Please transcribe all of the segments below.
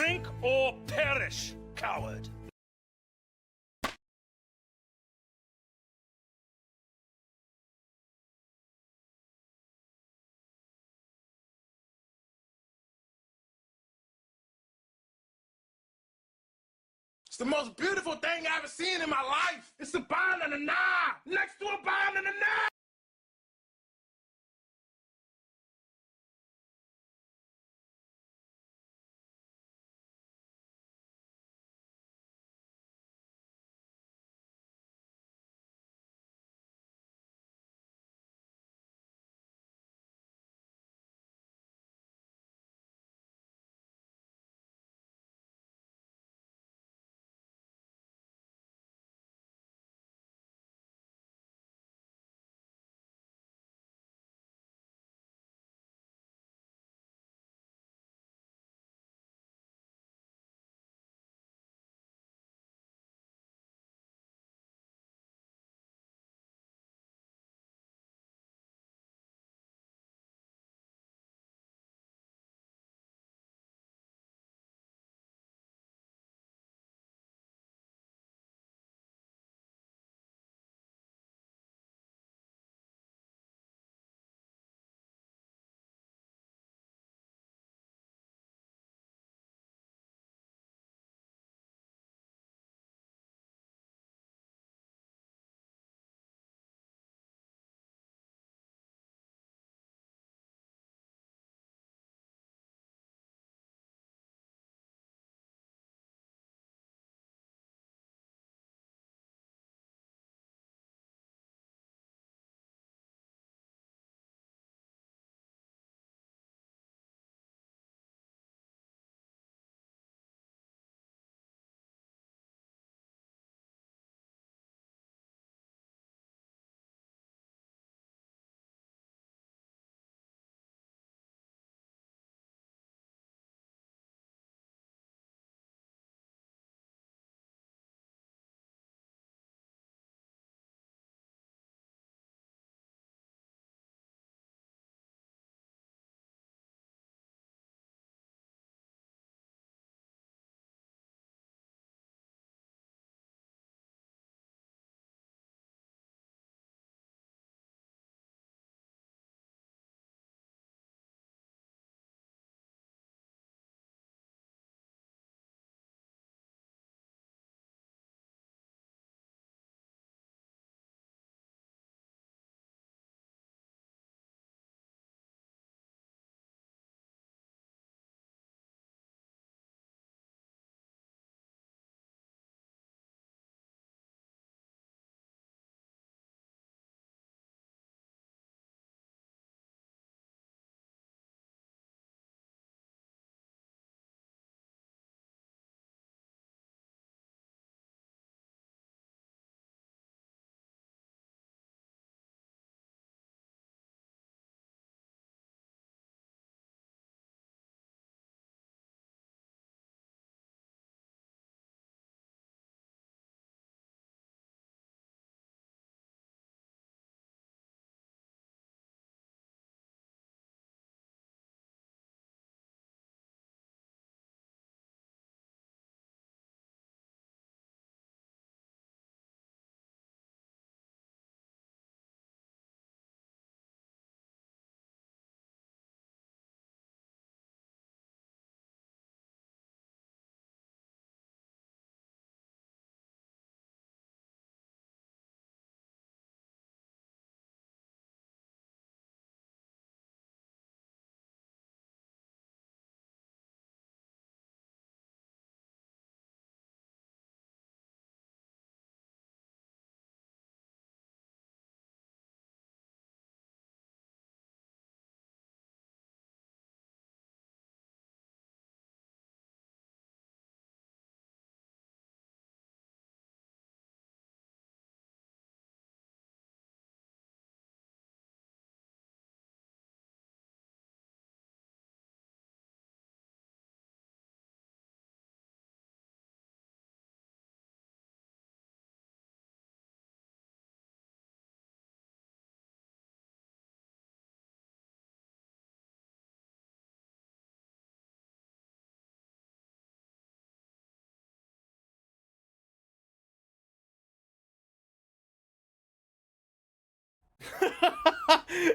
Drink or perish, coward. It's the most beautiful thing I've ever seen in my life. It's a banana next to a banana.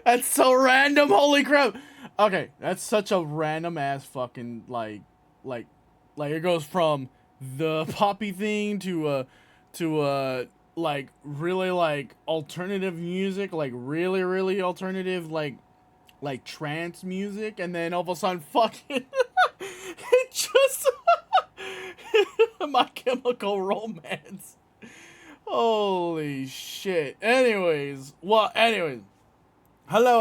That's so random. Holy crap. Okay, that's such a random ass fucking like like it goes from the poppy thing to like really like alternative music, like really alternative like trance music, and then all of a sudden fucking it just My Chemical Romance. Holy shit. Anyways, hello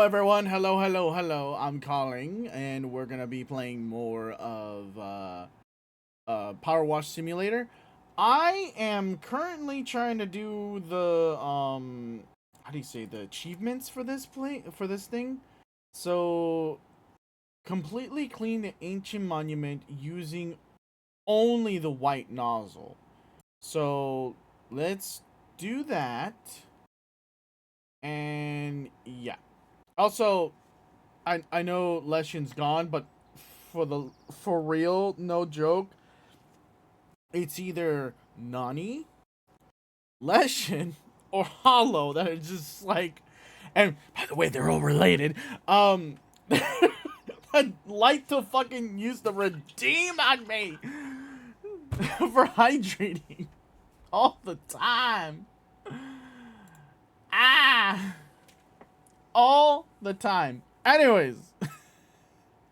everyone. Hello. I'm calling, and we're gonna be playing more of PowerWash Simulator. I am currently trying to do the how do you say, the achievements for this thing. So completely clean the ancient monument using only the white nozzle. So let's do that. And yeah. Also, I know Leshin's gone, but for real, no joke, it's either Nani, Leshin, or Hollow that are just like, and by the way, they're all related. I'd like to fucking use the redeem on me for hydrating all the time. Ah, all the time. Anyways,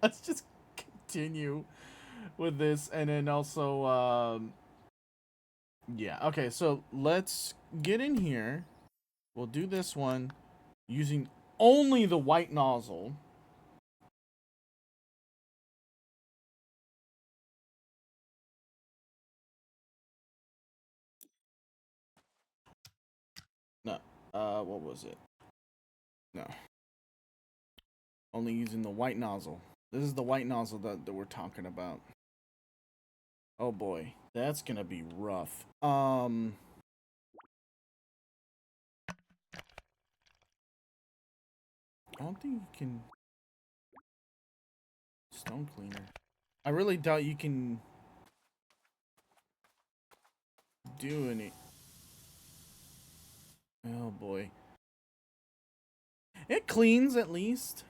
let's just continue with this, and then also, yeah. Okay, so let's get in here. We'll do this one using only the white nozzle. No, what was it? No, only using the white nozzle. This is the white nozzle that we're talking about. Oh boy, that's gonna be rough. I don't think you can stone cleaner. I really doubt you can do any. Oh boy, it cleans at least.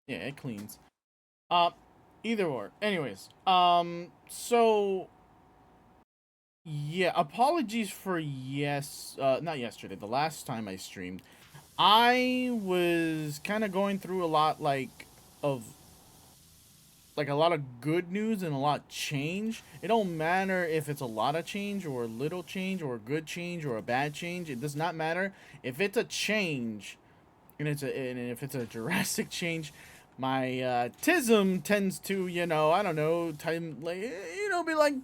Yeah, it cleans. Uh, Either or. Anyways, so yeah, apologies for not yesterday, the last time I streamed. I was kind of going through a lot of a lot of good news and a lot of change. It don't matter if it's a lot of change or a little change or a good change or a bad change. It does not matter if it's a change, and if it's a drastic change. My tism tends to, I don't know, time like be like,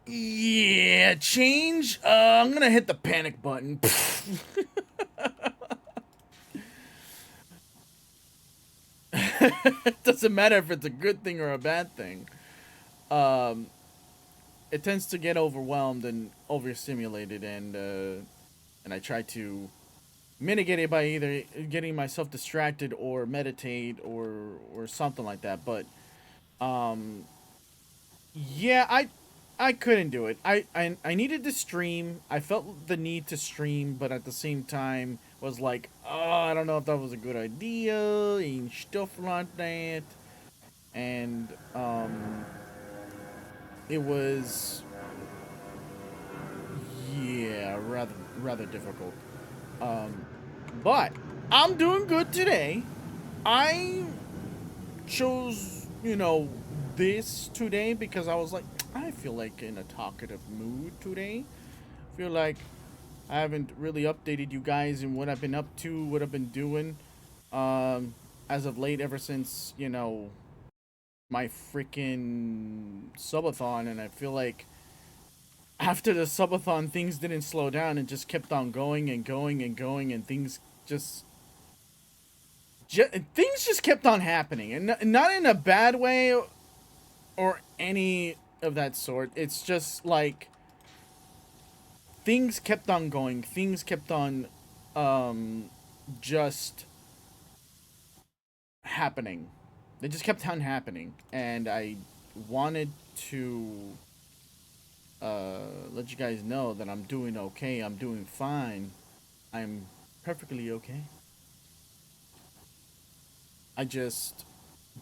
yeah, change. I'm gonna hit the panic button. It doesn't matter if it's a good thing or a bad thing. Um, it tends to get overwhelmed and overstimulated, and I try to mitigate it by either getting myself distracted or meditate or something like that. But um, yeah, I couldn't do it. I needed to stream. I felt the need to stream, but at the same time was like, oh, I don't know if that was a good idea and stuff like that. And it was, yeah, rather difficult. Um, but I'm doing good today. I chose, this today because I was like, I feel like in a talkative mood today. I feel like I haven't really updated you guys in what I've been up to, what I've been doing, as of late, ever since, my freaking subathon. And I feel like after the subathon, things didn't slow down and just kept on going and going and going, and just things just kept on happening, and not in a bad way or any of that sort. It's just like things kept on going. Things kept on just happening. They just kept on happening, and I wanted to let you guys know that I'm doing okay. I'm doing fine. I'm perfectly okay. I just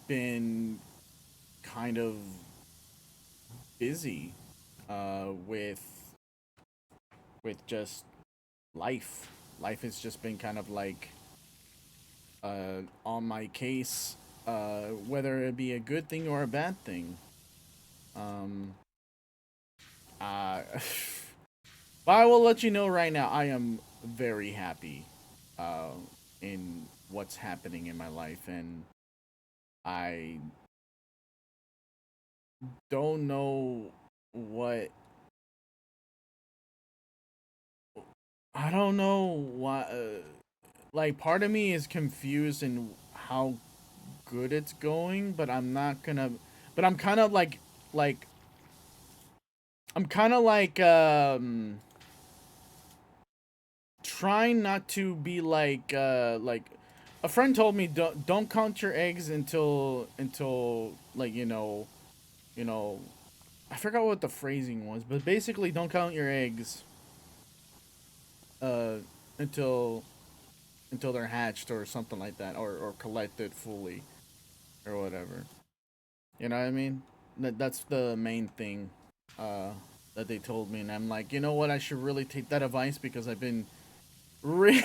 been kind of busy with just life. Life has just been kind of like on my case, whether it be a good thing or a bad thing. Um, uh, but I will let you know right now, I am very happy uh, in what's happening in my life, and I don't know what. I don't know why. Like, part of me is confused in how good it's going, but I'm not gonna. But I'm kind of like, I'm kind of trying not to be like a friend told me don't count your eggs until like you know I forgot what the phrasing was, but basically don't count your eggs uh until they're hatched or something like that, or collected fully or whatever. You know what I mean? That's the main thing uh that they told me, and I'm like, you know what, I should really take that advice because I've been really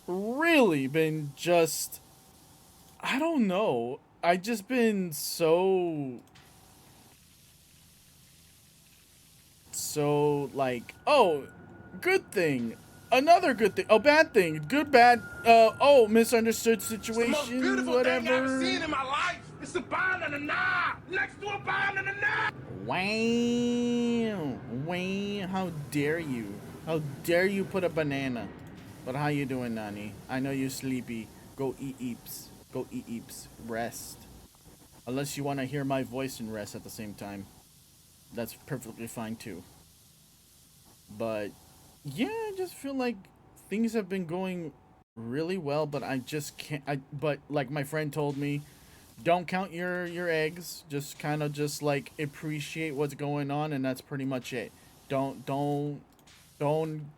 really been just, I don't know. I just been so like, oh, good thing, another good thing, oh, bad thing, good, bad, oh, misunderstood It's the most situation, beautiful thing I've ever seen whatever. in my life. It's a banana next to a banana. Wow, wow, how dare you? How dare you put a banana? But how you doing, Nani? I know you're sleepy. Go eat eeps. Go eat eeps. Rest. Unless you want to hear my voice and rest at the same time. That's perfectly fine too. But yeah, I just feel like things have been going really well, but I just can't. But like my friend told me, don't count your eggs. Just kind of just like appreciate what's going on, and that's pretty much it. Don't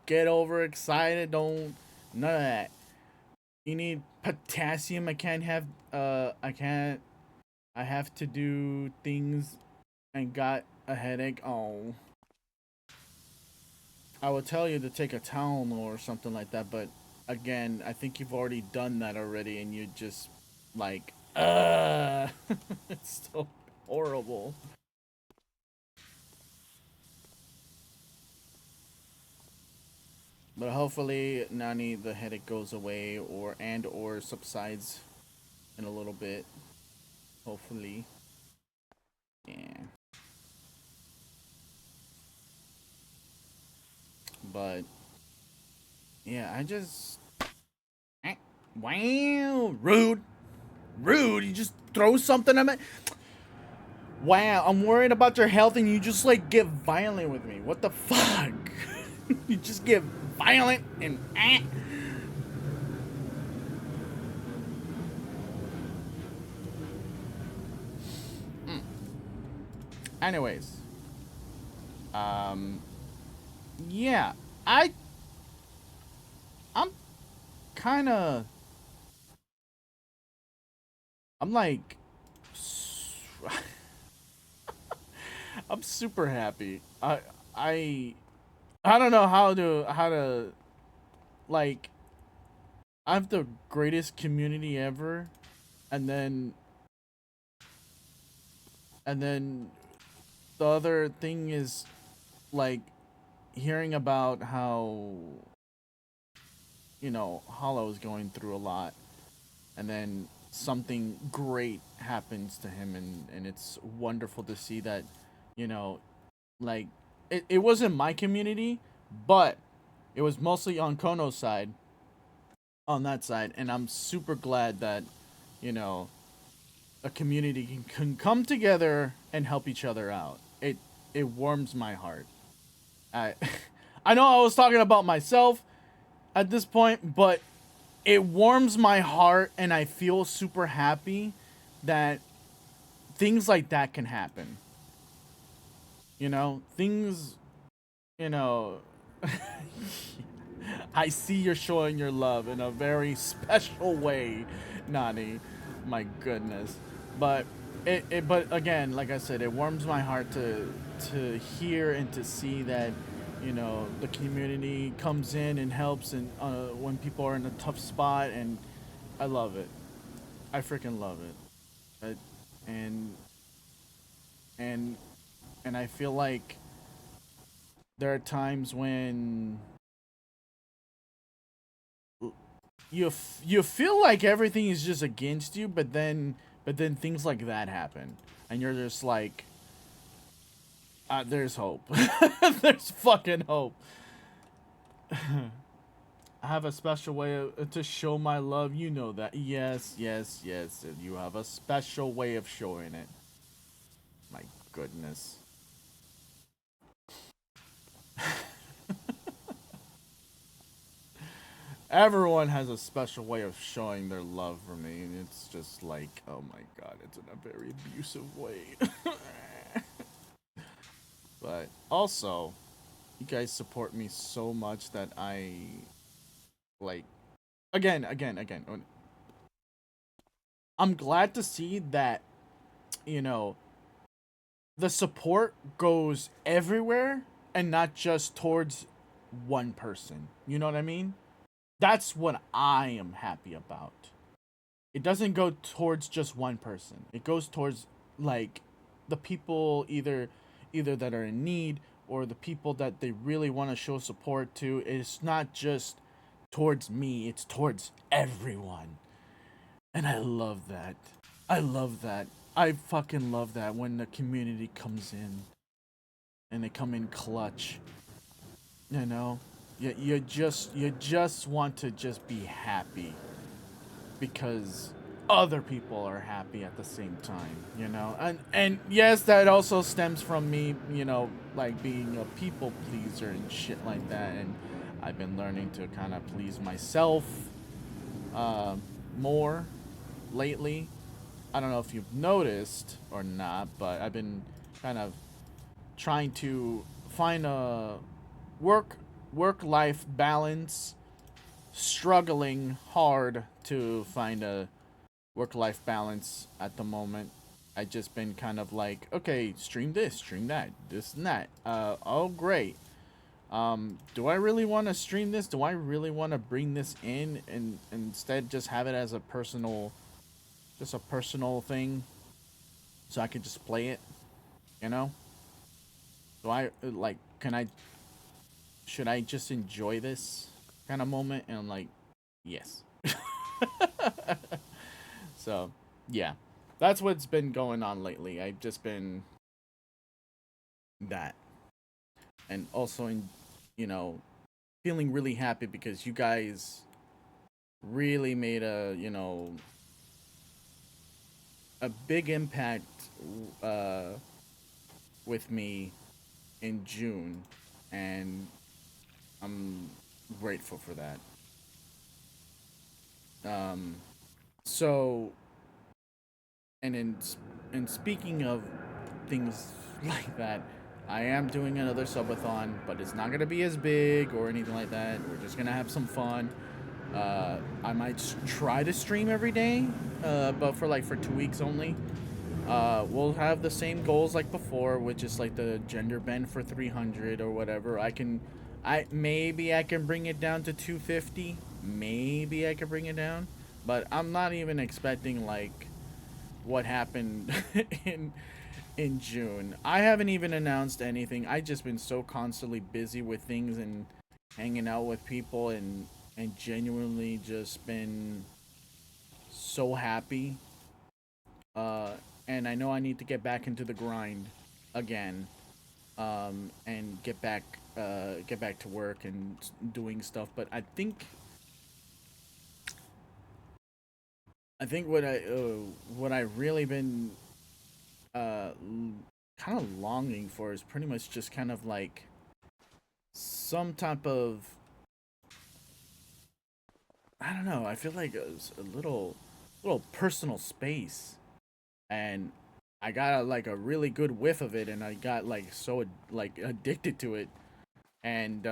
get overexcited. Don't, none of that. You need potassium. I can't. I have to do things and got a headache. Oh, I would tell you to take a Tylenol or something like that, but again, I think you've already done that already, and you just like, it's so horrible. But hopefully, Nani, the headache goes away or subsides in a little bit. Hopefully, yeah. But yeah, I just, wow, rude, rude. You just throw something at me. Wow, I'm worried about your health and you just like get violent with me. What the fuck? You just get violent and Anyways, um, yeah, I'm kind of, I'm like, I'm super happy. I, I don't know how to like. I have the greatest community ever, and then the other thing is like hearing about how Hollow's going through a lot, and then something great happens to him, and it's wonderful to see that, you know, like it wasn't my community, but it was mostly on Kono's side, on that side, and I'm super glad that, you know, a community can come together and help each other out. It warms my heart. I I know I was talking about myself at this point, but it warms my heart and I feel super happy that things like that can happen. You know, things, you know, I see you're showing your love in a very special way, Nani. My goodness. But but again, like I said, it warms my heart to hear and to see that, you know, the community comes in and helps and when people are in a tough spot, and I love it. I freaking love it. And and and I feel like there are times when you feel like everything is just against you, but then things like that happen, and you're just like, there's hope. There's fucking hope. I have a special way to show my love. You know that. Yes, yes, yes. You have a special way of showing it. My goodness. Everyone has a special way of showing their love for me, and it's just like, oh my god, it's in a very abusive way. But also, you guys support me so much that I like again. I'm glad to see that, you know, the support goes everywhere and not just towards one person. You know what I mean? That's what I am happy about. It doesn't go towards just one person. It goes towards like the people either that are in need or the people that they really want to show support to. It's not just towards me, it's towards everyone. And I love that. I love that. I fucking love that when the community comes in and they come in clutch. You know? You just want to just be happy because other people are happy at the same time, you know. And yes, that also stems from me, you know, like being a people pleaser and shit like that. And I've been learning to kind of please myself uh, more lately. I don't know if you've noticed or not, but I've been kind of trying to find a work work life balance, struggling hard to find a work life balance at the moment. I just been kind of like, okay, stream this, stream that, this and that. Oh great. Do I really want to stream this? Do I really want to bring this in and instead just have it as a personal, just a personal thing, so I could just play it? You know? Do I like? Can I? Should I just enjoy this kind of moment? And I'm like, yes. So, yeah, that's what's been going on lately. I've just been that, and also in, you know, feeling really happy because you guys really made a, you know, a big impact uh, with me in June, and I'm grateful for that. Um, so, and in speaking of things like that, I am doing another subathon, but it's not gonna be as big or anything like that. We're just gonna have some fun. I might try to stream every day, but for like for 2 weeks only. We'll have the same goals like before, which is like the gender bend for 300 or whatever. Maybe I can bring it down to 250. Maybe I can bring it down, but I'm not even expecting like what happened in in June. I haven't even announced anything. I just been so constantly busy with things and hanging out with people and genuinely just been so happy. Uh and I know I need to get back into the grind again. And get back to work and doing stuff, but I think what I really been uh kind of longing for is pretty much just kind of like some type of, I don't know. I feel like a little personal space, and I got like a really good whiff of it, and I got like so like addicted to it, and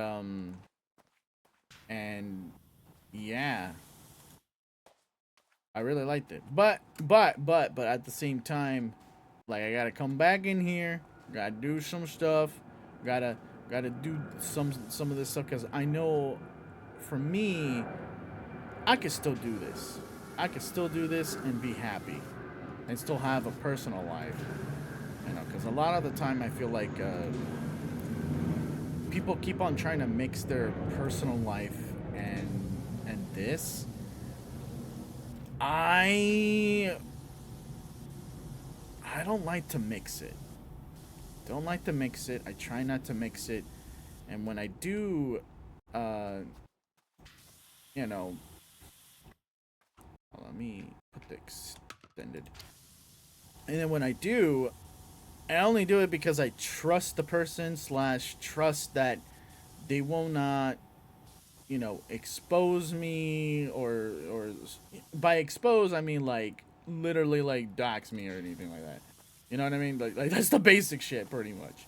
and yeah, I really liked it. But at the same time, like I gotta come back in here, gotta do some stuff, gotta gotta do some of this stuff because I know, for me, I could still do this. I could still do this and be happy, and still have a personal life. You know, because a lot of the time I feel like people keep on trying to mix their personal life and this. I don't like to mix it. Don't like to mix it. I try not to mix it, and when I do, uh, you know, let me put the extended. And then when I do, I only do it because I trust the person / trust that they will not, you know, expose me or by expose I mean like literally like dox me or anything like that. You know what I mean? Like that's the basic shit pretty much.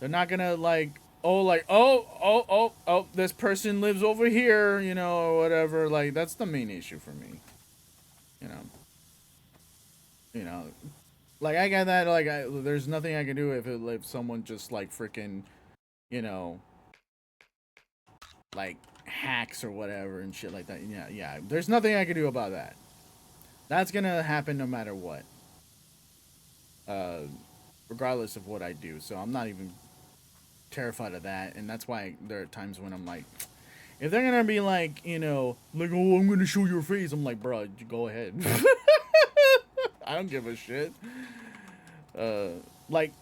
They're not gonna like oh this person lives over here, you know, or whatever. Like that's the main issue for me. You know. You know, like I got that. Like there's nothing I can do if someone just like freaking, you know, like hacks or whatever and shit like that. Yeah, yeah. There's nothing I can do about that. That's gonna happen no matter what. Uh, Regardless of what I do. So I'm not even terrified of that, and that's why there are times when I'm like, if they're gonna be like, you know, like, oh, I'm gonna show your face. I'm like, bro, go ahead. I don't give a shit. Like,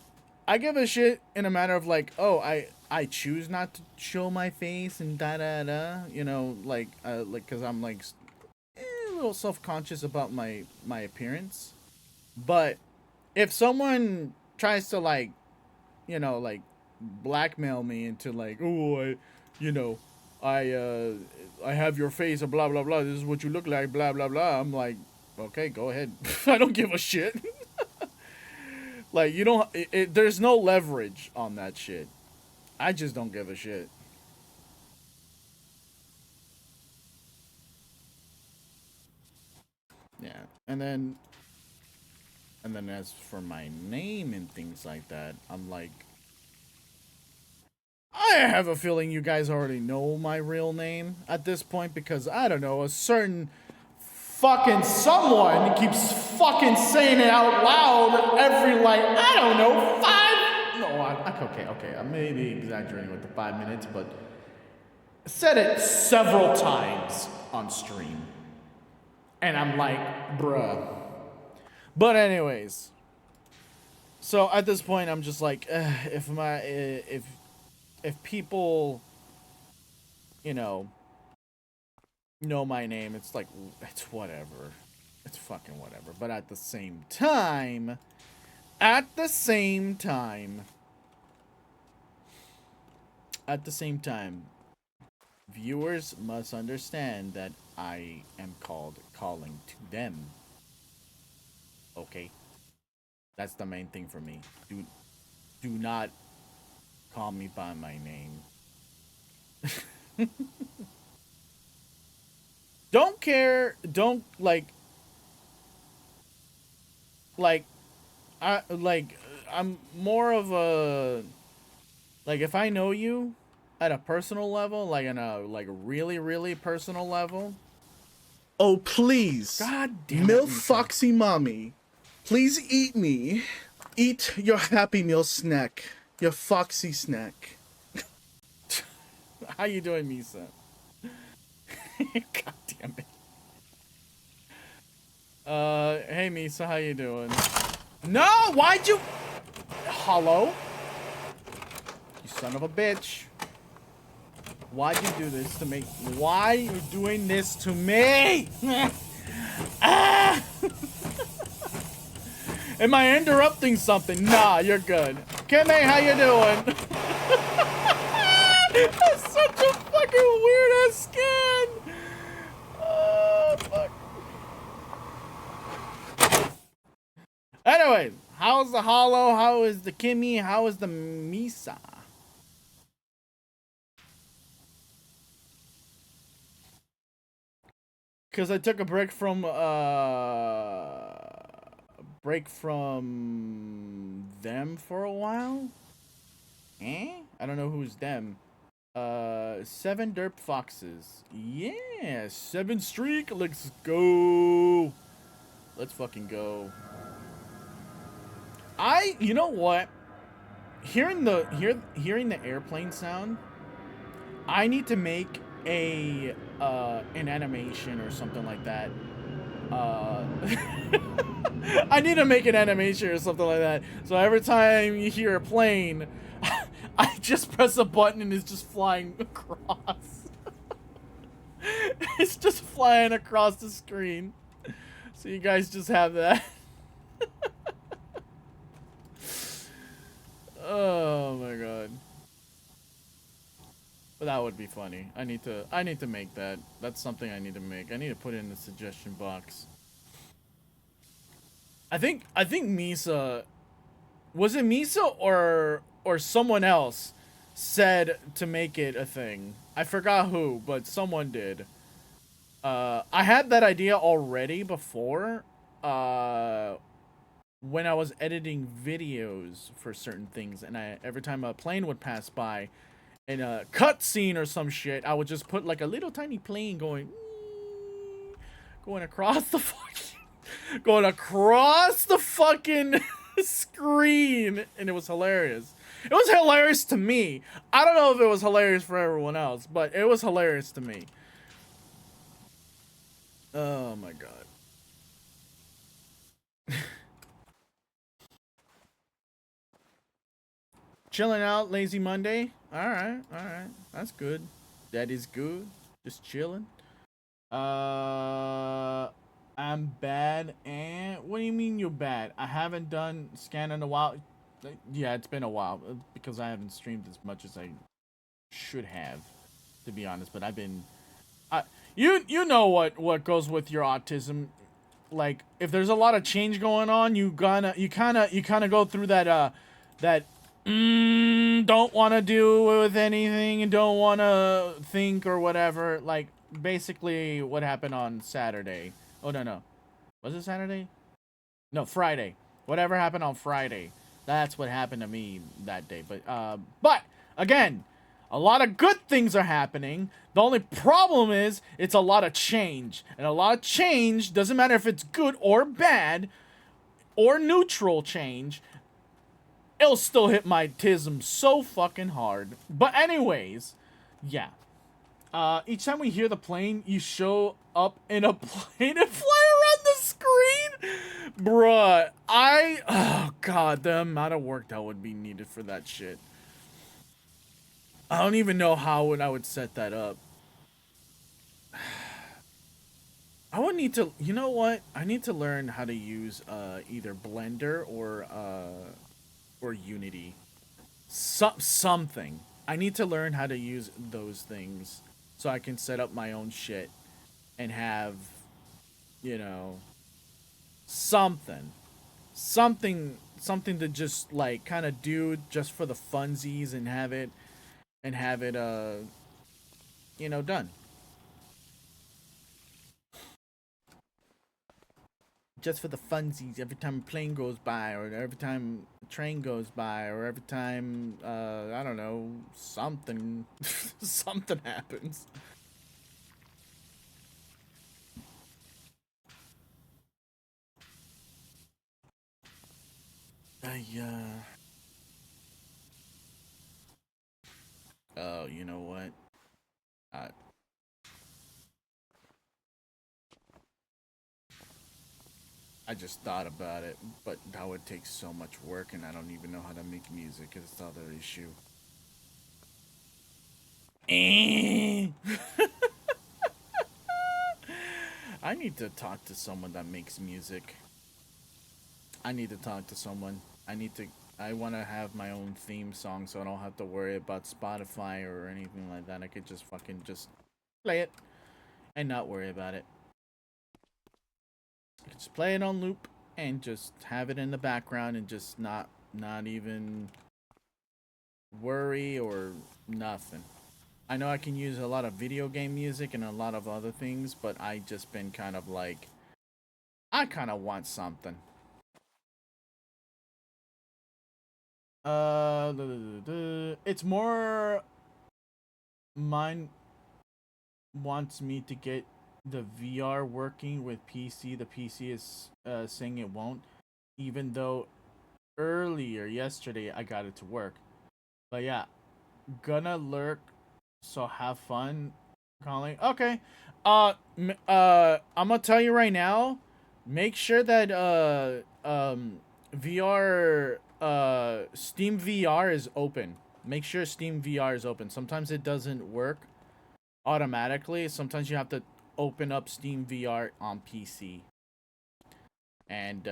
I give a shit in a matter of like, oh, I choose not to show my face and da da da. You know, like cause I'm like a little self conscious about my appearance. But if someone tries to like, you know, like blackmail me into like, oh, you know, I have your face and blah blah blah. This is what you look like, blah blah blah. I'm like, okay, go ahead. I don't give a shit. Like you don't. There's no leverage on that shit. I just don't give a shit. Yeah, and then as for my name and things like that, I'm like, I have a feeling you guys already know my real name at this point because I don't know, a certain fucking someone keeps fucking saying it out loud every like, I don't know, five. No, okay. I may be exaggerating with the 5 minutes, but I said it several times on stream. And I'm like, bruh. But anyways, so at this point, I'm just like, if people, you know my name, it's like it's whatever, it's fucking whatever. But at the same time, at the same time, at the same time, viewers must understand that I am calling to them. Okay, that's the main thing for me. Do not call me by my name. Don't care. Don't like I'm more of a like if I know you at a personal level, like in a like really really personal level. Oh, please. God damn it, Milf Misa. Foxy Mommy. Please eat me. Eat your Happy Meal snack. Your Foxy snack. How you doing, Misa? God damn it. Hey Misa, how you doing? No, why'd you? Hello? You son of a bitch. Why'd you do this to me? Why are you doing this to me? Ah! Am I interrupting something? Nah, you're good. Kimmy, how you doing? That's such a fucking weird ass skin. Oh, fuck. Anyways, Kimmy. How is the Misa? Because I took a break from them for a while. I don't know who's them. 7 derp foxes. Yeah, 7 streak. Let's go. Let's fucking go. You know what? Hearing the airplane sound, I need to make an animation or something like that. I need to make an animation or something like that. So every time you hear a plane, I just press a button and it's just flying across. It's just flying across the screen. So you guys just have that. Oh my god. But that would be funny. I need to make that. That's something I need to make. I need to put it in the suggestion box. I think Misa, was it Misa or someone else said to make it a thing. I forgot who, but someone did. I had that idea already before when I was editing videos for certain things, and every time a plane would pass by in a cutscene or some shit, I would just put like a little tiny plane going across the fucking screen, and it was hilarious. It was hilarious to me. I don't know if it was hilarious for everyone else, but it was hilarious to me. Oh my god. Chilling out, lazy Monday. All right. That's good. That is good. Just chilling. I'm bad. And what do you mean you're bad? I haven't done scan in a while. Yeah, it's been a while because I haven't streamed as much as I should have, to be honest. But I've been, you know what goes with your autism. Like if there's a lot of change going on, you kind of go through that don't want to do with anything and don't want to think or whatever. Like basically what happened on Saturday. Oh no, was it Saturday? No, Friday. Whatever happened on Friday. That's what happened to me that day. But again, a lot of good things are happening. The only problem is it's a lot of change. And a lot of change, doesn't matter if it's good or bad or neutral change, it'll still hit my tism so fucking hard. But anyways, yeah. Each time we hear the plane, you show up in a plane and fly around the screen? Bruh, oh god, the amount of work that would be needed for that shit. I don't even know how I would set that up. I would need to, you know what? I need to learn how to use either Blender or Unity. Something. I need to learn how to use those things so I can set up my own shit and have, you know, something to just like kind of do just for the funsies and have it you know, done. Just for the funsies, every time a plane goes by, or every time a train goes by, or every time, I don't know, something, something happens. Oh, you know what? I just thought about it, but that would take so much work, and I don't even know how to make music. It's the other issue. I need to talk to someone that makes music. I need to talk to someone. I want to have my own theme song so I don't have to worry about Spotify or anything like that. I could just fucking just play it and not worry about it. I could just play it on loop and just have it in the background and just not not even worry or nothing. I know I can use a lot of video game music and a lot of other things, but I just been kind of like, I kind of want something. It's more mine wants me to get the VR working with PC. The PC is saying it won't, even though earlier yesterday I got it to work. But yeah, gonna lurk. So have fun, calling. Okay, I'm gonna tell you right now. Make sure that VR Steam VR is open. Make sure Steam VR is open. Sometimes it doesn't work automatically. Sometimes you have to open up Steam VR on PC, and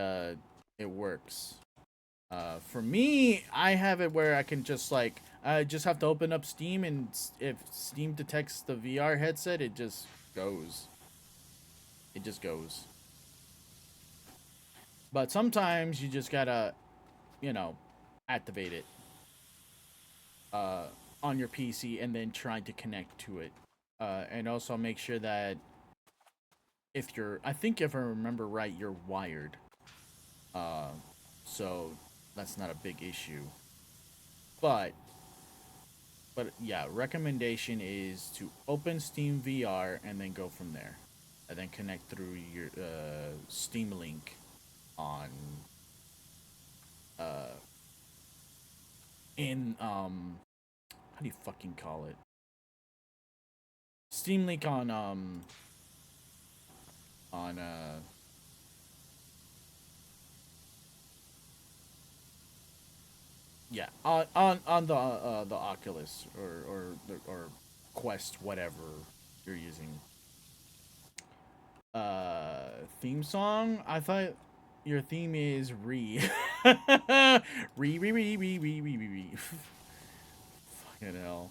it works. For me, I have it where I can just like I just have to open up Steam, and if Steam detects the VR headset, it just goes. It just goes. But sometimes you just gotta, you know, activate it on your PC and then try to connect to it. And also make sure that if you're, I think if I remember right, you're wired. So that's not a big issue. But yeah, recommendation is to open Steam VR and then go from there, and then connect through your Steam Link on in how do you fucking call it? Steam Link on yeah, on the Oculus or Quest, whatever you're using. Theme song? I thought your theme is re. Re. Fucking hell.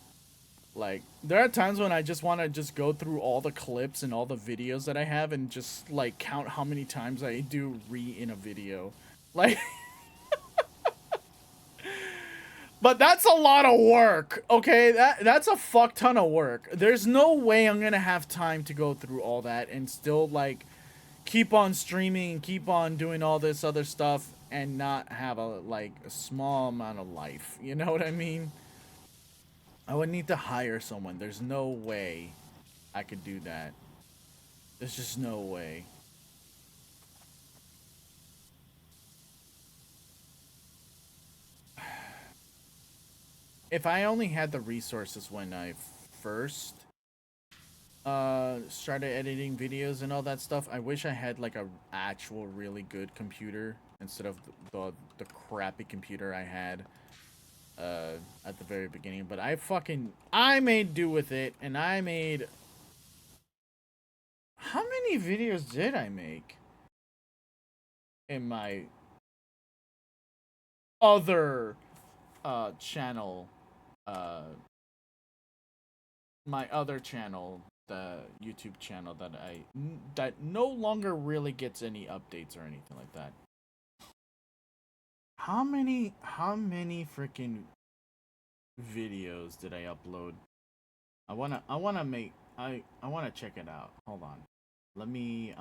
Like, there are times when I just want to just go through all the clips and all the videos that I have and just, like, count how many times I do re in a video. Like, but that's a lot of work, okay? That's a fuck ton of work. There's no way I'm gonna have time to go through all that and still, like, keep on streaming and keep on doing all this other stuff and not have a small amount of life. You know what I mean? I would need to hire someone. There's no way I could do that. There's just no way. If I only had the resources when I first started editing videos and all that stuff, I wish I had like a actual really good computer instead of the crappy computer I had at the very beginning. But I made do with it, and I made, how many videos did I make in my other channel, uh my other channel, the YouTube channel that no longer really gets any updates or anything like that. How many freaking videos did I upload? I wanna check it out. Hold on. Let me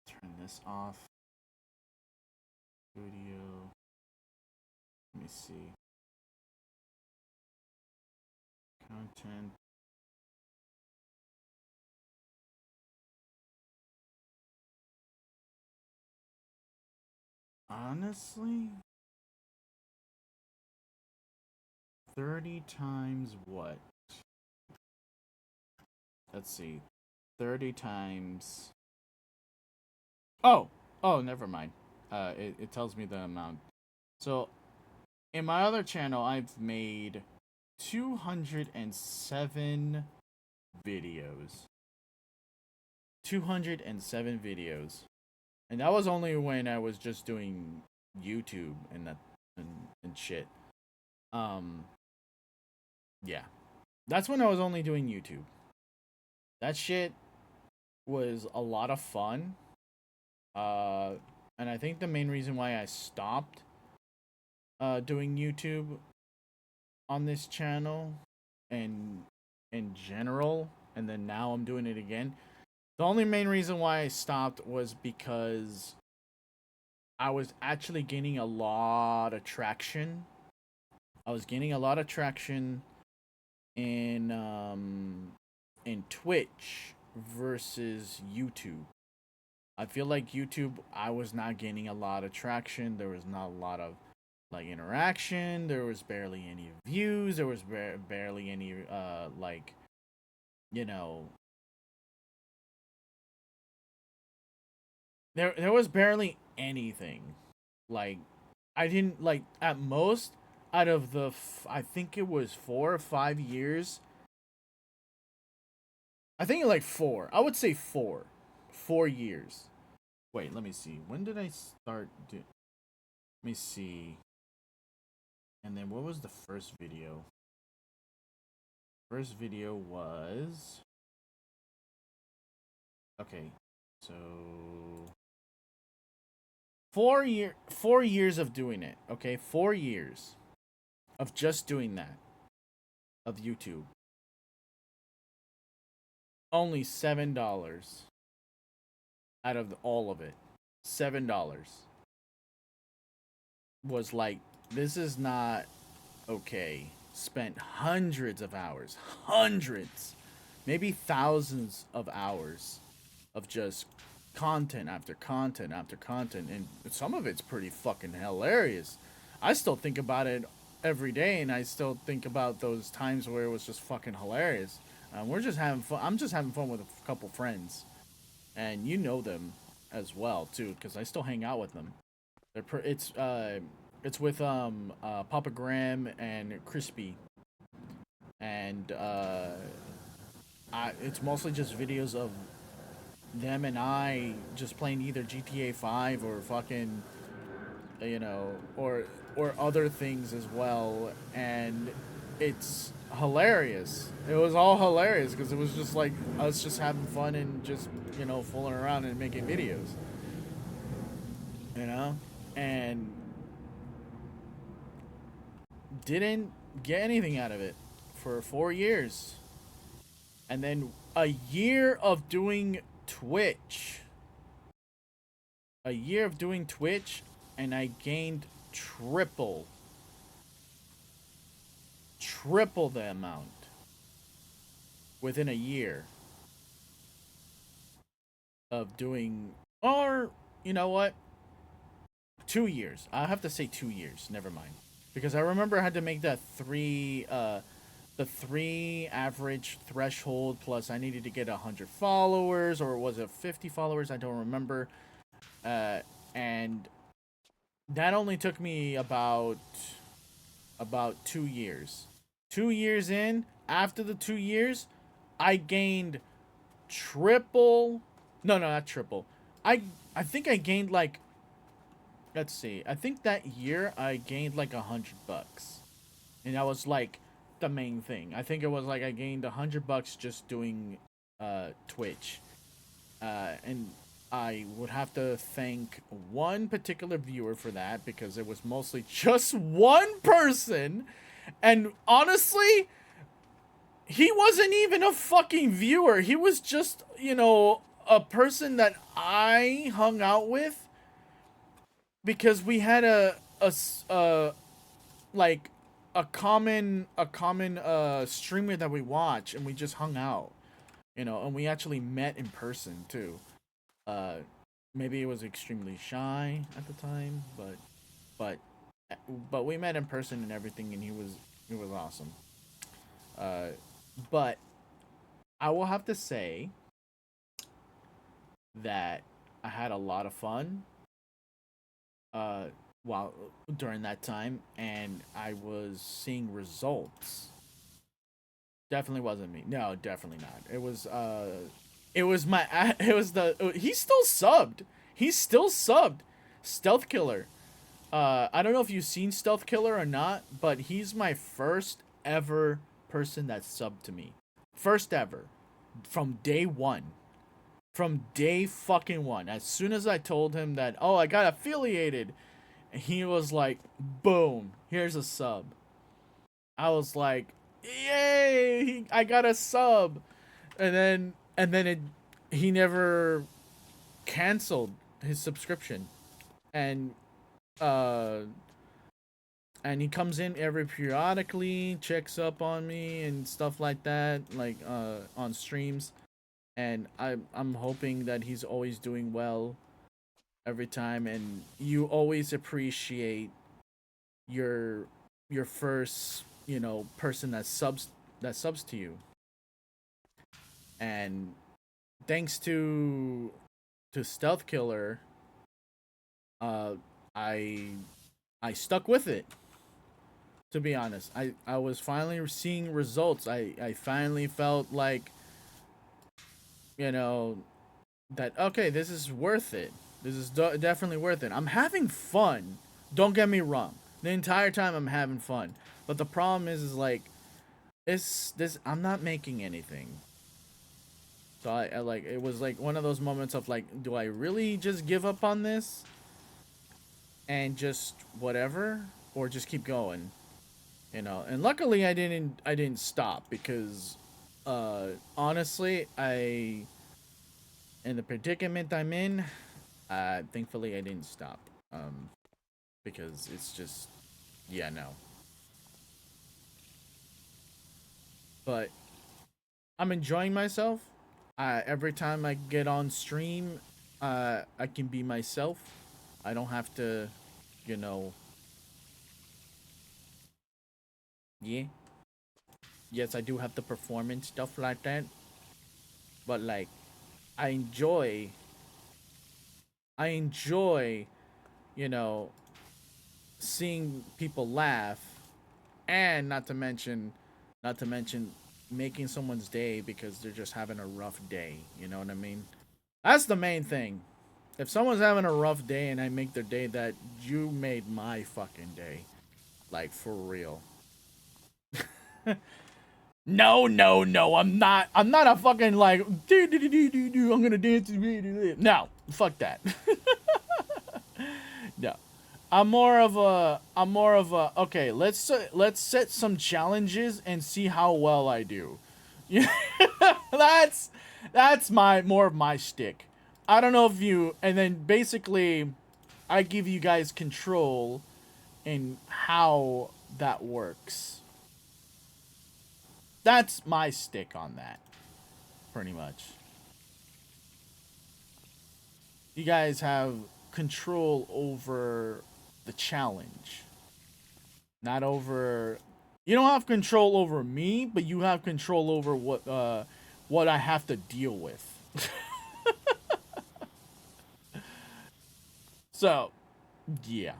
turn this off. Studio. Let me see. Content. Honestly, 30 times what? Let's see. 30 times. Oh, never mind. It tells me the amount. So, in my other channel, I've made 207 videos. 207 videos. And that was only when I was just doing YouTube and shit. Yeah. That's when I was only doing YouTube. That shit was a lot of fun. Uh and I think the main reason why I stopped doing YouTube on this channel and in general, and then now I'm doing it again. The only main reason why I stopped was because I was actually gaining a lot of traction. I was gaining a lot of traction in Twitch versus YouTube. I feel like YouTube, I was not gaining a lot of traction. There was not a lot of like interaction. There was barely any views. There was barely any like, you know, there was barely anything. Like, I didn't like, at most out of the I think it was 4 or 5 years. I think like 4. I would say 4. 4 years. Wait, let me see. When did I start let me see. And then what was the first video? First video was, okay, so 4 years of doing it. Okay, 4 years of just doing that, of YouTube. Only $7 out of all of it. $7 was like, this is not okay. Spent hundreds of hours, hundreds, maybe thousands of hours of just content after content after content, and some of it's pretty fucking hilarious. I still think about it every day, and I still think about those times where it was just fucking hilarious. We're just having fun. I'm just having fun with a couple friends, and you know them as well too, because I still hang out with them. It's with Papa Graham and Crispy, and it's mostly just videos of them and I just playing either GTA 5 or fucking, you know, or other things as well, and it's hilarious. It was all hilarious because it was just like us just having fun and just, you know, fooling around and making videos, you know, and didn't get anything out of it for 4 years. And then a year of doing Twitch. A year of doing Twitch, and I gained triple the amount within a year of doing, or you know what, 2 years. I have to say 2 years, never mind, because I remember I had to make that the 3 average threshold, plus I needed to get 100 followers, or was it 50 followers? I don't remember. And that only took me about 2 years. 2 years in, after the 2 years, I gained triple. No, not triple. I think I gained like, let's see. I think that year I gained like $100, and that was like the main thing. I think it was like I gained $100 just doing Twitch, and I would have to thank one particular viewer for that, because it was mostly just one person, and honestly, he wasn't even a fucking viewer. He was just, you know, a person that I hung out with because we had like a common streamer that we watch, and we just hung out, you know, and we actually met in person too. Maybe it was extremely shy at the time, but we met in person and everything, and he was awesome. But I will have to say that I had a lot of fun while during that time, and I was seeing results. Definitely wasn't me. No, definitely not. It was my it was the he's still subbed. He's still subbed. Stealth Killer. I don't know if you've seen Stealth Killer or not, but he's my first ever person that subbed to me. First ever. From day one. from day fucking one. As soon as I told him that, oh, I got affiliated, he was like, boom, here's a sub. I was like, yay, I got a sub. He never canceled his subscription. And uh and he comes in every periodically, checks up on me and stuff like that, like on streams. And I'm hoping that he's always doing well every time, and you always appreciate your first, person that subs to you. And thanks to Stealth Killer, uh I I stuck with it. To be honest, I was finally seeing results. I finally felt like, you know, that okay, this is worth it. This is definitely worth it. I'm having fun. Don't get me wrong. The entire time I'm having fun. But the problem is like this I'm not making anything. So I like it was like one of those moments of like, do I really just give up on this and just whatever, or just keep going? And luckily I didn't stop, because honestly, in the predicament I'm in, thankfully I didn't stop. Because it's just, yeah, no. But I'm enjoying myself. Every time I get on stream, I can be myself. I don't have to, you know. Yeah. Yes, I do have the performance stuff like that. But like, I enjoy. I enjoy, you know, seeing people laugh, and not to mention making someone's day because they're just having a rough day. You know what I mean? That's the main thing. If someone's having a rough day and I make their day, that you made my fucking day. Like, for real. No, no, no. I'm not a fucking like I'm gonna dance. No, fuck that. No. I'm more of a okay, let's set some challenges and see how well I do. Yeah. that's that's my more of my shtick. I don't know if you, and then basically I give you guys control in how that works. That's my stick on that, pretty much. You guys have control over the challenge, not over. You don't have control over me, but you have control over what I have to deal with. So, yeah.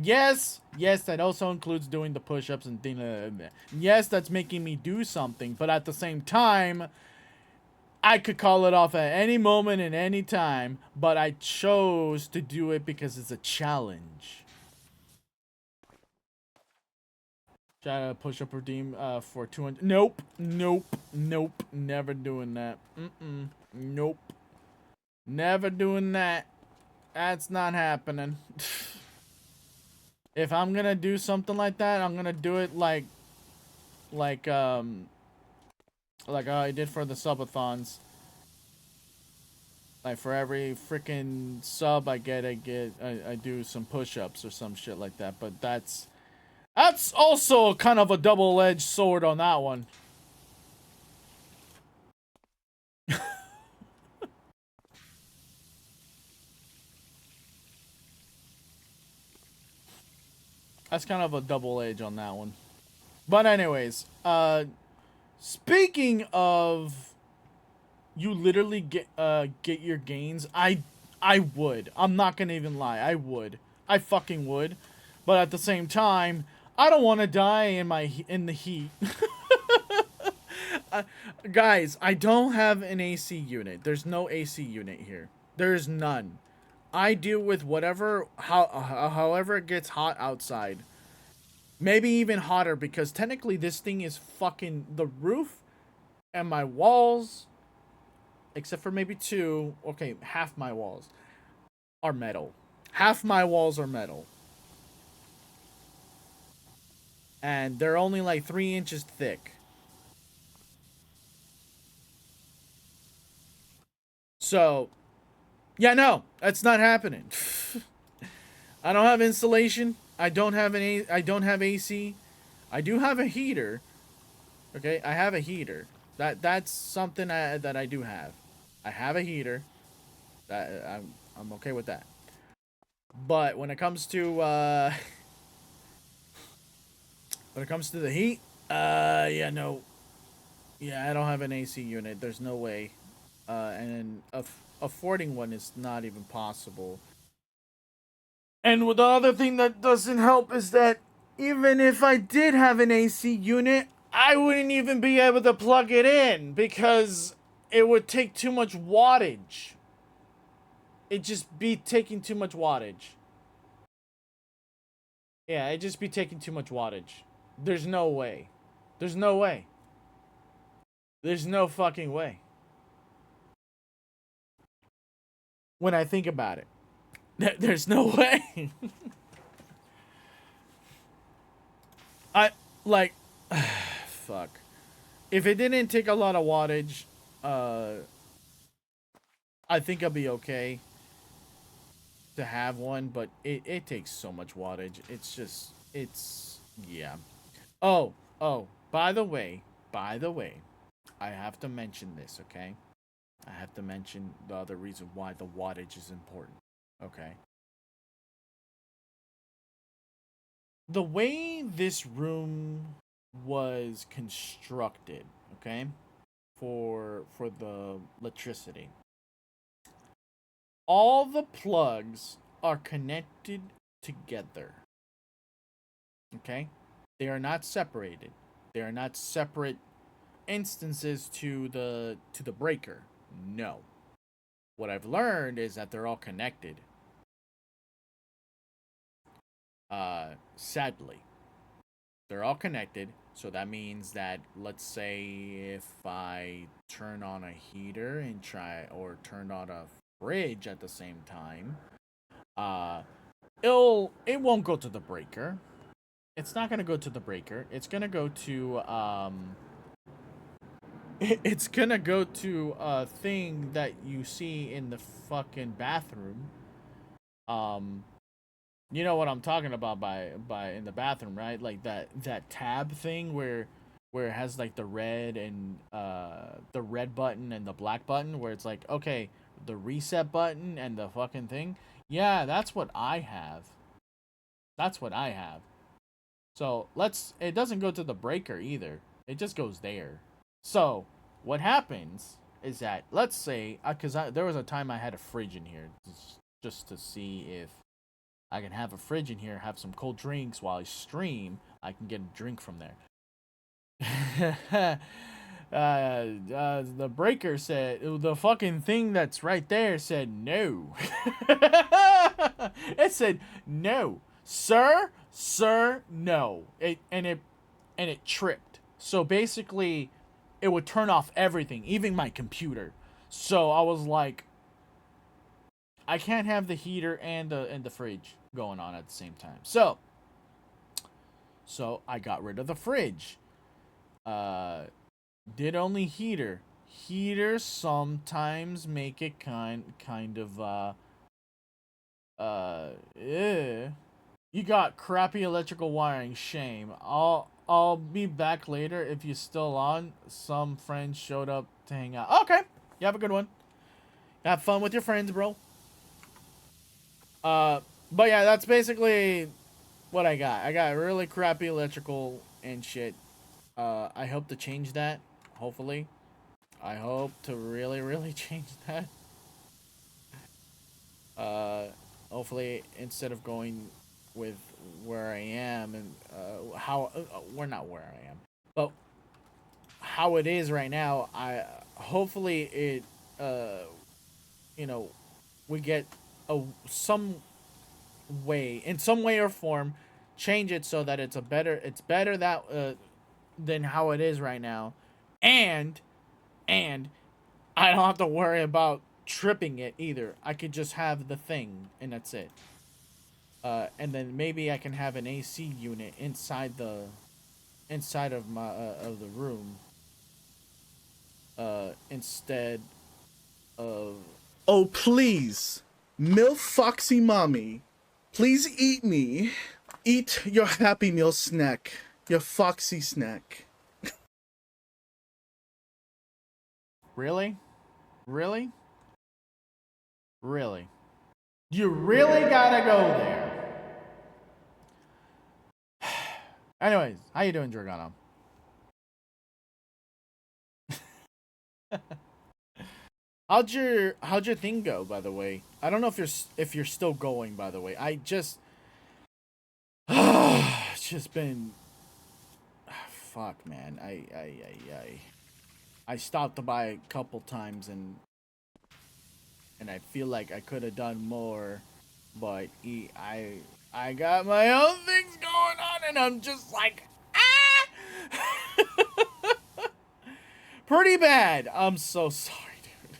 Yes, that also includes doing the push-ups and things. Yes, that's making me do something, but at the same time, I could call it off at any moment and any time, but I chose to do it because it's a challenge. Try to push up redeem for 200. Nope, nope, nope. Never doing that. Nope. Never doing that. That's not happening. If I'm gonna do something like that, I'm gonna do it like I did for the subathons. Like, for every freaking sub I do some push-ups or some shit like that. But that's also kind of a double-edged sword on that one. That's kind of a double edge on that one. But anyways, speaking of you literally get your gains, I would. I'm not gonna even lie. I would. I fucking would. But at the same time, I don't want to die in the heat. Guys, I don't have an AC unit. There's no AC unit here. There's none. I deal with however it gets hot outside. Maybe even hotter, because technically this thing is fucking the roof. And my walls, except for maybe two, okay, half my walls are metal. Half my walls are metal. And they're only like 3 inches thick. So, yeah, no, that's not happening. I don't have insulation. I don't have I don't have AC. I do have a heater. Okay, I have a heater. That's something that I do have. I have a heater. I'm okay with that. But when it comes to when it comes to the heat, yeah, no, yeah, I don't have an AC unit. There's no way, and affording one is not even possible. And the other thing that doesn't help is that even if I did have an AC unit, I wouldn't even be able to plug it in because it would take too much wattage. It'd just be taking too much wattage. Yeah, it'd just be taking too much wattage. There's no way. There's no way. There's no fucking way. When I think about it, there's no way. I like, fuck. If it didn't take a lot of wattage, uh, I think I'll be okay to have one. But it takes so much wattage. It's just, it's yeah. Oh, oh. By the way, I have to mention this, okay? I have to mention the other reason why the wattage is important. Okay. The way this room was constructed, okay, for the electricity, all the plugs are connected together. Okay? They are not separated. They are not separate instances to the breaker. No. What I've learned is that they're all connected. Sadly, they're all connected. So that means that, let's say if I turn on a heater and try, or turn on a fridge at the same time, uh, it won't go to the breaker. It's not gonna go to the breaker. It's gonna go to it's gonna go to a thing that you see in the fucking bathroom. Um, you know what I'm talking about by in the bathroom, right? Like that tab thing where it has like the red and the red button and the black button, where it's like, okay, the reset button and the fucking thing. Yeah, that's what I have. That's what I have. So it doesn't go to the breaker either. It just goes there. So what happens is that, let's say, because there was a time I had a fridge in here just to see if I can have a fridge in here, have some cold drinks while I stream. I can get a drink from there. The breaker said, the fucking thing that's right there said no. It said no, sir, no. It tripped. So basically, it would turn off everything, even my computer. So I was like, I can't have the heater and the fridge going on at the same time. So I got rid of the fridge. Did only heater. Heaters sometimes make it kind of You got crappy electrical wiring. Shame. I'll be back later if you're still on. Some friends showed up to hang out. Okay. You have a good one. Have fun with your friends, bro. But yeah, that's basically what I got. I got really crappy electrical and shit. I hope to change that. Hopefully. I hope to really, really change that. Hopefully, instead of going with where I am and how we're not where I am, but how it is right now, I hopefully it you know, we get some way, in some way or form, change it so that it's better that than how it is right now, and And I don't have to worry about tripping it either. I could just have the thing, and that's it. And then maybe I can have an AC unit inside of my of the room, instead of. Oh, please. Milf Foxy Mommy, please eat me. Eat your Happy Meal snack. Your Foxy snack. Really? Really? Really? You really gotta go there. Anyways, how you doing, Dragano? How'd your thing go, by the way? I don't know if you're still going, by the way. I just it's just been fuck, man. I stopped to buy a couple times, and I feel like I could have done more, but I got my own things going on, and I'm just like, ah, pretty bad. I'm so sorry, dude.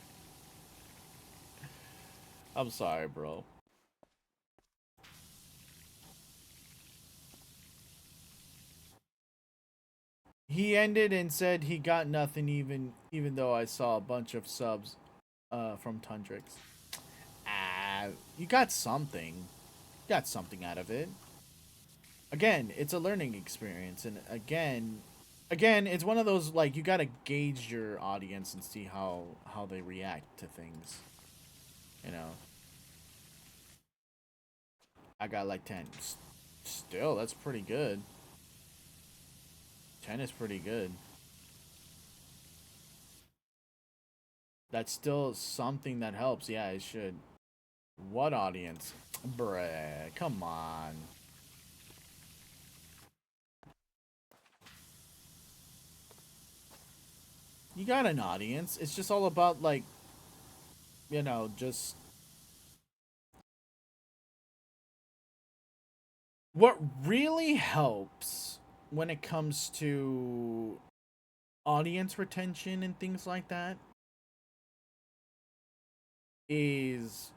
I'm sorry, bro. He ended and said he got nothing, even though I saw a bunch of subs from Tundrix. You got something. You got something out of it. Again, it's a learning experience, and again, it's one of those, like, you gotta gauge your audience and see how they react to things. You know. I got like 10. Still, that's pretty good. 10 is pretty good. That's still something that helps. Yeah, it should. What audience? Bruh, come on. You got an audience. It's just all about, like, just what really helps when it comes to audience retention and things like that is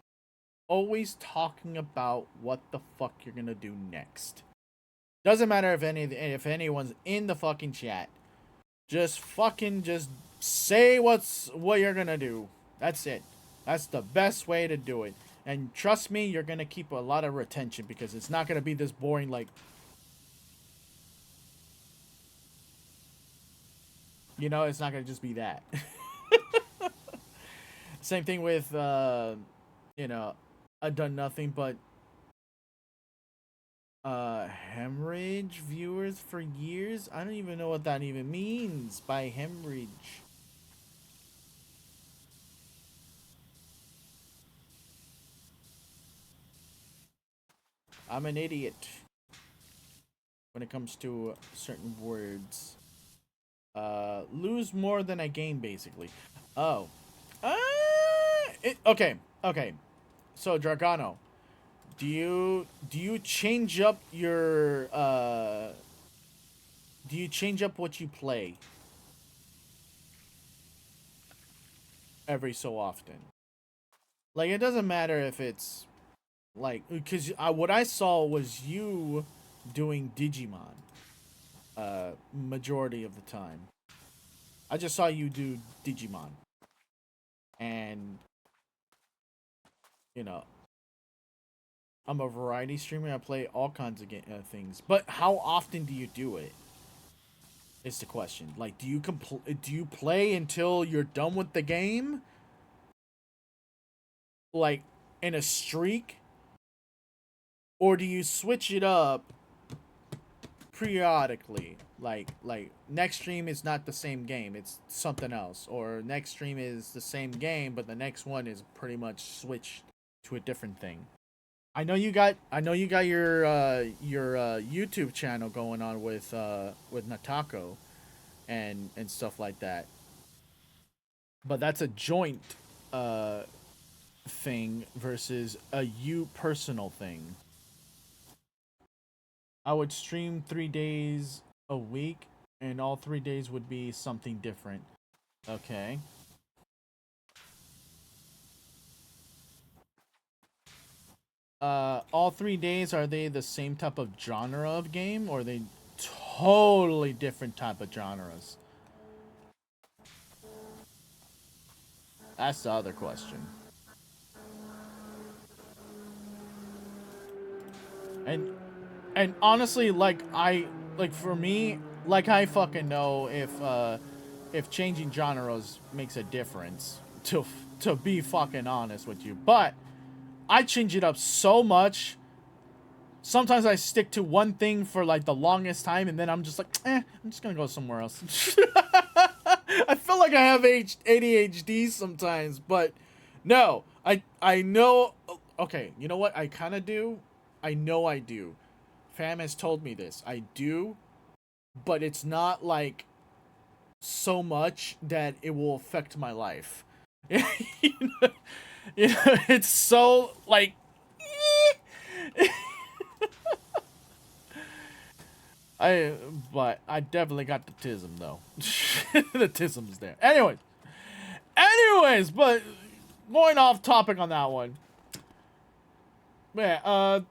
always talking about what the fuck you're gonna do next. Doesn't matter if anyone's in the fucking chat. Just say what you're gonna do. That's it. That's the best way to do it. And trust me, you're gonna keep a lot of retention because it's not gonna be this boring, like, it's not gonna just be that. Same thing with I've done nothing but hemorrhage viewers for years. I don't even know what that even means by hemorrhage. I'm an idiot when it comes to certain words. Lose more than I gain, basically. Oh. Okay. So, Dragano, do you change up your do you change up what you play every so often? Like, it doesn't matter if it's like, because what I saw was you doing Digimon majority of the time. I just saw you do Digimon, and you know I'm a variety streamer. I play all kinds of things, but how often do you do it? Is the question. Like, do you play until you're done with the game? Like, in a streak? Or do you switch it up periodically? Like next stream is not the same game, it's something else. Or next stream is the same game, but the next one is pretty much switched to a different thing. I know you got your YouTube channel going on with Natako and stuff like that. But that's a joint uh thing versus a you personal thing. I would stream 3 days a week, and all 3 days would be something different. Okay. All 3 days, are they the same type of genre of game, or are they totally different type of genres? That's the other question. And and honestly, like for me, like I fucking know if changing genres makes a difference, to be fucking honest with you. But I change it up so much. Sometimes I stick to one thing for like the longest time, and then I'm just like, I'm just gonna go somewhere else. I feel like I have ADHD sometimes, but no, I know. Okay, you know what? I kind of do. I know I do. Fam has told me this. I do, but it's not like so much that it will affect my life. you know, it's so like. I but I definitely got the tism though. The tism's there. Anyways, but going off topic on that one. Yeah,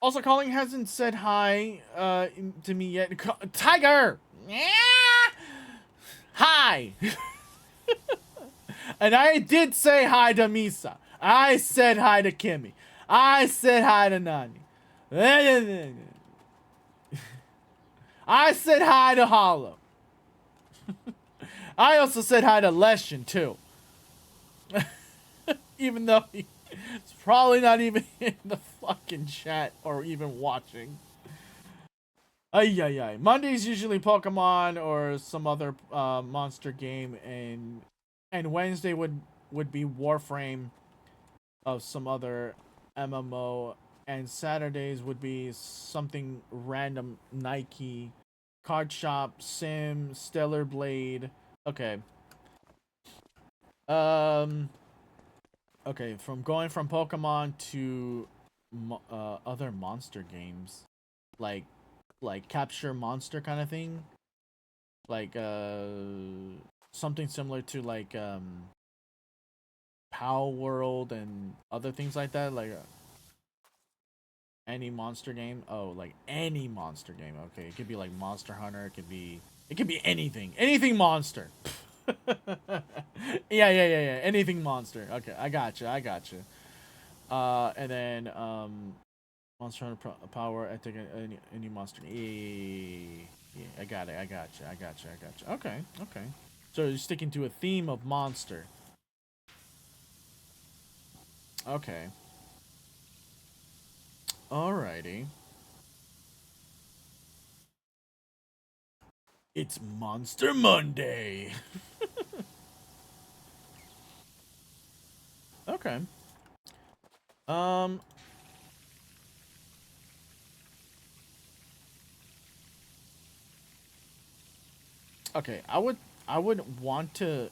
also Colleen hasn't said hi to me yet. Tiger! Yeah! Hi! And I did say hi to Misa. I said hi to Kimmy. I said hi to Nani. I said hi to Hollow. I also said hi to Leshin too. Even though he's probably not even in the fucking chat or even watching. Ay ay ay. Monday's usually Pokemon or some other monster game, and Wednesday would be Warframe of some other MMO, and Saturdays would be something random Nike, Card Shop, Sim, Stellar Blade. Okay. Um. Okay, from going from Pokemon to other monster games, like Capture Monster kind of thing, like something similar to like Power World and other things like that, like any monster game. Oh, like any monster game. Okay, it could be like Monster Hunter. It could be anything monster. Yeah. Anything monster. Okay, I got you. And then Monster Hunter Power. I think any monster. Yeah, I got it. I got you. Okay. So you're sticking to a theme of monster. Okay. Alrighty. It's Monster Monday. Okay. Um. Okay. I would want to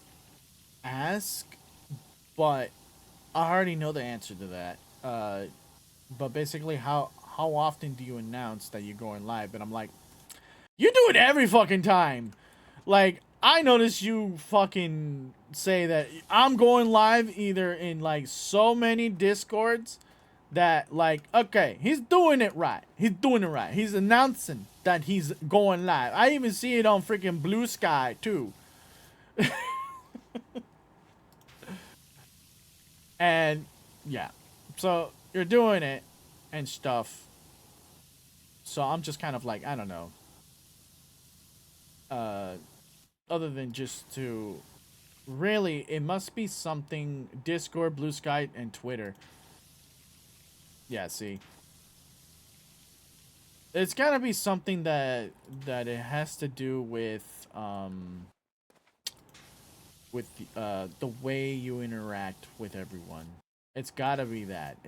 ask, but I already know the answer to that. But basically, how often do you announce that you're going live? And I'm like, you do it every fucking time. Like, I notice you fucking say that I'm going live either in like so many discords that like, okay, he's doing it right. He's announcing that he's going live. I even see it on freaking Blue Sky too. And yeah. So you're doing it and stuff. So I'm just kind of like, I don't know. Uh Other than just to really, it must be something Discord, Blue Sky, and Twitter. Yeah, see. It's gotta be something that it has to do with the way you interact with everyone. It's gotta be that.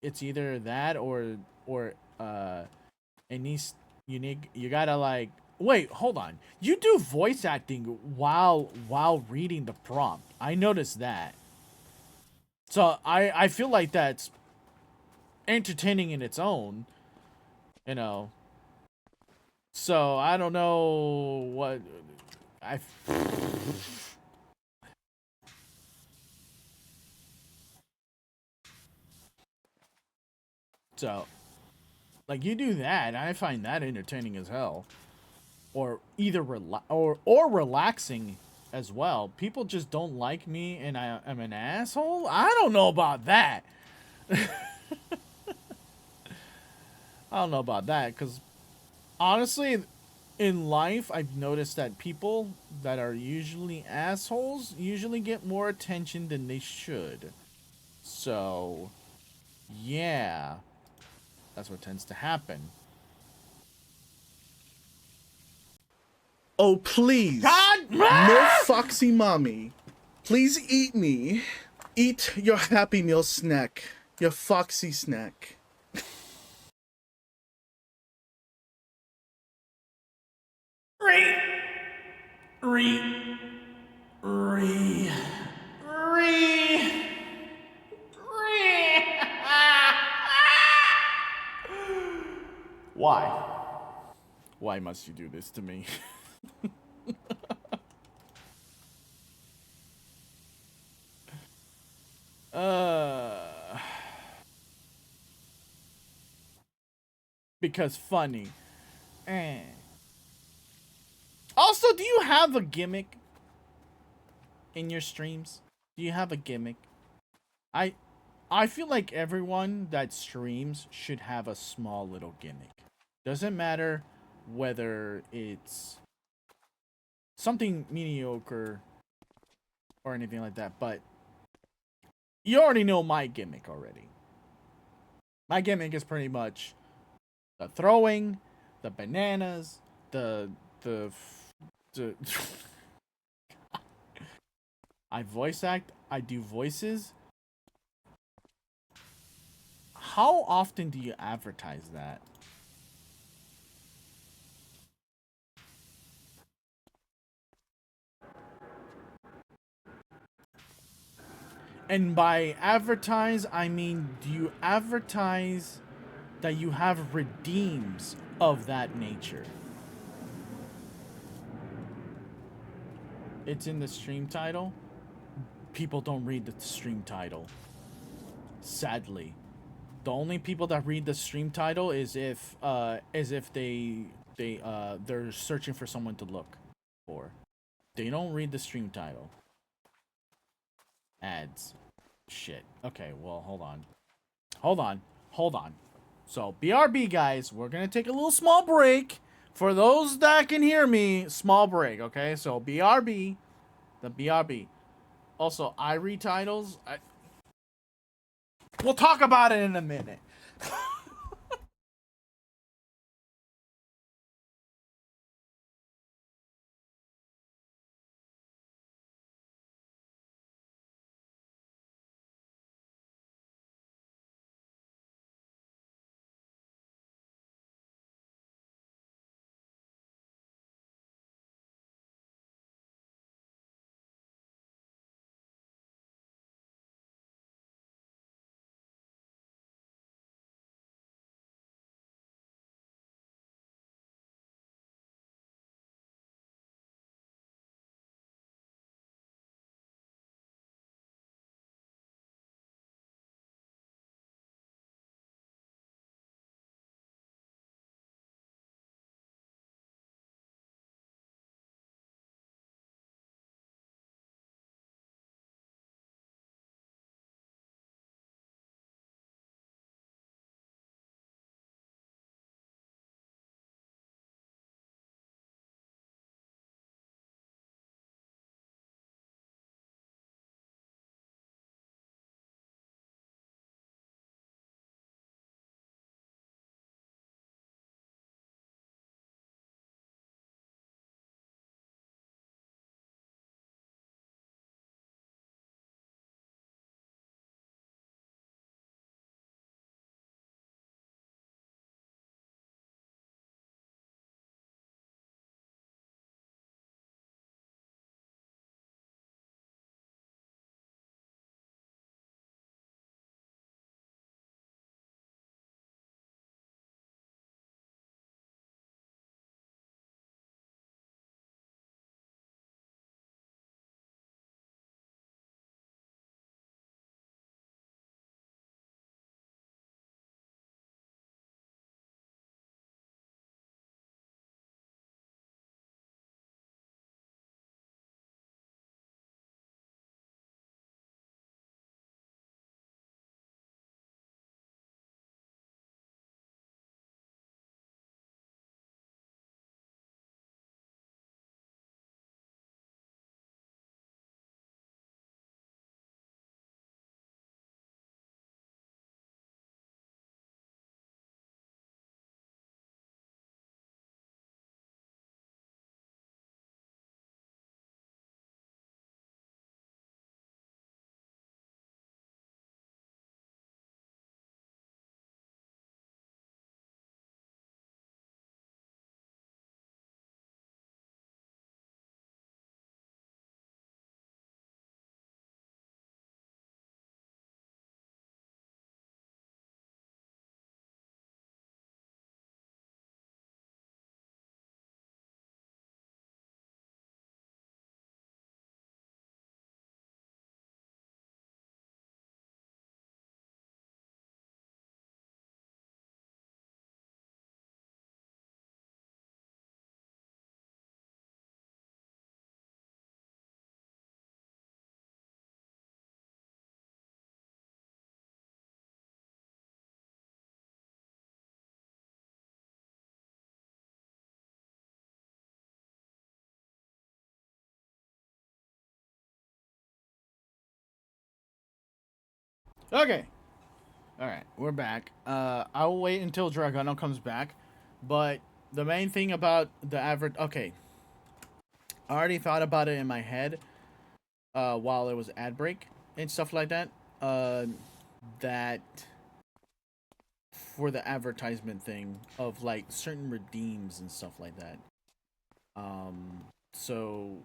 It's either that or it needs you gotta like wait, hold on. You do voice acting while reading the prompt. I noticed that. So I feel like that's entertaining in its own, you know. So I don't know what I. So, like, you do that, and I find that entertaining as hell, or either or relaxing as well. People just don't like me, and I am an asshole. I don't know about that. I don't know about that, because honestly, in life, I've noticed that people that are usually assholes usually get more attention than they should. So, yeah, that's what tends to happen. Oh, please. God! Milk Foxy Mommy, please eat me. Eat your Happy Meal snack. Your Foxy snack. Why? Why must you do this to me? uh, because funny. Eh. Also, do you have a gimmick in your streams? Do you have a gimmick? I I feel like everyone that streams should have a small little gimmick. Doesn't matter whether it's something mediocre or anything like that, but you already know my gimmick already. My gimmick is pretty much the throwing, the bananas, the I voice act, I do voices. How often do you advertise that? And by advertise, I mean, do you advertise that you have redeems of that nature? It's in the stream title. People don't read the stream title. Sadly. The only people that read the stream title is if they're searching for someone to look for. They don't read the stream title. Ads. Shit. Okay, well, hold on. Hold on. So, BRB, guys, we're gonna take a little small break. For those that can hear me, small break, okay? So, BRB. The BRB. Also, I read titles. We'll talk about it in a minute. Okay. All right, we're back. I'll wait until Dragano comes back, but the main thing about the average. Okay, I already thought about it in my head, while it was ad break and stuff like that. That for the advertisement thing of like certain redeems and stuff like that. So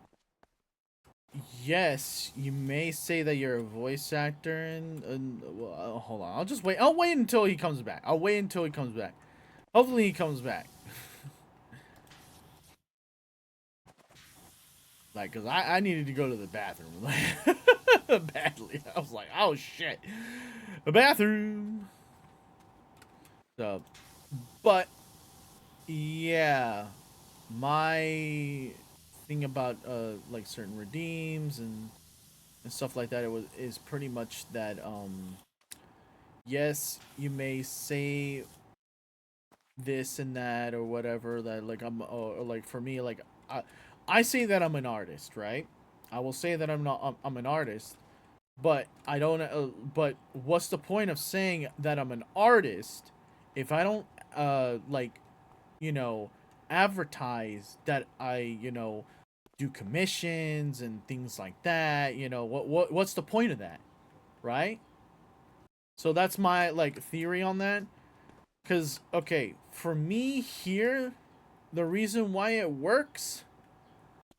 yes, you may say that you're a voice actor, and well, hold on. I'll just wait. I'll wait until he comes back. I'll wait until he comes back. Hopefully, he comes back. Like, cause I needed to go to the bathroom like badly. I was like, oh shit, the bathroom. So, but yeah, my thing about like certain redeems and stuff like that, is pretty much that yes, you may say this and that or whatever, that like or like for me, like I say that I'm an artist, right? I will say that I'm an artist, but I don't but what's the point of saying that I'm an artist if I don't like, you know, advertise that I, do commissions and things like that. What's the point of that, right? So that's my like theory on that. Cause okay, for me here, the reason why it works,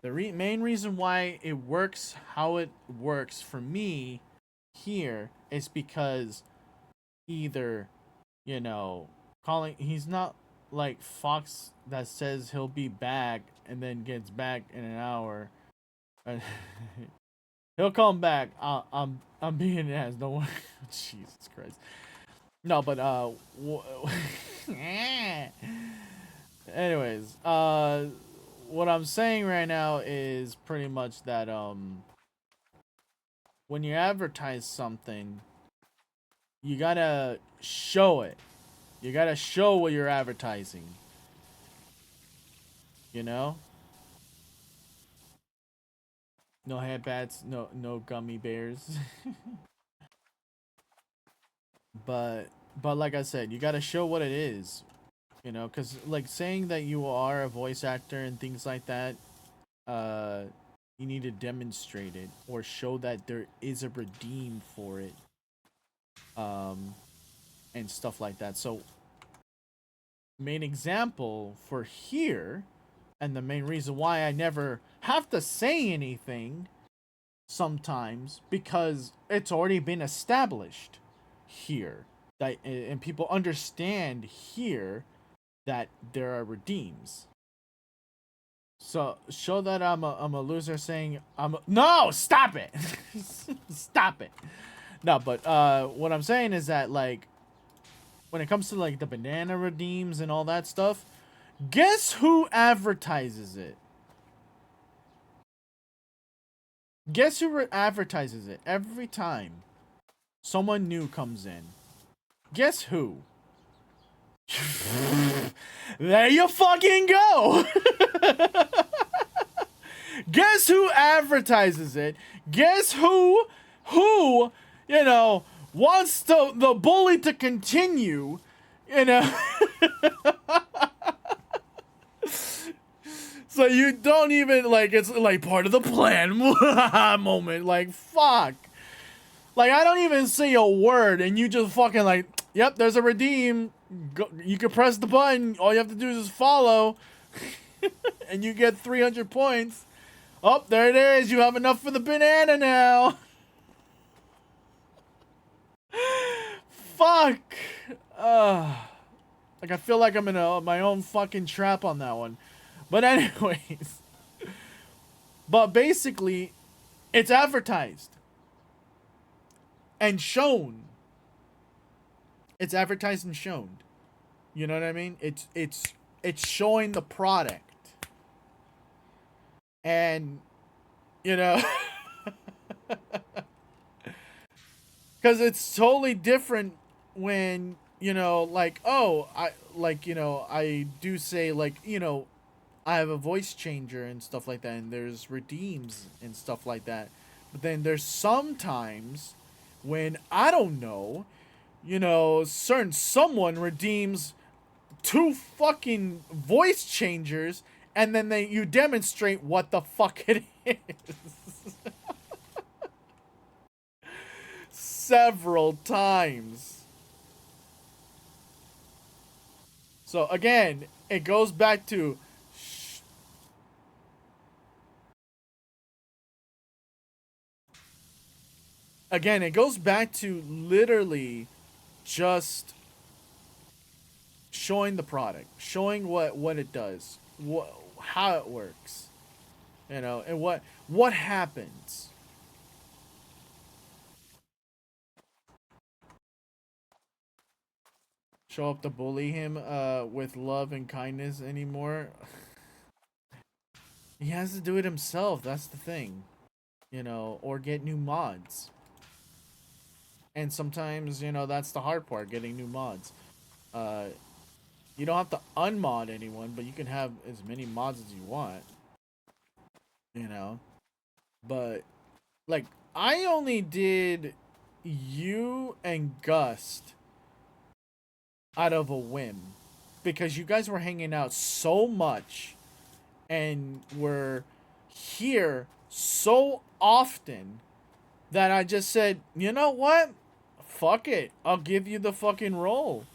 main reason why it works how it works for me here is because either, you know, calling he's not like Fox that says he'll be back and then gets back in an hour. He'll come back. I'm being an ass. Don't worry. Jesus Christ. No, but anyways, what I'm saying right now is pretty much that when you advertise something, you gotta show it. You gotta show what you're advertising. You know? No headbats, no gummy bears. but but like I said, you gotta show what it is. Because like saying that you are a voice actor and things like that, uh, you need to demonstrate it or show that there is a redeem for it, um, and stuff like that. So, main example for here, and the main reason why I never have to say anything sometimes because it's already been established here that and people understand here that there are redeems. So show that I'm a loser saying no, stop it. Stop it. No, but what I'm saying is that like when it comes to like the banana redeems and all that stuff, guess who advertises it? Guess who advertises it every time someone new comes in? Guess who? There you fucking go. Guess who advertises it? Guess who wants the bully to continue, you know? So you don't even like, it's like part of the plan moment. Like fuck. Like I don't even say a word and you just fucking like, yep, there's a redeem. Go, you can press the button. All you have to do is just follow. And you get 300 points. Oh, there it is. You have enough for the banana now. Fuck. Like I feel like I'm in my own fucking trap on that one. But anyways. But basically, it's advertised. And shown. It's advertised and shown. You know what I mean? It's showing the product. And because it's totally different when like, oh, I do say like, I have a voice changer and stuff like that, and there's redeems and stuff like that. But then there's sometimes when, I don't know, you know, certain someone redeems 2 fucking voice changers, and then you demonstrate what the fuck it is. Several times. So again, it goes back to literally just showing the product, showing what it does, how it works, you know, and what happens. Show up to bully him with love and kindness anymore. He has to do it himself. That's the thing, you know, or get new mods. And sometimes, you know, that's the hard part, getting new mods. Uh, you don't have to unmod anyone, but you can have as many mods as you want, you know. But like, I only did you and Gust out of a whim because you guys were hanging out so much and were here so often that I just said, you know what? Fuck it. I'll give you the fucking role.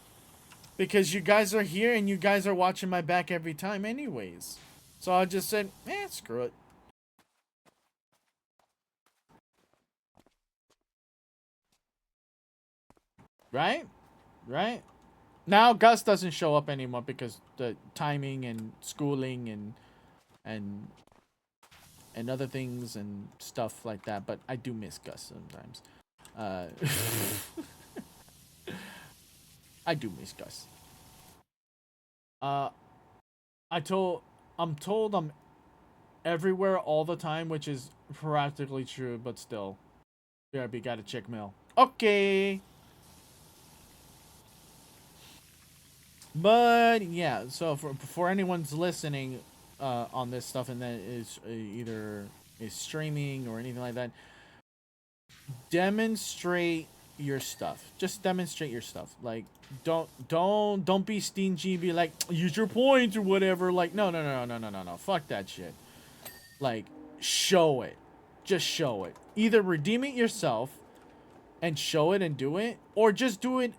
Because you guys are here and you guys are watching my back every time anyways. So I just said, screw it. Right? Right? Now Gus doesn't show up anymore because the timing and schooling and other things and stuff like that. But I do miss Gus sometimes. I do miss Gus. Uh, I'm told I'm everywhere all the time, which is practically true, but still. BRB gotta check mail. Okay. But yeah, so for anyone's listening on this stuff and that is either is streaming or anything like that, demonstrate your stuff. Just demonstrate your stuff. Like don't be stingy. Be like use your points or whatever. Like no. Fuck that shit. Like show it. Just show it. Either redeem it yourself and show it and do it, or just do it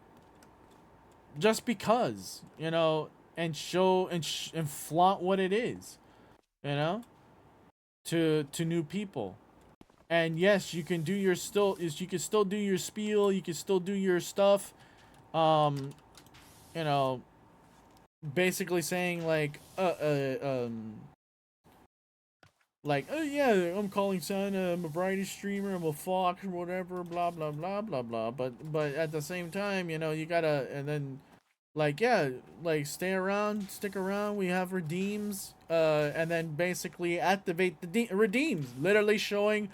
just because, you know, and show and flaunt what it is, you know, to new people. And yes, you can do your you can still do your spiel, you can still do your stuff, you know, basically saying like like, oh yeah, I'm calling Santa, I'm a variety streamer, I'm a fox or whatever, blah blah blah blah blah. But at the same time, you know, you gotta, and then like yeah, like stick around. We have redeems, and then basically activate the redeems, literally showing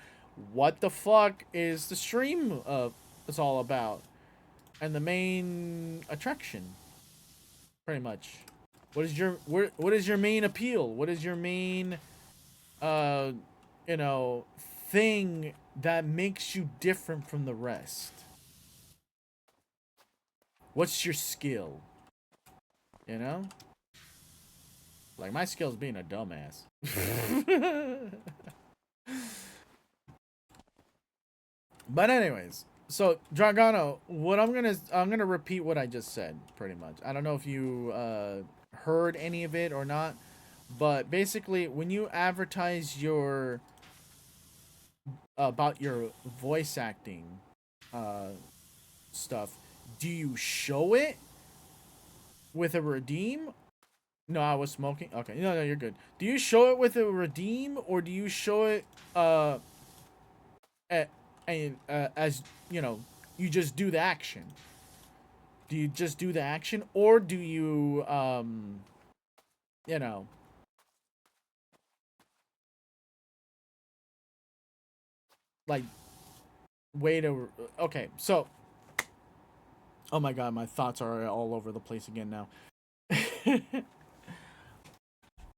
what the fuck is the stream is all about, and the main attraction, pretty much. What is your main appeal? What is your main uh, you know, thing that makes you different from the rest? What's your skill? You know? Like, my skill is being a dumbass. But anyways, so Dragano, what I'm gonna repeat what I just said, pretty much. I don't know if you heard any of it or not, but basically, when you advertise your about your voice acting uh, stuff, do you show it with a redeem? No, I was smoking. Okay, no, you're good. Do you show it with a redeem, or do you show it as you know, you just do the action? Do you just do the action, or do you you know, like way to? Okay, so oh my god, my thoughts are all over the place again now.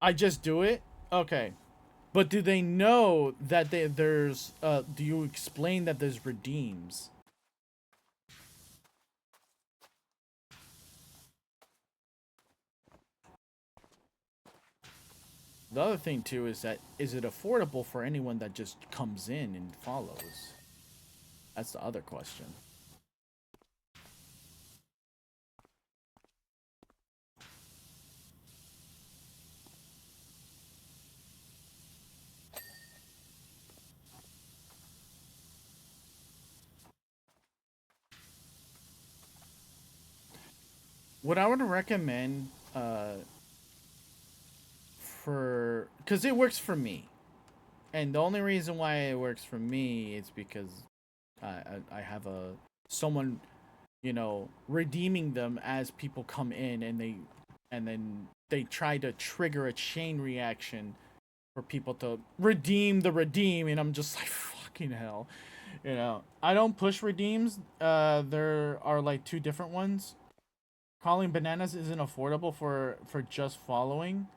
I just do it? Okay. But do they know that there's do you explain that there's redeems? the other thing too is that is it affordable for anyone that just comes in and follows? That's the other question. What I would recommend for, because it works for me, and the only reason why it works for me is because I have a someone, you know, redeeming them as people come in, and then they try to trigger a chain reaction for people to redeem the redeem, and I'm just like, fucking hell, you know. I don't push redeems. There are like two different ones. Calling bananas isn't affordable for just following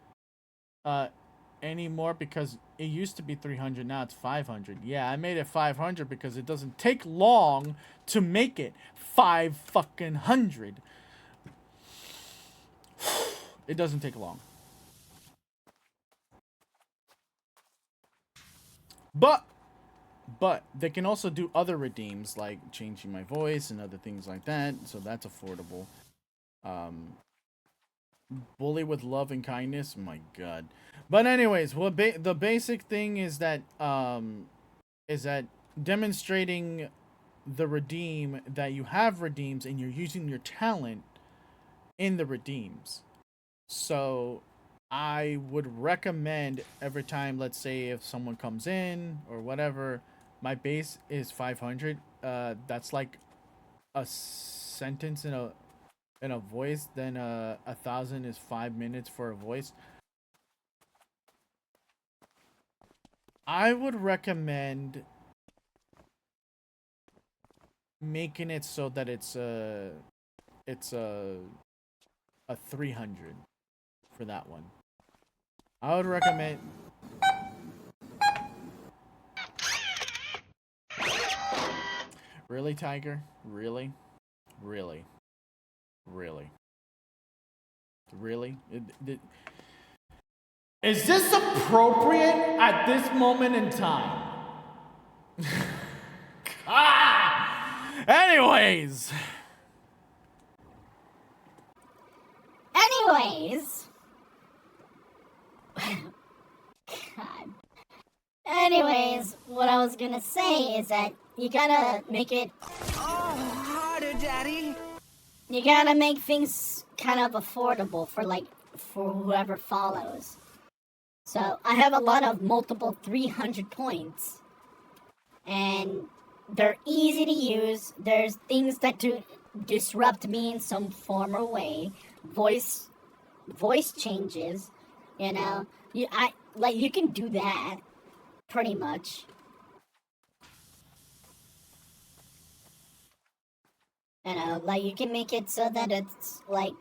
anymore, because it used to be 300, now it's 500. Yeah, I made it 500 because it doesn't take long to make it 500. It doesn't take long. But they can also do other redeems like changing my voice and other things like that, so that's affordable. Bully with love and kindness, my god. But anyways, the basic thing is that demonstrating the redeem, that you have redeems and you're using your talent in the redeems. So I would recommend every time, let's say if someone comes in or whatever, my base is 500. That's like a sentence in a voice. Then 1,000 is 5 minutes for a voice. I would recommend making it so that it's a 300 for that one. I would recommend. Really, Tiger? Really? Really? Really? Really? Is this appropriate at this moment in time? Anyways. God. Anyways, what I was gonna say is that you gotta make it. Oh, harder, Daddy. You gotta make things kind of affordable for whoever follows. So I have a lot of multiple 300 points, and they're easy to use. There's things that do disrupt me in some form or way. Voice changes, you know. You can do that pretty much. You know, like you can make it so that it's like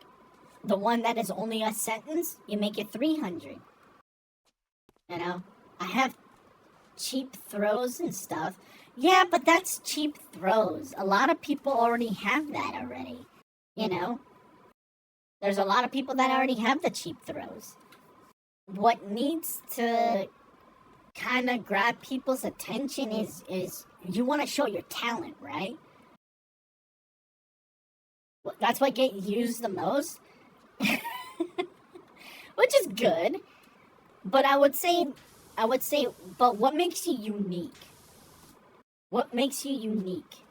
the one that is only a sentence, you make it 300. You know, I have cheap throws and stuff. Yeah, but that's cheap throws. A lot of people already have that already. You know, there's a lot of people that already have the cheap throws. What needs to kind of grab people's attention is you want to show your talent, right? That's what gets used the most. Which is good. But I would say, but what makes you unique? What makes you unique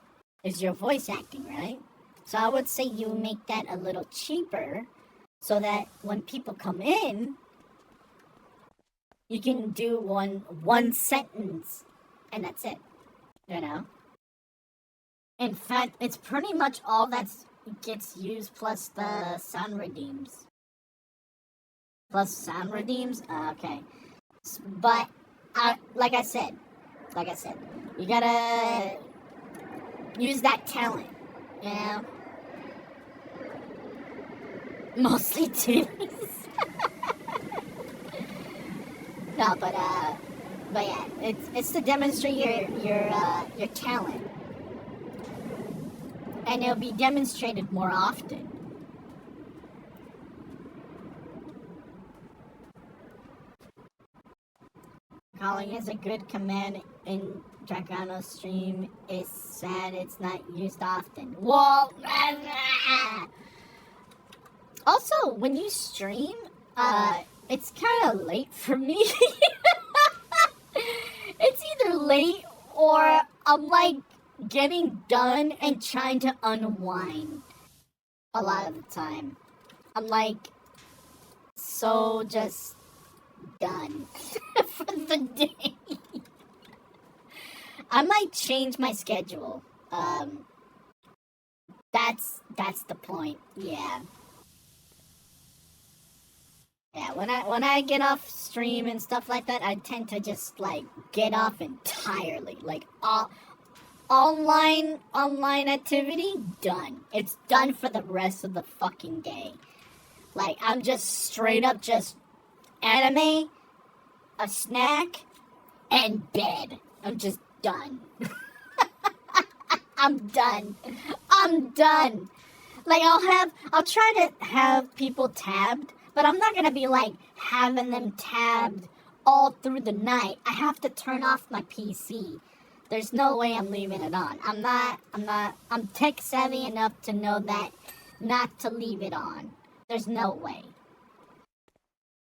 is your voice acting, right? So I would say you make that a little cheaper so that when people come in, you can do one sentence and that's it, you know? In fact, it's pretty much all that gets used plus the sound redeems. Plus sound redeems? Okay. But, like I said, you gotta use that talent, you know? Mostly titties. No, but yeah, it's to demonstrate your talent. And it'll be demonstrated more often. calling is a good command in Dragano's stream. It's sad it's not used often. Whoa! Also, when you stream, it's kind of late for me. It's either late or I'm like getting done and trying to unwind a lot of the time. I'm like so just done for the day. I might change my schedule. That's the point. Yeah. Yeah, when I get off stream and stuff like that, I tend to just like get off entirely. Like all online activity done. It's done for the rest of the fucking day. Like I'm just straight up just anime, a snack, and bed. I'm just done. I'm done. I'm done. Like I'll try to have people tabbed, but I'm not gonna be like having them tabbed all through the night. I have to turn off my PC. There's no way I'm leaving it on. I'm tech savvy enough to know that not to leave it on. There's no way.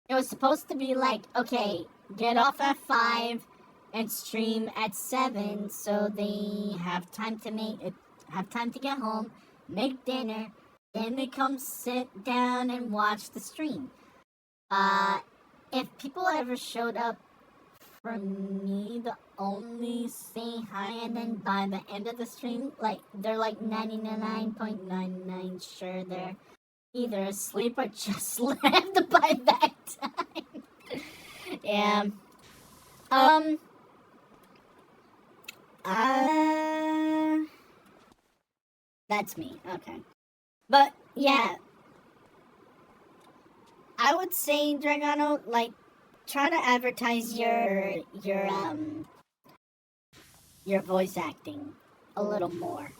It was supposed to be like, okay, get off at 5 and stream at 7 so they have time to get home, make dinner, then they come sit down and watch the stream. If people ever showed up for me to only say hi and then by the end of the stream, like they're like 99.99 sure they're either asleep or just left by that time. Yeah. That's me. Okay. But yeah, I would say Dragano, like, try to advertise your voice acting a little more,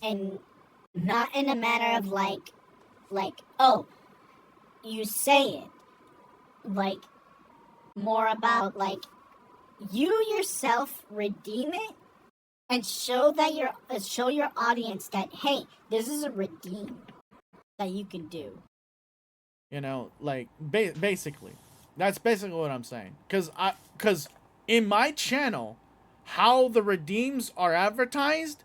and not in a matter of like, oh, you say it, like, more about like you yourself redeem it and show your audience that, hey, this is a redeem that you can do. You know, like basically, that's basically what I'm saying. Cause in my channel, how the redeems are advertised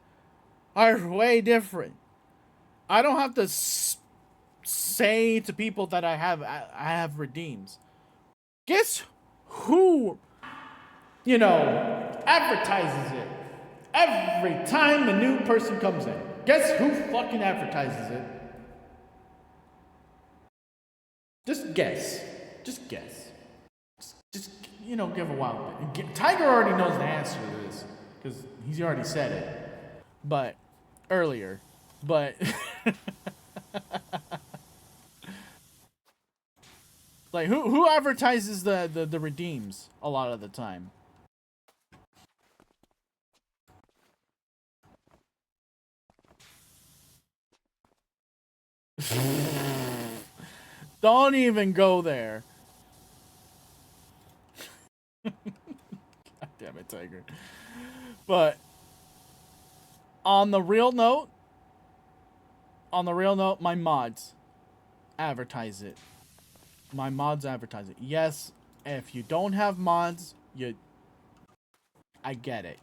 are way different. I don't have to say to people that I have redeems. Guess who, advertises it every time a new person comes in? Guess who fucking advertises it? Just guess. Just guess. Just give a wild bit. Tiger already knows the answer to this because he's already said it, but earlier. But like who advertises the redeems a lot of the time? Don't even go there. God damn it, Tiger. But on the real note, my mods advertise it. My mods advertise it. Yes, if you don't have mods, I get it.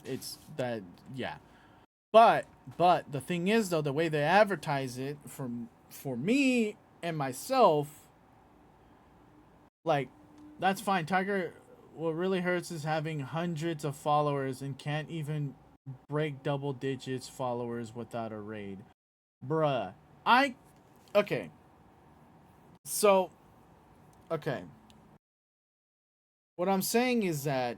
It's that, yeah. But the thing is though, the way they advertise it for me and myself, like, that's fine. Tiger, what really hurts is having hundreds of followers and can't even break double digits followers without a raid. Bruh. Okay. So, okay. What I'm saying is that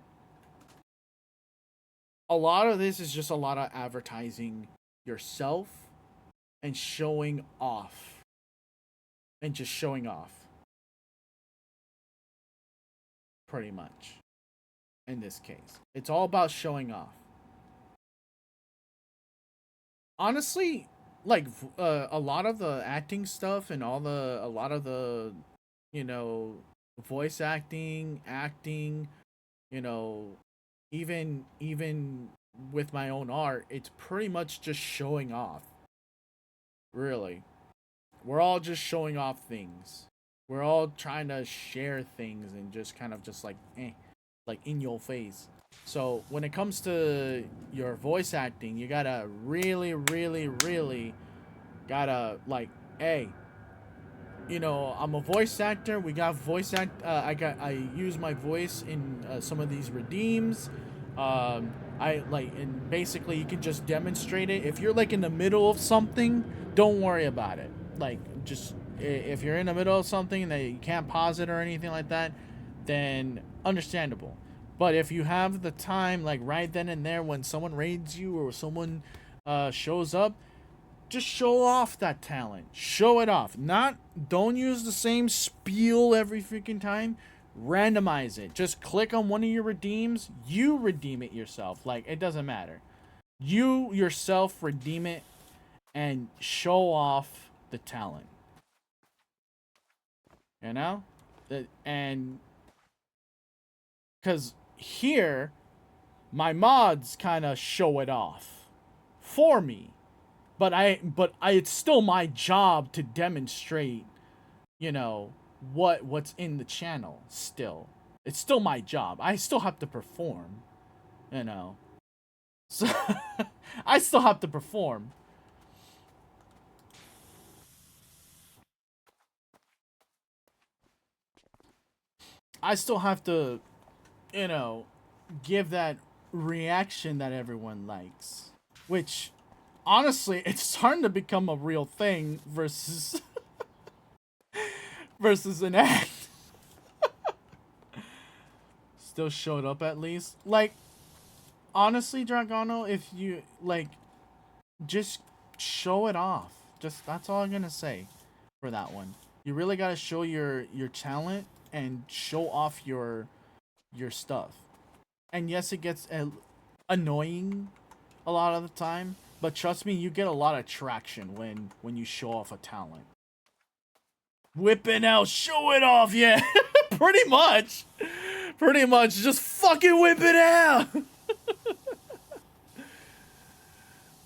a lot of this is just a lot of advertising yourself and showing off. And just showing off. Pretty much. In this case. It's all about showing off. Honestly, like, a lot of the acting stuff and a lot of the, voice acting, you know, even with my own art, it's pretty much just showing off. Really. We're all just showing off things. We're all trying to share things and just kind of just like like in your face. So when it comes to your voice acting, you gotta really, really, really gotta like, hey, you know, I'm a voice actor. We got voice act. I use my voice in some of these redeems. I like, and basically you can just demonstrate it. If you're like in the middle of something, don't worry about it. Like, just if you're in the middle of something that you can't pause it or anything like that, then understandable. But if you have the time, like right then and there when someone raids you or someone shows up, just show off that talent. Show it off. Don't use the same spiel every freaking time. Randomize it. Just click on one of your redeems. You redeem it yourself. Like, it doesn't matter. You yourself redeem it and show off the talent. You know? And because here, my mods kind of show it off for me. But it's still my job to demonstrate, you know, what's in the channel still. It's still my job. I still have to perform, you know. So I still have to perform. I still have to, you know, give that reaction that everyone likes, which honestly, it's starting to become a real thing versus versus an act. Still showed up at least. Like, honestly, Dragano, if you like, just show it off. Just that's all I'm gonna say for that one. You really gotta show your talent and show off your stuff. And yes, it gets annoying a lot of the time, but trust me, you get a lot of traction when you show off a talent. Whipping out, show it off, yeah. Pretty much. Pretty much, just fucking whip it out.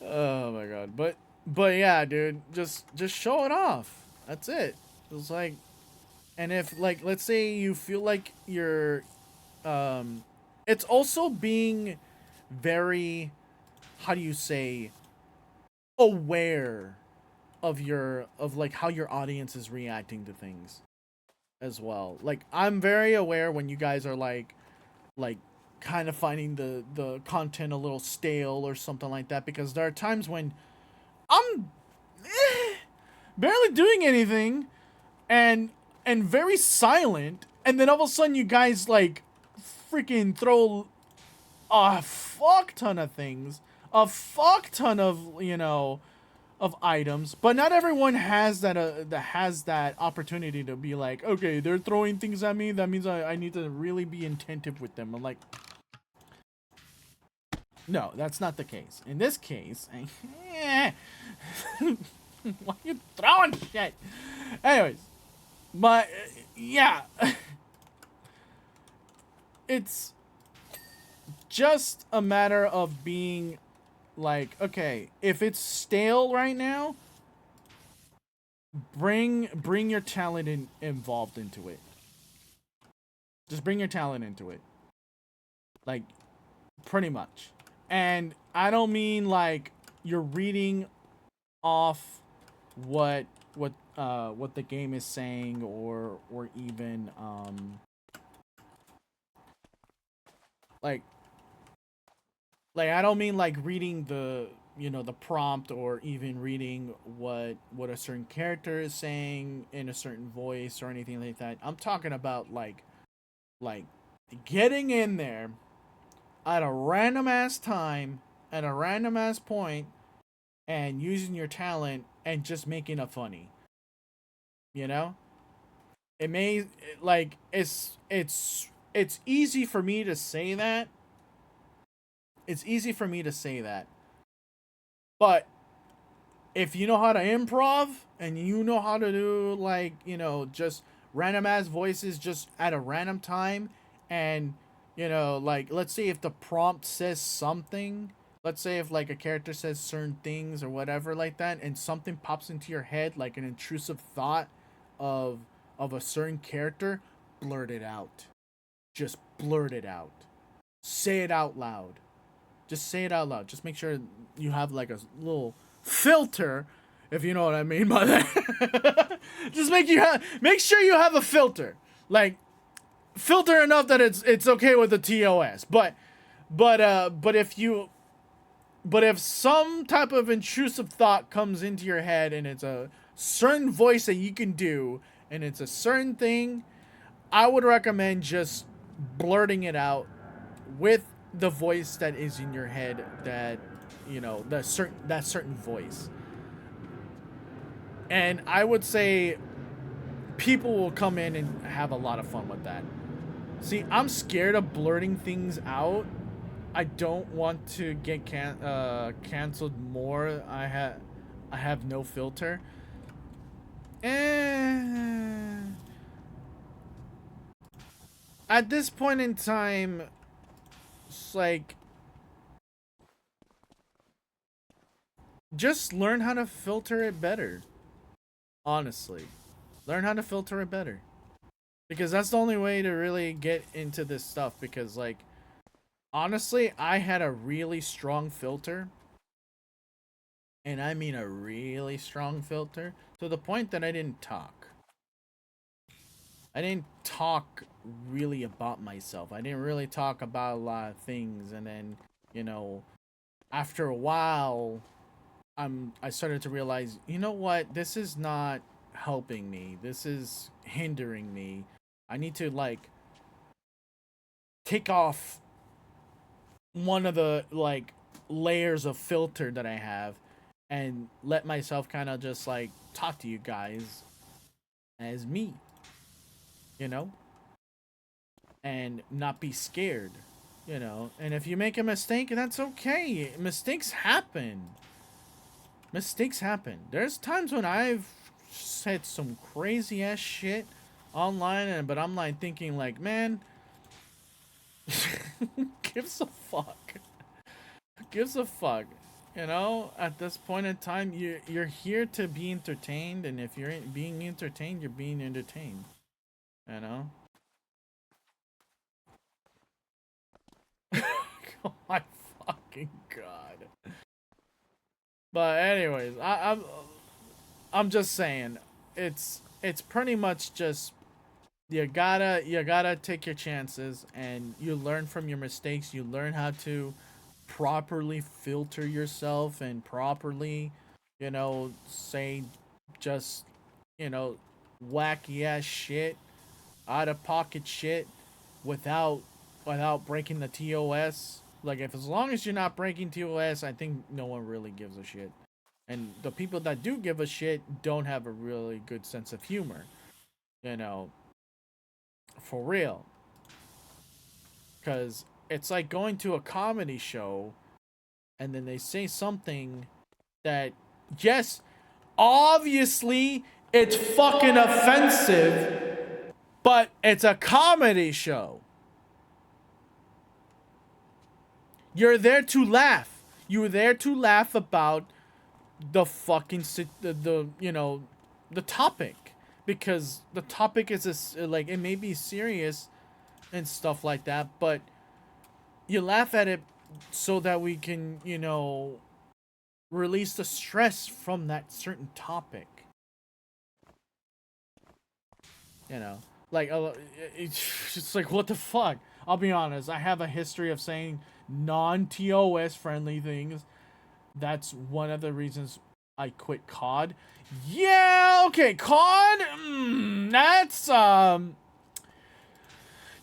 Oh my god. But yeah, dude, just show it off. That's it. It's like, and if like, let's say you feel like you're it's also being very, how do you say, aware of like how your audience is reacting to things as well. Like, I'm very aware when you guys are like kind of finding the content a little stale or something like that, because there are times when I'm barely doing anything and very silent, and then all of a sudden you guys like freaking throw a fuck ton of things, a fuck ton of, you know, of items, but not everyone has that opportunity to be like, okay, they're throwing things at me, that means I need to really be attentive with them. I'm like, no, that's not the case. In this case, why are you throwing shit? Anyways, but yeah, it's just a matter of being like, okay, if it's stale right now, bring your talent involved into it. Just bring your talent into it. Like, pretty much. And I don't mean like you're reading off what the game is saying, or even like I don't mean like reading the, you know, the prompt, or even reading what a certain character is saying in a certain voice or anything like that. I'm talking about like getting in there at a random ass time, at a random ass point, and using your talent and just making it funny. You know? It may, like, it's easy for me to say that. It's easy for me to say that. But if you know how to improv, and you know how to do, like, you know, just random ass voices just at a random time, and you know, like, let's say if the prompt says something, let's say if like a character says certain things or whatever like that, and something pops into your head like an intrusive thought of of a certain character, blurt it out. Just blurt it out. Say it out loud. Just say it out loud. Just make sure you have like a little filter, if you know what I mean by that. Just make sure you have a filter. Like, filter enough that it's okay with the TOS. But if some type of intrusive thought comes into your head and it's a certain voice that you can do and it's a certain thing, I would recommend just blurting it out with the voice that is in your head, that, you know, that certain voice. And I would say people will come in and have a lot of fun with that. See, I'm scared of blurting things out. I don't want to get canceled more. I have no filter. At this point in time, it's like, just learn how to filter it better. Honestly, learn how to filter it better, because that's the only way to really get into this stuff. Because, like, honestly, I had a really strong filter, and I mean a really strong filter, to the point that I didn't talk. I didn't talk really about myself. I didn't really talk about a lot of things, and then, you know, after a while, I started to realize, you know what, this is not helping me. This is hindering me. I need to, like, take off one of the, like, layers of filter that I have and let myself kind of just, like, talk to you guys as me, you know, and not be scared, you know. And if you make a mistake, that's okay. Mistakes happen. Mistakes happen. There's times when I've said some crazy ass shit online, but I'm like thinking, like, man, gives a fuck. Gives a fuck. You know, at this point in time, you're here to be entertained, and if you're being entertained, you're being entertained. You know. Oh my fucking god. But anyways, I'm just saying, it's pretty much just, you gotta take your chances, and you learn from your mistakes. You learn how to properly filter yourself and properly, you know, say just, you know, wacky ass shit, out of pocket shit, without breaking the TOS. Like, if as long as you're not breaking TOS, I think no one really gives a shit. And the people that do give a shit don't have a really good sense of humor. You know, for real. Because it's like going to a comedy show and then they say something that, yes, obviously it's fucking offensive, but it's a comedy show. You're there to laugh. You're there to laugh about the fucking the you know, the topic, because the topic is like, it may be serious and stuff like that, but you laugh at it so that we can, you know, release the stress from that certain topic. You know, like, it's just like, what the fuck. I'll be honest, I have a history of saying non-TOS friendly things. That's one of the reasons I quit COD. Yeah, okay, COD, that's, yeah,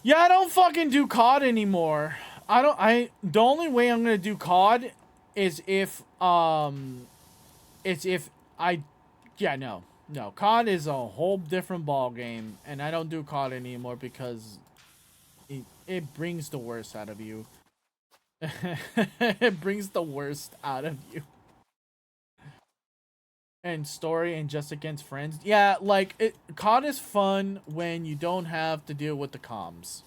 I don't fucking do COD anymore. The only way I'm gonna do COD is if, yeah, no, COD is a whole different ball game, and I don't do COD anymore because it brings the worst out of you. It brings the worst out of you. And story and just against friends. Yeah, like, COD is fun when you don't have to deal with the comms.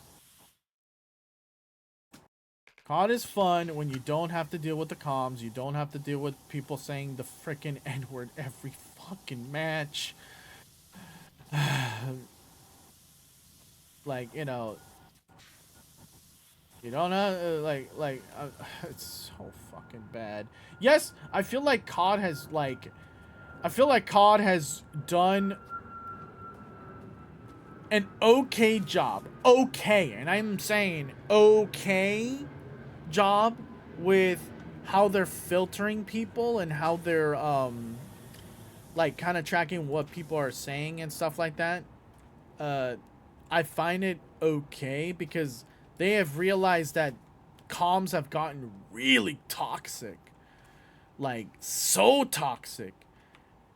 COD is fun when you don't have to deal with the comms. You don't have to deal with people saying the freaking N-word every fucking match. Like, you know, you don't know, it's so fucking bad. Yes, I feel like COD has, done an okay job. Okay, and I'm saying okay job with how they're filtering people and how they're, like, kind of tracking what people are saying and stuff like that. I find it okay because they have realized that comms have gotten really toxic. Like, so toxic.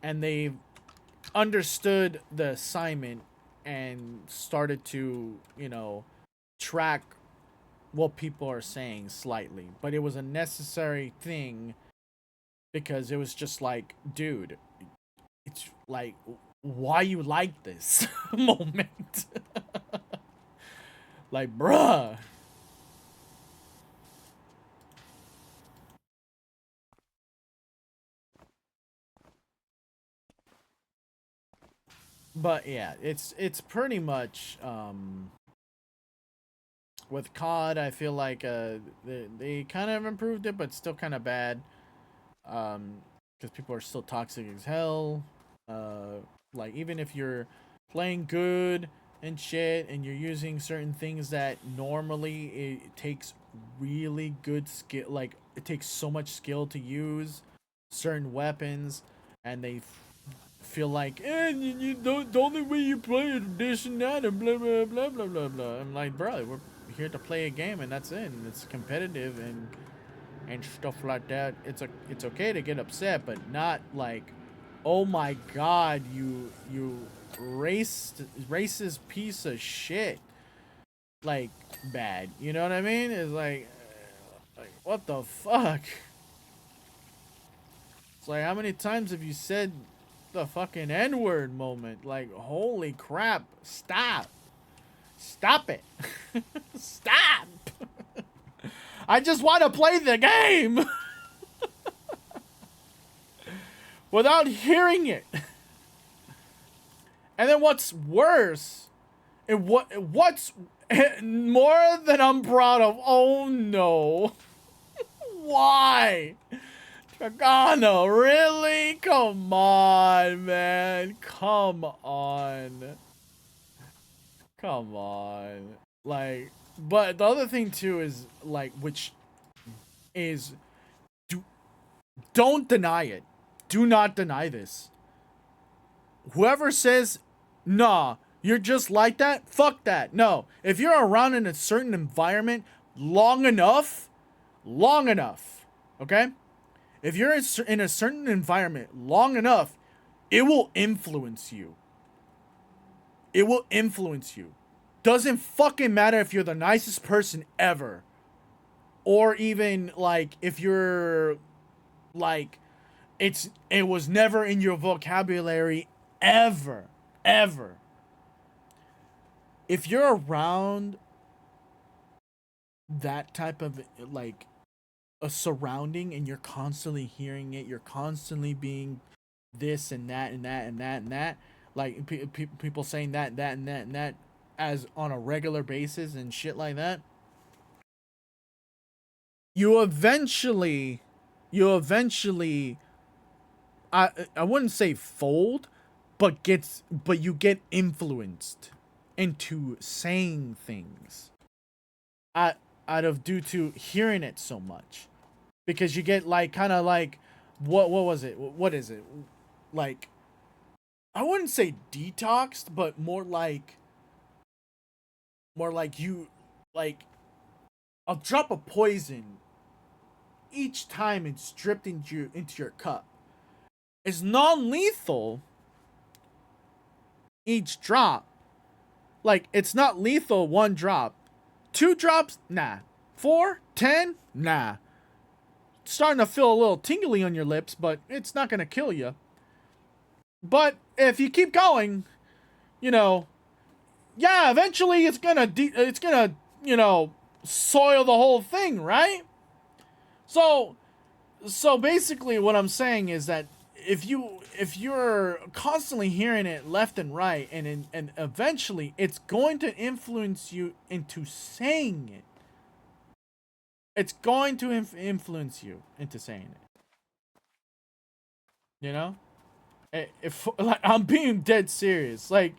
And they've understood the assignment and started to, you know, track what people are saying slightly. But it was a necessary thing because it was just like, dude, it's like, why you like this moment? Like, bruh. But yeah, it's pretty much with COD. I feel like they kind of improved it, but still kind of bad. Because people are still toxic as hell. Like, even if you're playing good and shit, and you're using certain things that normally it takes really good skill, like it takes so much skill to use certain weapons, and they feel like, you don't, the only way you play it this and that and blah blah blah blah blah blah. I'm like, bro, we're here to play a game and that's it. And it's competitive and stuff like that. It's okay to get upset, but not like, oh my god, you racist piece of shit. Like, bad. You know what I mean? It's like what the fuck? It's like, how many times have you said the fucking N-word moment? Like, holy crap. Stop. Stop it. Stop. I just want to play the game without hearing it. And then what's worse, and what's more than I'm proud of, oh no. Why? Dragano, really? Come on, man. Come on. Come on. Like, but the other thing too is, like, which is, don't deny it. Do not deny this. Whoever says, nah, you're just like that, fuck that. No. If you're around in a certain environment long enough, okay? If you're in a certain environment long enough, it will influence you. It will influence you. Doesn't fucking matter if you're the nicest person ever. Or even, like, if you're, like, it was never in your vocabulary ever. Ever. If you're around that type of, like, a surrounding and you're constantly hearing it, you're constantly being this and that and that and that and that, like people saying that and that and that and that as on a regular basis and shit like that, you eventually I wouldn't say fold, but you get influenced into saying things out of due to hearing it so much. Because you get, like, kind of like, what was it? What is it? Like, I wouldn't say detoxed, but more like you, like, a drop of poison each time it's dripped into your cup. It's non-lethal each drop. Like, it's not lethal one drop. 2 drops? Nah. 4? 10? Nah. Starting to feel a little tingly on your lips, but it's not gonna kill you. But if you keep going, you know, yeah, eventually it's gonna, you know, soil the whole thing, right? So basically what I'm saying is that if you're constantly hearing it left and right, and eventually it's going to influence you into saying it. It's going to influence you into saying it. You know? If like, I'm being dead serious. Like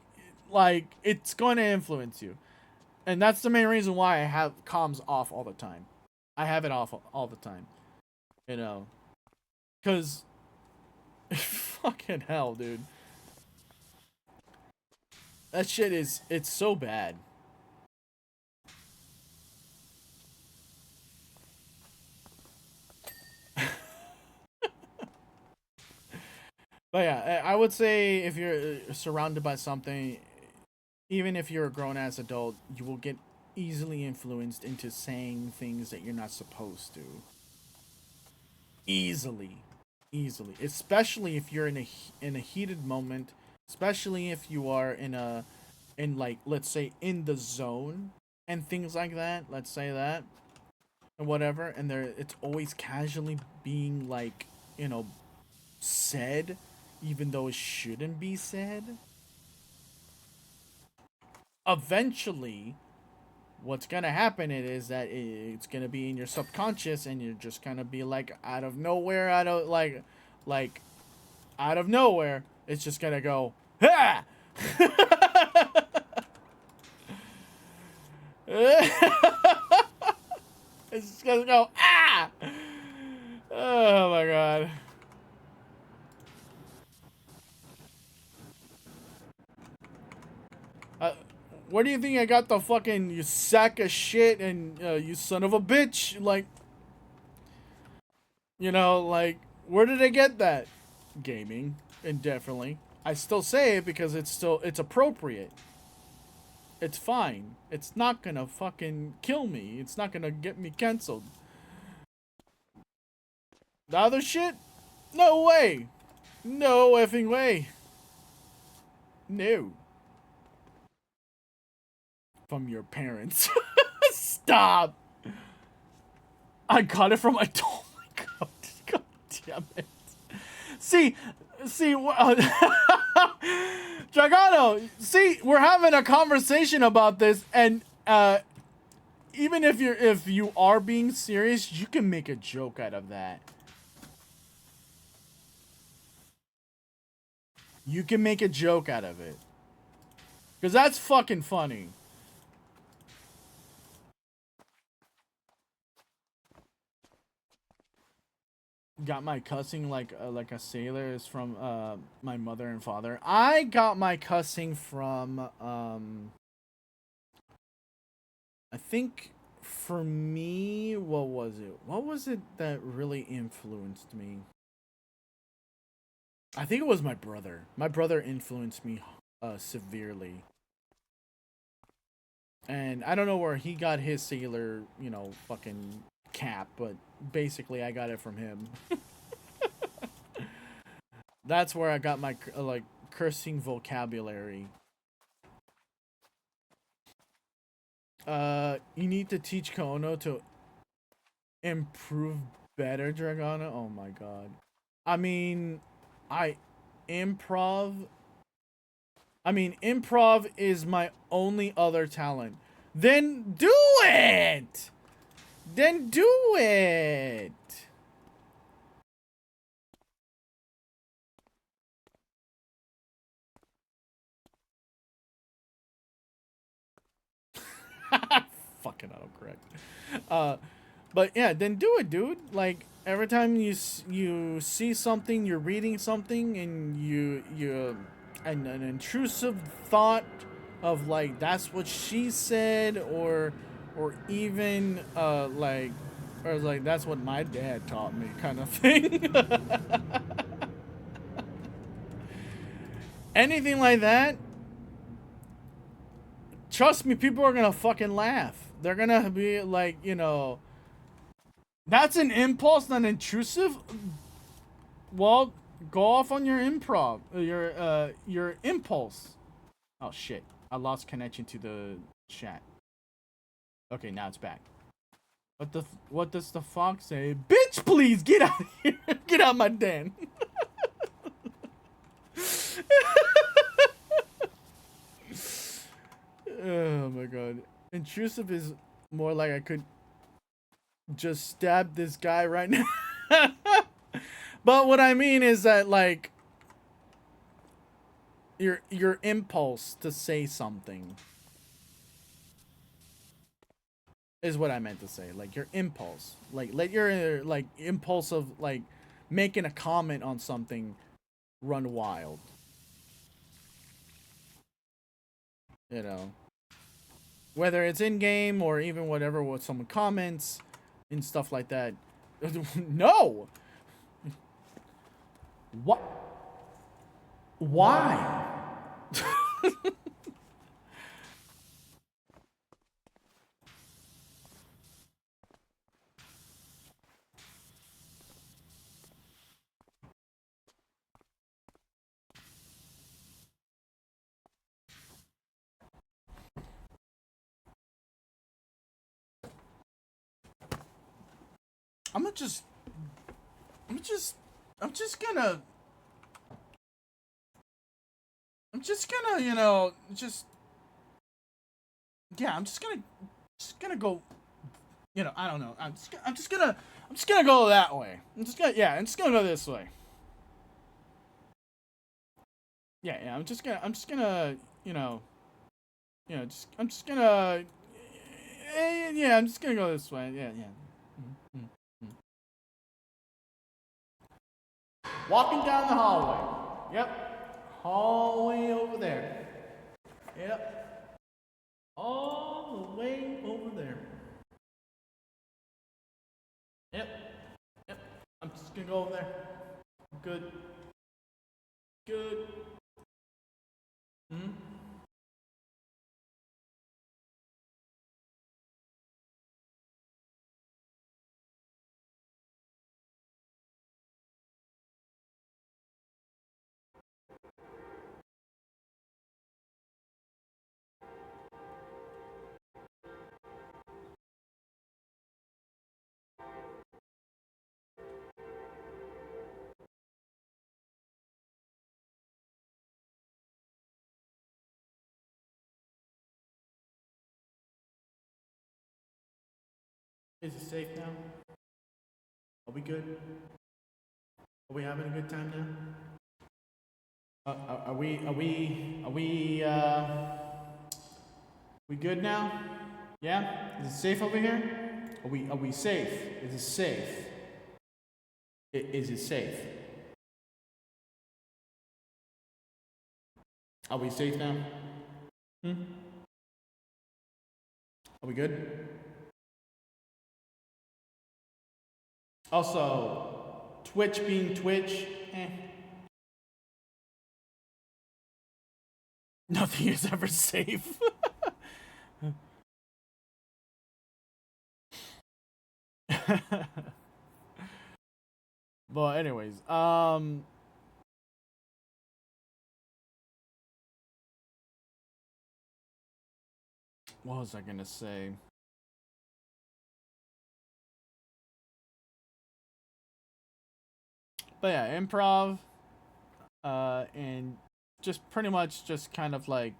it's going to influence you. And that's the main reason why I have comms off all the time. I have it off all the time. You know? Cuz fucking hell, dude. That shit it's so bad. But yeah, I would say if you're surrounded by something, even if you're a grown-ass adult, you will get easily influenced into saying things that you're not supposed to. Easily. Especially if you're in a heated moment, especially if you are in like, let's say, in the zone and things like that, let's say that, or whatever, and it's always casually being like, said, even though it shouldn't be said. Eventually, what's gonna happen is that it's gonna be in your subconscious, and you're just gonna be like, out of nowhere, out of nowhere, it's just gonna go, ha! It's just gonna go, ah! Oh my god. Where do you think I got the fucking, you sack of shit, and you son of a bitch? Like, like, where did I get that? Gaming, indefinitely. I still say it because it's appropriate. It's fine. It's not gonna fucking kill me. It's not gonna get me canceled. The other shit? No way. No effing way. No. From your parents. Stop. I got it from my. Oh my god. God damn it. See, Dragano, see, we're having a conversation about this, and even if you are being serious, you can make a joke out of that. You can make a joke out of it. Because that's fucking funny. Got my cussing like a sailor is from my mother and father. I got my cussing from I think for me, what was it? What was it that really influenced me? I think it was my brother. My brother influenced me severely. And I don't know where he got his sailor, fucking cap, but basically I got it from him. That's where I got my cursing vocabulary. You need to teach Kono to improve better, Dragana. Oh my god. I mean, improv is my only other talent. Then do it! Then do it! Fucking autocorrect. But yeah, then do it, dude. Like, every time you see something, you're reading something, and an intrusive thought of like, that's what she said, or even like that's what my dad taught me, kind of thing. Anything like that, trust me, people are gonna fucking laugh. They're gonna be like, that's an impulse, not intrusive. Well, go off on your improv, your impulse. Oh shit, I lost connection to the chat. Okay, now it's back. What does the fox say? Bitch, please get out of here. Get out of my den. Oh my god. Intrusive is more like I could just stab this guy right now. But what I mean is that, like, your impulse to say something is what I meant to say. Like, your impulse. Like, let your, like, impulse of, like, making a comment on something run wild. You know? Whether it's in-game or even whatever, what someone comments and stuff like that. No! What? Why? I'm just gonna, you know, I'm just gonna go, you know, I don't know. I'm just gonna go that way. I'm just gonna go this way. Yeah, I'm just gonna, I'm just gonna, yeah, I'm just gonna go this way. Yeah. Mm-hmm. Walking down the hallway. Yep. Hallway over there. Yep. All the way over there. Yep. I'm just gonna go over there. Good. Hmm? Is it safe now? Are we good? Are we having a good time now? We good now? Yeah? Is it safe over here? Are we safe? Is it safe? Is it safe? Are we safe now? Hmm? Are we good? Also, Twitch being Twitch, nothing is ever safe. But anyways, what was I gonna say? But yeah, improv, and just pretty much just kind of like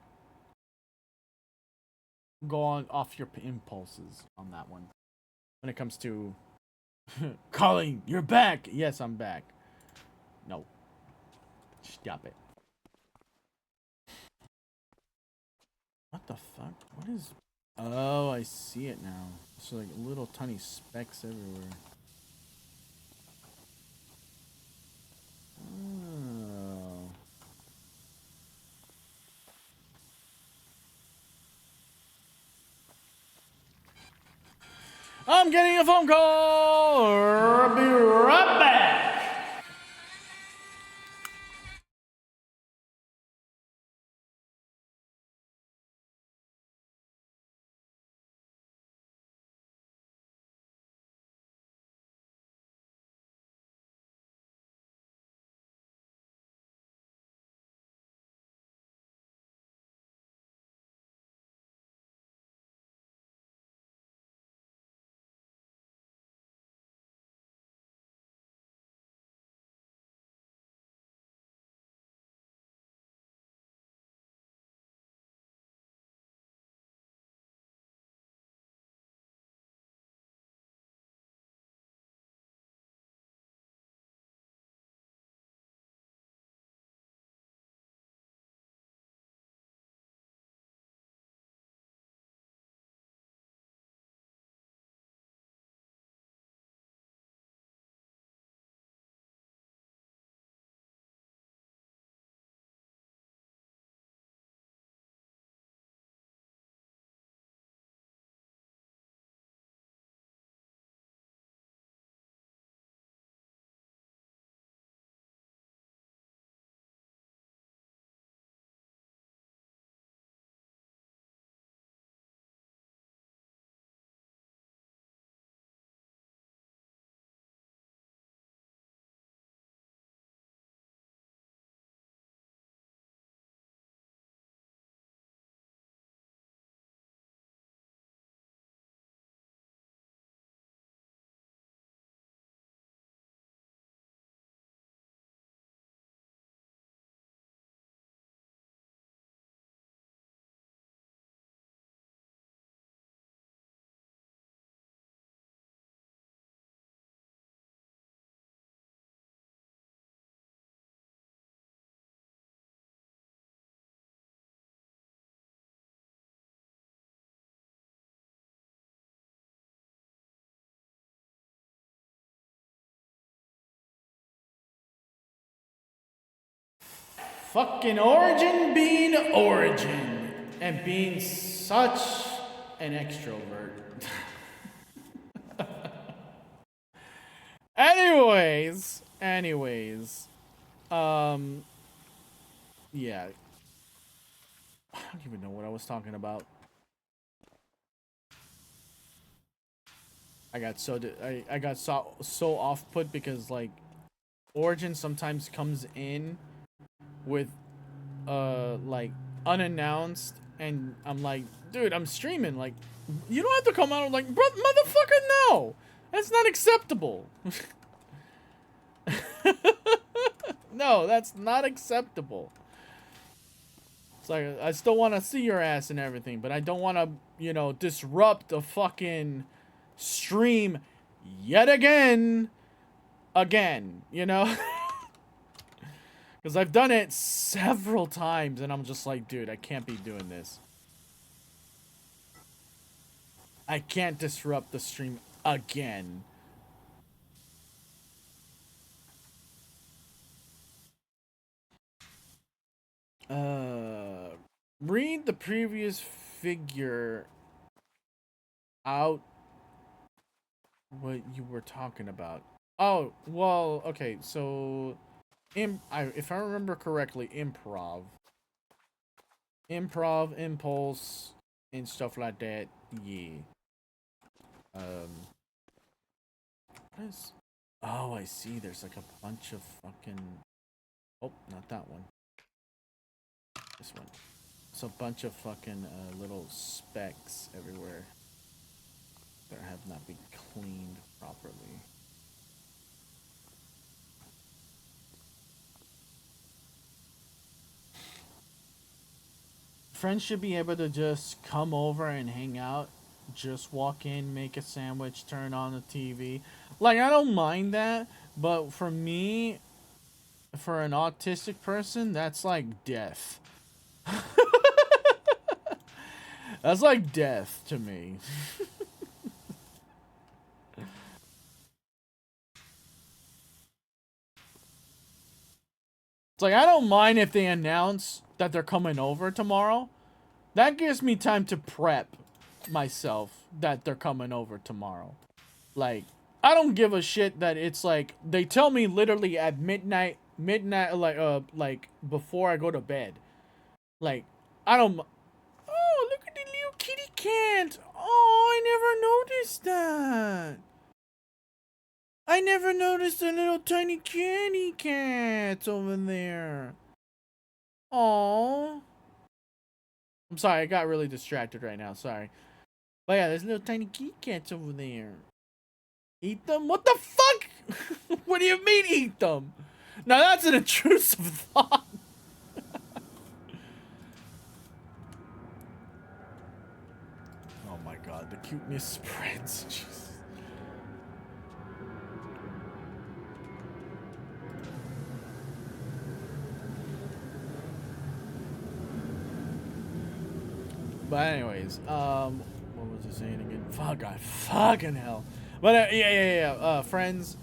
go on off your impulses on that one. When it comes to Colin, you're back. Yes, I'm back. No, stop it. What the fuck? What is? Oh, I see it now. It's like little tiny specks everywhere. Oh. I'm getting a phone call. I'll be right back. Fucking Origin being Origin and being such an extrovert. Anyways, yeah. I don't even know what I was talking about. I got so off put because like Origin sometimes comes in with like unannounced, and I'm like, dude, I'm streaming, like you don't have to come out. I'm like, motherfucker, no, that's not acceptable. No, that's not acceptable. It's like, I still want to see your ass and everything, but I don't want to, you know, disrupt a fucking stream yet again, you know? Because I've done it several times, and I'm just like, dude, I can't be doing this. I can't disrupt the stream again. Read the previous figure out what you were talking about. Oh, well, okay, so if I remember correctly, improv, impulse, and stuff like that. Yeah. What is? Oh, I see. There's like a bunch of fucking. Oh, not that one. This one. It's a bunch of fucking little specks everywhere that have not been cleaned properly. Friends should be able to just come over and hang out, just walk in, make a sandwich, turn on the TV. Like, I don't mind that, but for me, for an autistic person, that's like death. That's like death to me. It's like, I don't mind if they announce that they're coming over tomorrow. That gives me time to prep myself that they're coming over tomorrow. Like, I don't give a shit that it's like, they tell me literally at midnight, like before I go to bed. Like, I don't, oh, look at the little kitty cat. Oh, I never noticed that. I never noticed the little tiny kitty cats over there. Aww. I'm sorry, I got really distracted right now, sorry. But yeah, there's little tiny kitty cats over there. Eat them? What the fuck? What do you mean eat them? Now that's an intrusive thought. Oh my god, the cuteness spreads. Jesus. But anyways, what was I saying again? Fuck, God, fucking hell. But yeah. Friends,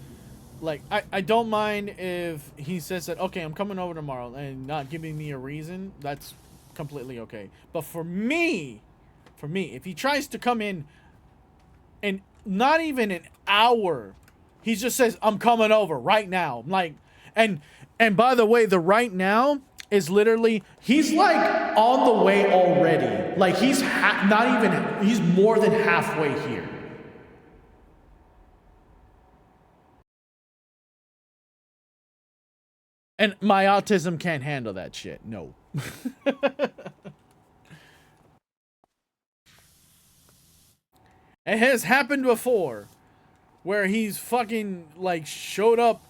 like, I don't mind if he says that, okay, I'm coming over tomorrow, and not giving me a reason. That's completely okay. But for me, if he tries to come in and not even an hour, he just says, I'm coming over right now. Like, and by the way, the right now is literally, he's like on the way already. Like, he's he's more than halfway here. And my autism can't handle that shit. No. It has happened before where he's fucking like showed up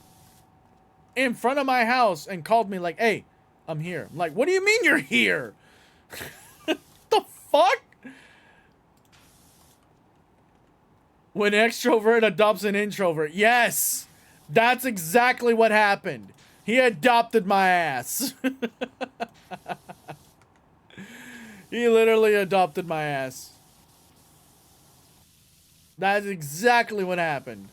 in front of my house and called me like, hey, I'm here. I'm like, what do you mean you're here? The fuck? When extrovert adopts an introvert. Yes, that's exactly what happened. He adopted my ass. He literally adopted my ass. That's exactly what happened.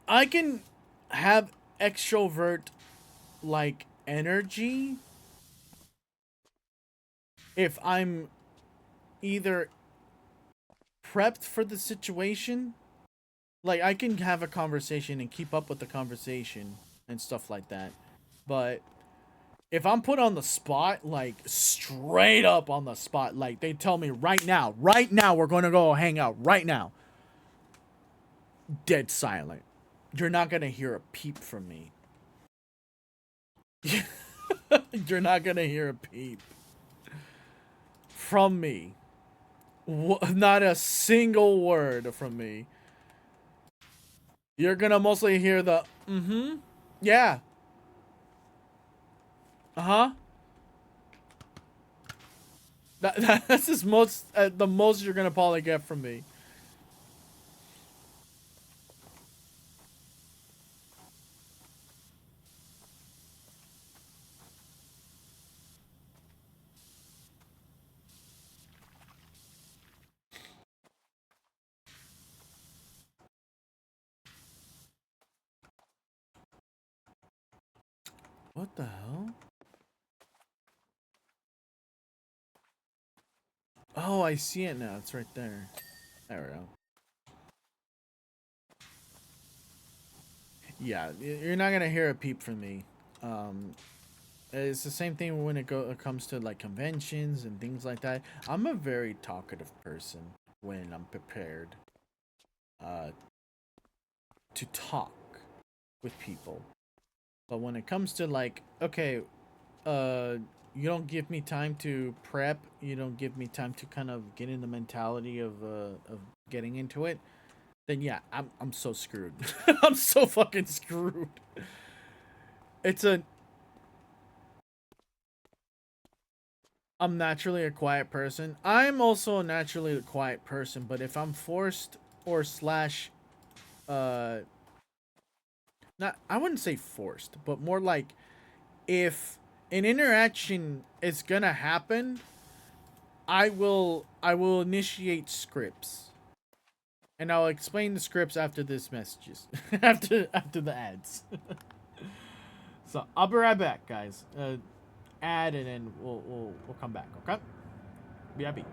I can have extrovert like energy if I'm either prepped for the situation. Like, I can have a conversation and keep up with the conversation and stuff like that. But if I'm put on the spot, like straight up on the spot, like they tell me right now, we're going to go hang out right now. Dead silent. You're not going to hear a peep from me. You're not going to hear a peep from me. Not a single word from me. You're going to mostly hear the, yeah. Uh-huh. That's just the most you're gonna probably get from me. What the hell? Oh, I see it now. It's right there. There we go. Yeah, you're not gonna hear a peep from me. It's the same thing when it comes to like conventions and things like that. I'm a very talkative person when I'm prepared uh, to talk with people. But when it comes to like, okay, you don't give me time to prep. You don't give me time to kind of get in the mentality of getting into it. Then yeah, I'm so screwed. I'm so fucking screwed. It's a I'm naturally a quiet person. I'm also naturally a quiet person, but if I'm forced or slash uh not I wouldn't say forced, but more like if an interaction is gonna happen, I will initiate scripts. And I'll explain the scripts after this messages. after the ads. So I'll be right back, guys. Ad and then we'll come back, okay? BIB.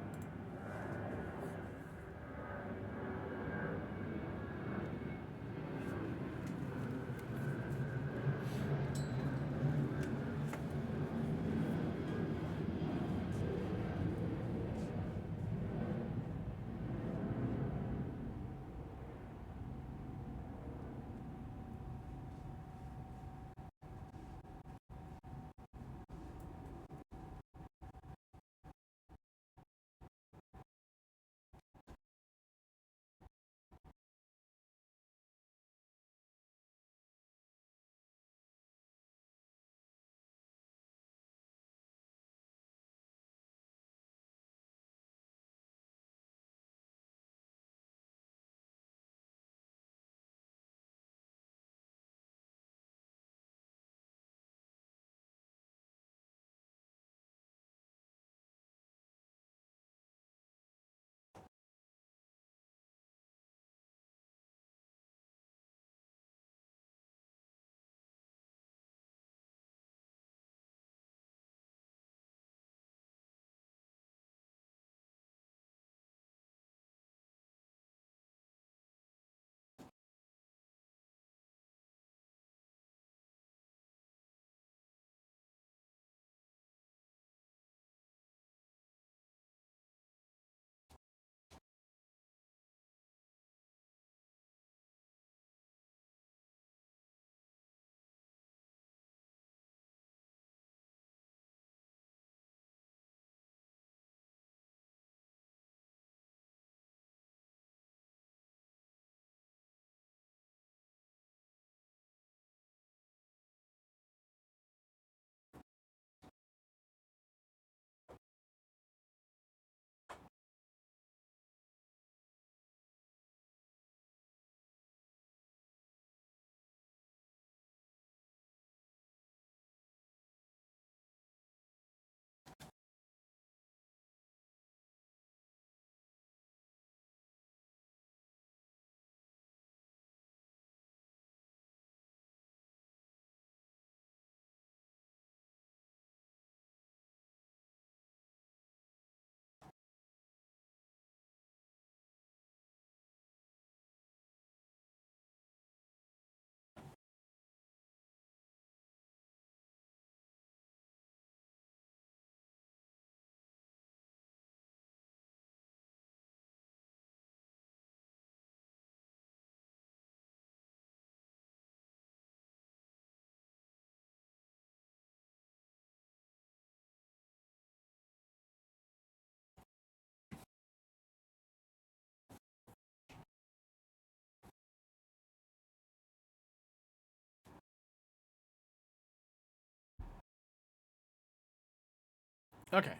Okay.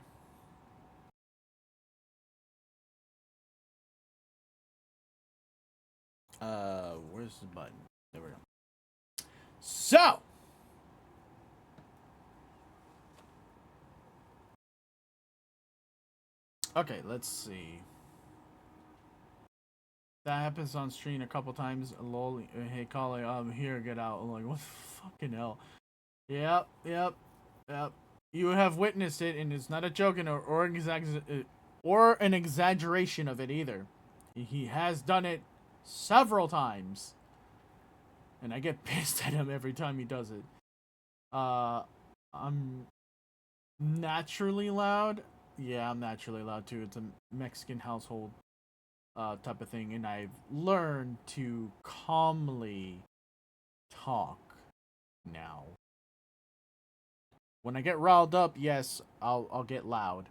Where's the button? There we go. So, okay, let's see. That happens on screen a couple times. Lol, hey, Collie, I'm here, get out. I'm like, what the fucking hell? Yep. You have witnessed it, and it's not a joke or an exaggeration of it either. He has done it several times, and I get pissed at him every time he does it. I'm naturally loud. Yeah, I'm naturally loud too. It's a Mexican household type of thing, and I've learned to calmly talk now. When I get riled up, yes, I'll get loud,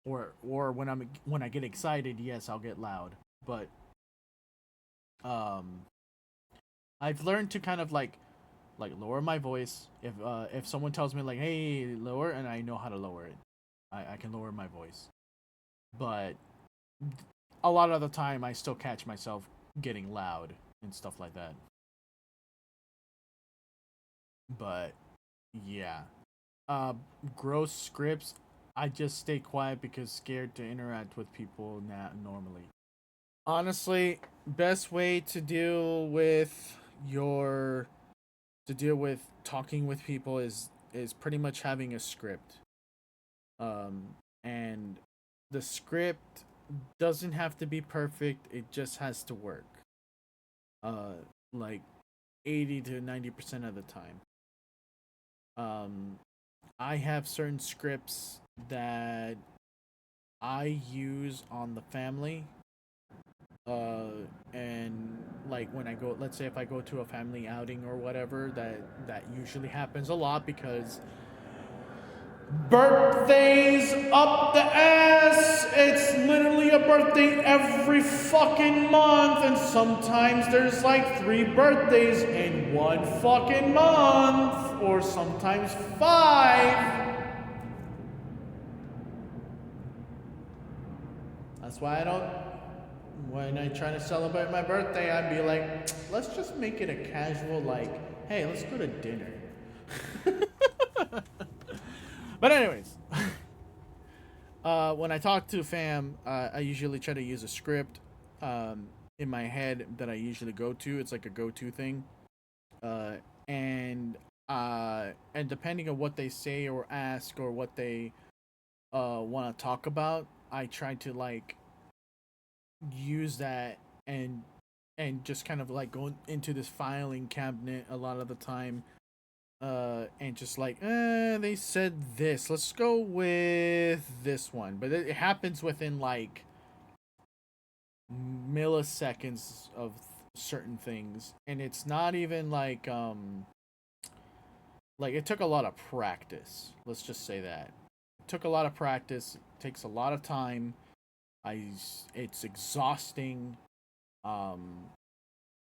or when I get excited, yes, I'll get loud. But I've learned to kind of like lower my voice if someone tells me like, hey, lower, and I know how to lower it. I can lower my voice, but a lot of the time I still catch myself getting loud and stuff like that. But yeah, gross scripts. I just stay quiet because scared to interact with people normally. Honestly, best way to deal with your to deal with talking with people is pretty much having a script. And the script doesn't have to be perfect. It just has to work. Like 80 to 90% of the time. I have certain scripts that I use on the family. And like when I go, let's say if I go to a family outing or whatever, that usually happens a lot because birthdays up the ass. It's literally a birthday every fucking month, and sometimes there's like 3 birthdays in one fucking month, or sometimes 5. That's why I don't. When I try to celebrate my birthday, I'd be like, let's just make it a casual, like, hey, let's go to dinner. But anyways, when I talk to fam, I usually try to use a script in my head that I usually go to. It's like a go-to thing, uh, and and depending on what they say or ask or what they want to talk about, I try to like use that and just kind of like go into this filing cabinet a lot of the time, and just like, they said this, let's go with this one, but it happens within like milliseconds of certain things, and it's not even like it took a lot of practice, let's just say that. It took a lot of practice, it takes a lot of time. It's exhausting. um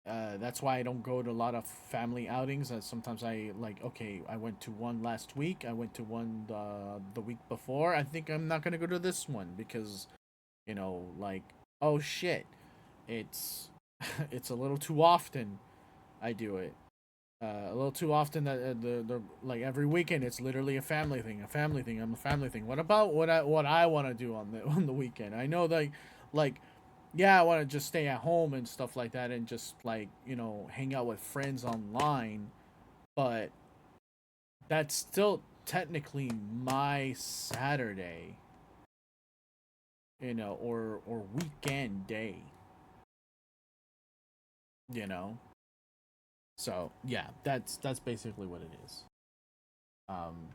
that's why I don't go to a lot of family outings. Sometimes I like, okay, I went to one last week. I went to one the week before. I think I'm not gonna go to this one because, like, oh shit, it's it's a little too often. I do it a little too often that the like every weekend it's literally a family thing. I'm a family thing. What about what I want to do on the weekend? I know like yeah, I want to just stay at home and stuff like that and just like, hang out with friends online, but that's still technically my Saturday, or weekend day, you know. So, yeah, that's basically what it is. Um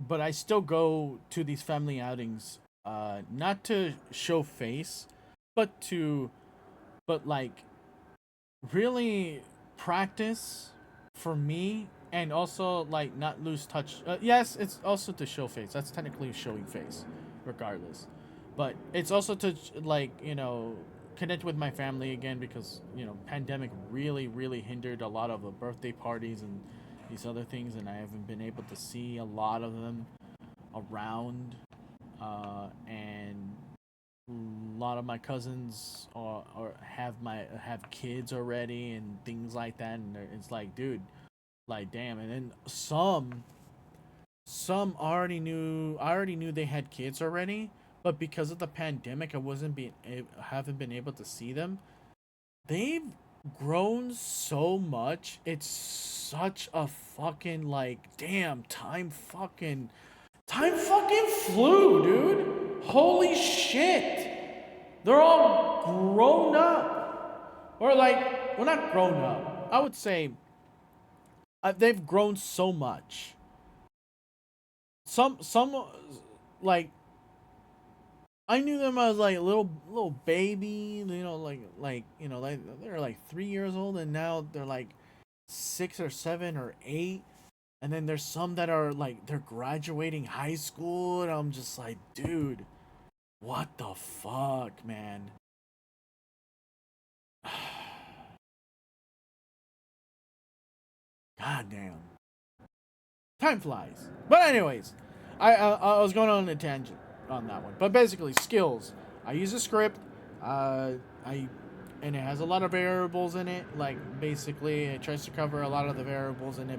but I still go to these family outings not to show face, but like really practice for me, and also like not lose touch. Yes, it's also to show face. That's technically showing face, regardless. But it's also to like connect with my family again because pandemic really hindered a lot of birthday parties and these other things, and I haven't been able to see a lot of them around and a lot of my cousins have kids already and things like that, and it's like, dude, like, damn. And then some I already knew they had kids already, but because of the pandemic, haven't been able to see them. They've grown so much. It's such a fucking, like, damn, time fucking flew, dude. Holy shit. They're all grown up. Or, like, well, not grown up. I would say they've grown so much. Some, like, I knew them as like little baby, like they're like 3 years old, and now they're like 6 or 7 or 8. And then there's some that are like they're graduating high school, and I'm just like, dude, what the fuck, man? God damn, time flies. But anyways, I was going on a tangent on that one, but basically skills. I use a script. I and it has a lot of variables in it. Like, basically, it tries to cover a lot of the variables, and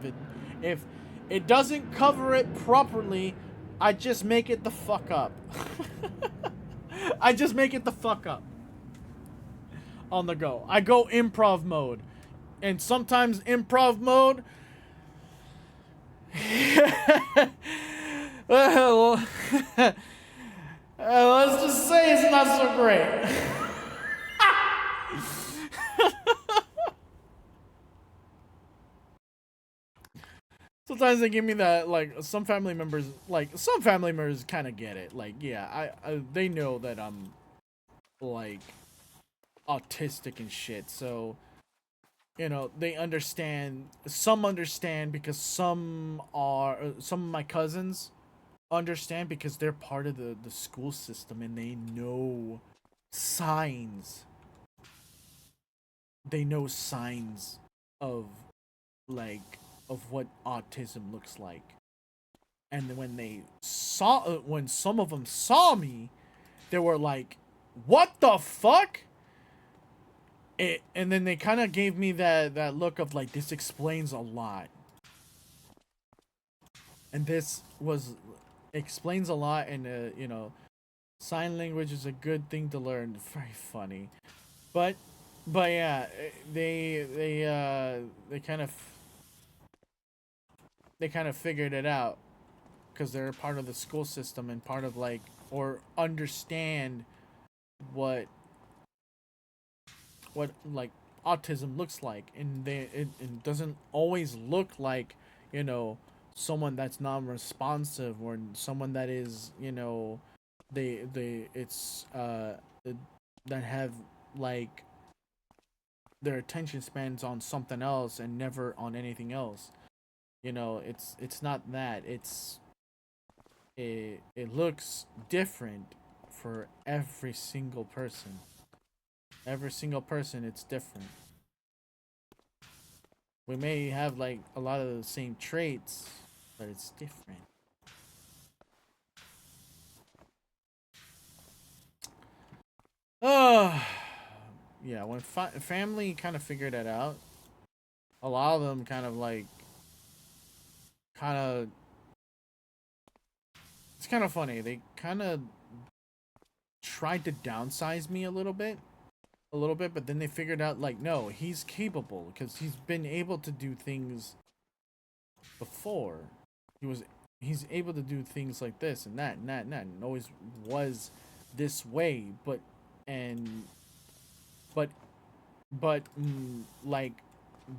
if it doesn't cover it properly, I just make it the fuck up. I just make it the fuck up on the go. I go improv mode, and sometimes improv mode. Well, let's just say it's not so great. Sometimes they give me that, like, some family members kind of get it. Like, yeah, they know that I'm, like, autistic and shit. So, they understand. Some understand because some of my cousins understand because they're part of the school system, and they know signs. They know signs of, like, of what autism looks like. And when some of them saw me, they were like, what the fuck? And then they kind of gave me that look of, like, this explains a lot. And this explains a lot, and sign language is a good thing to learn. Very funny. But yeah, they kind of figured it out because they're part of the school system and part of, like, or understand what like autism looks like, and it doesn't always look like, someone that's non-responsive, or someone that is, that have, like, their attention spans on something else and never on anything else. It's not that. It looks different for every single person. Every single person, it's different. We may have, like, a lot of the same traits, but it's different. Yeah, when family kind of figured it out, a lot of them kind of, like, it's kind of funny. They kind of tried to downsize me a little bit, but then they figured out, like, no, he's capable because he's been able to do things before. He's able to do things like this and that and that and that, and always was this way, but like,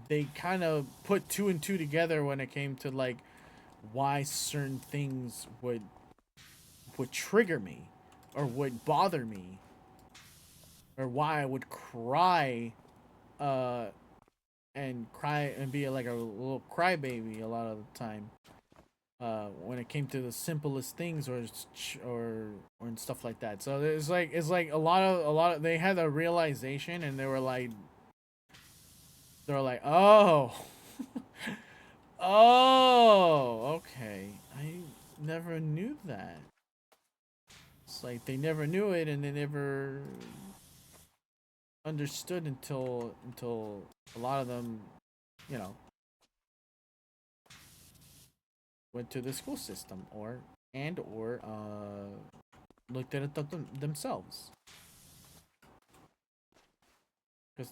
they kind of put two and two together when it came to, like, why certain things would trigger me or would bother me, or why I would cry and be like a little crybaby a lot of the time when it came to the simplest things, or and stuff like that. So it's like a lot of they had a realization, and they were like, oh. Oh, okay, I never knew that. it's like they never knew it and they never understood until a lot of them, you know, went to the school system or looked at it themselves. Cause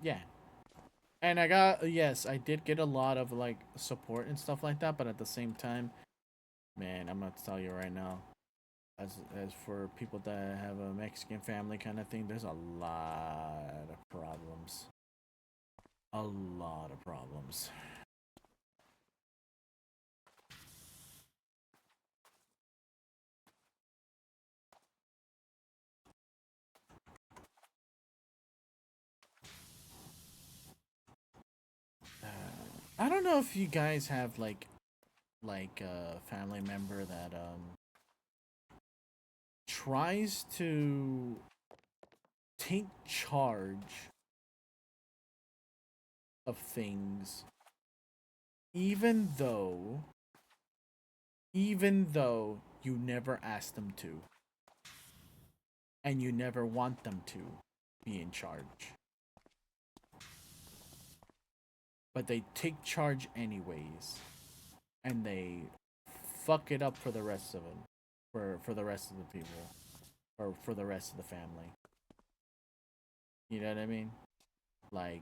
yeah, and I did get a lot of like support and stuff like that, but at the same time, man, I'm gonna tell you right now, as for people that have a Mexican family kind of thing, there's a lot of problems. A lot of problems. I don't know if you guys have like a family member that tries to take charge of things even though you never ask them to and you never want them to be in charge, but they take charge anyways and they fuck it up for the rest of them, for the rest of the people, or for the rest of the family. You know what I mean? Like,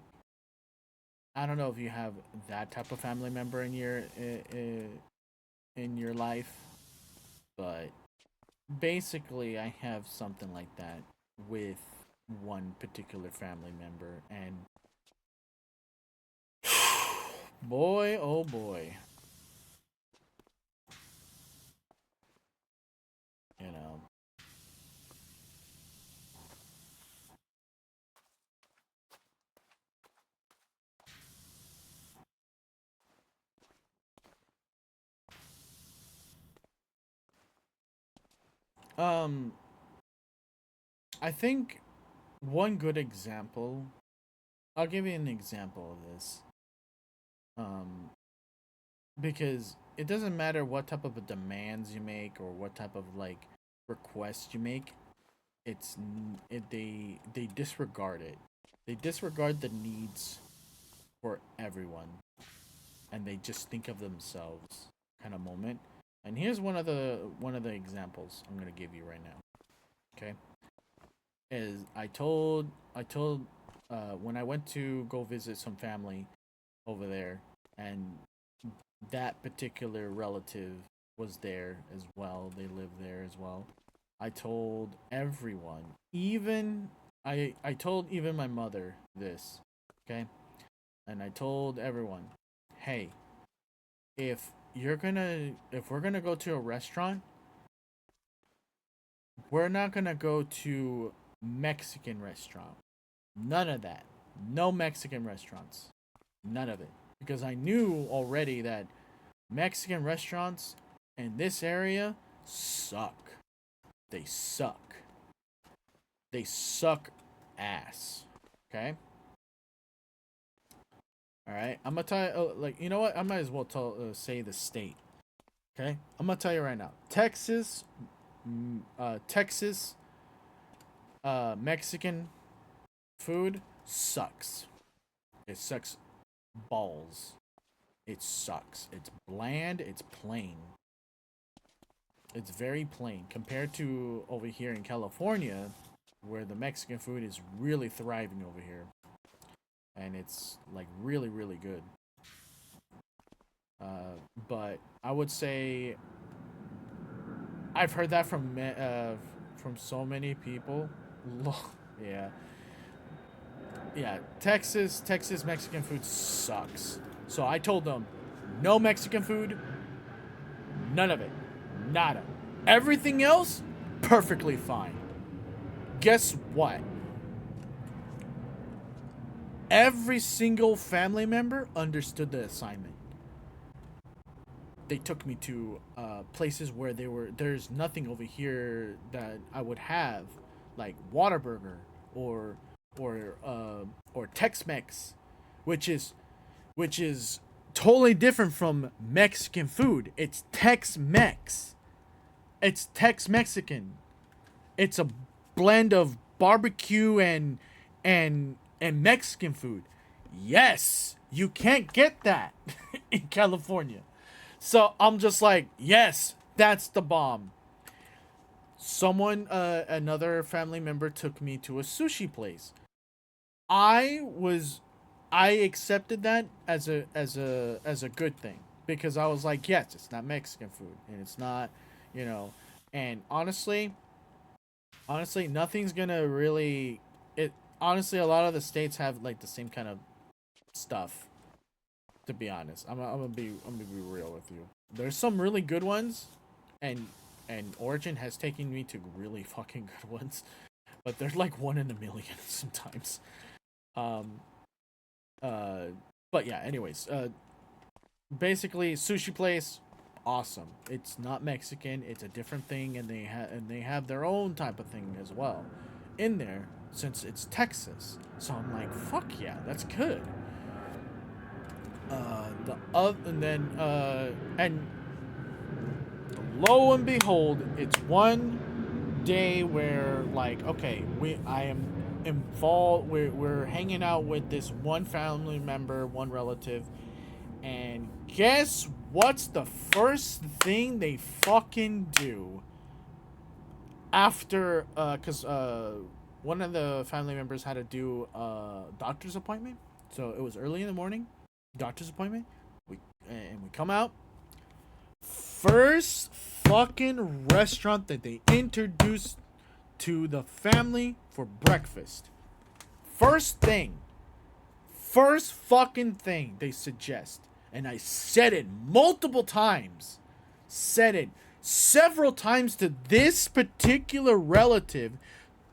I don't know if you have that type of family member in your life, but basically I have something like that with one particular family member, and boy, oh boy, you know. Um, I think one good example. I'll give you an example of this. Um, because it doesn't matter what type of demands you make or what type of like requests you make. They disregard it. They disregard the needs for everyone, and they just think of themselves kind of moment. And here's one of the examples I'm gonna give you right now. Okay, is I told when I went to go visit some family over there, and that particular relative was there as well. They live there as well. I told everyone, even I told even my mother this, okay? And I told everyone, "Hey, if we're going to go to a restaurant, we're not going to go to Mexican restaurant. None of that. No Mexican restaurants. None of it. Because I knew already that Mexican restaurants in this area suck. They suck. They suck ass. Okay? All right. I'm gonna tell you, like, you know what? I might as well say the state. Okay? I'm gonna tell you right now. Texas Mexican food sucks. It sucks balls. It sucks. It's bland. It's plain. It's very plain compared to over here in California, where the Mexican food is really thriving over here, and it's like really, really good. But I would say I've heard that from so many people. Yeah, yeah. Texas Mexican food sucks. So I told them, no Mexican food, none of it, nada. Everything else, perfectly fine. Guess what? Every single family member understood the assignment. They took me to places where there's nothing over here that I would have, like Whataburger or Tex-Mex, which is totally different from Mexican food. It's Tex-Mex. It's Tex-Mexican. it's a blend of barbecue and Mexican food. Yes, you can't get that in California. So I'm just like, yes, that's the bomb. Someone, another family member took me to a sushi place. I was, I accepted that as a good thing because I was like, yes, it's not Mexican food and it's not, you know, and honestly, nothing's gonna really. It honestly, a lot of the states have like the same kind of stuff. To be honest, I'm gonna be real with you. There's some really good ones, and Origin has taken me to really fucking good ones, but they're like one in a million sometimes. Um. Uh. But yeah. Anyways. Basically, sushi place, awesome. It's not Mexican. It's a different thing, and they have their own type of thing as well, in there since it's Texas. So I'm like, fuck yeah, that's good. And lo and behold, it's one day where like, okay, I am involved. We're hanging out with this one family member, one relative, and guess what's the first thing they fucking do after cuz one of the family members had to do a doctor's appointment. So it was early in the morning, doctor's appointment. We come out. First fucking restaurant that they introduced to the family for breakfast. First thing. First fucking thing they suggest. And I said it multiple times. Said it several times to this particular relative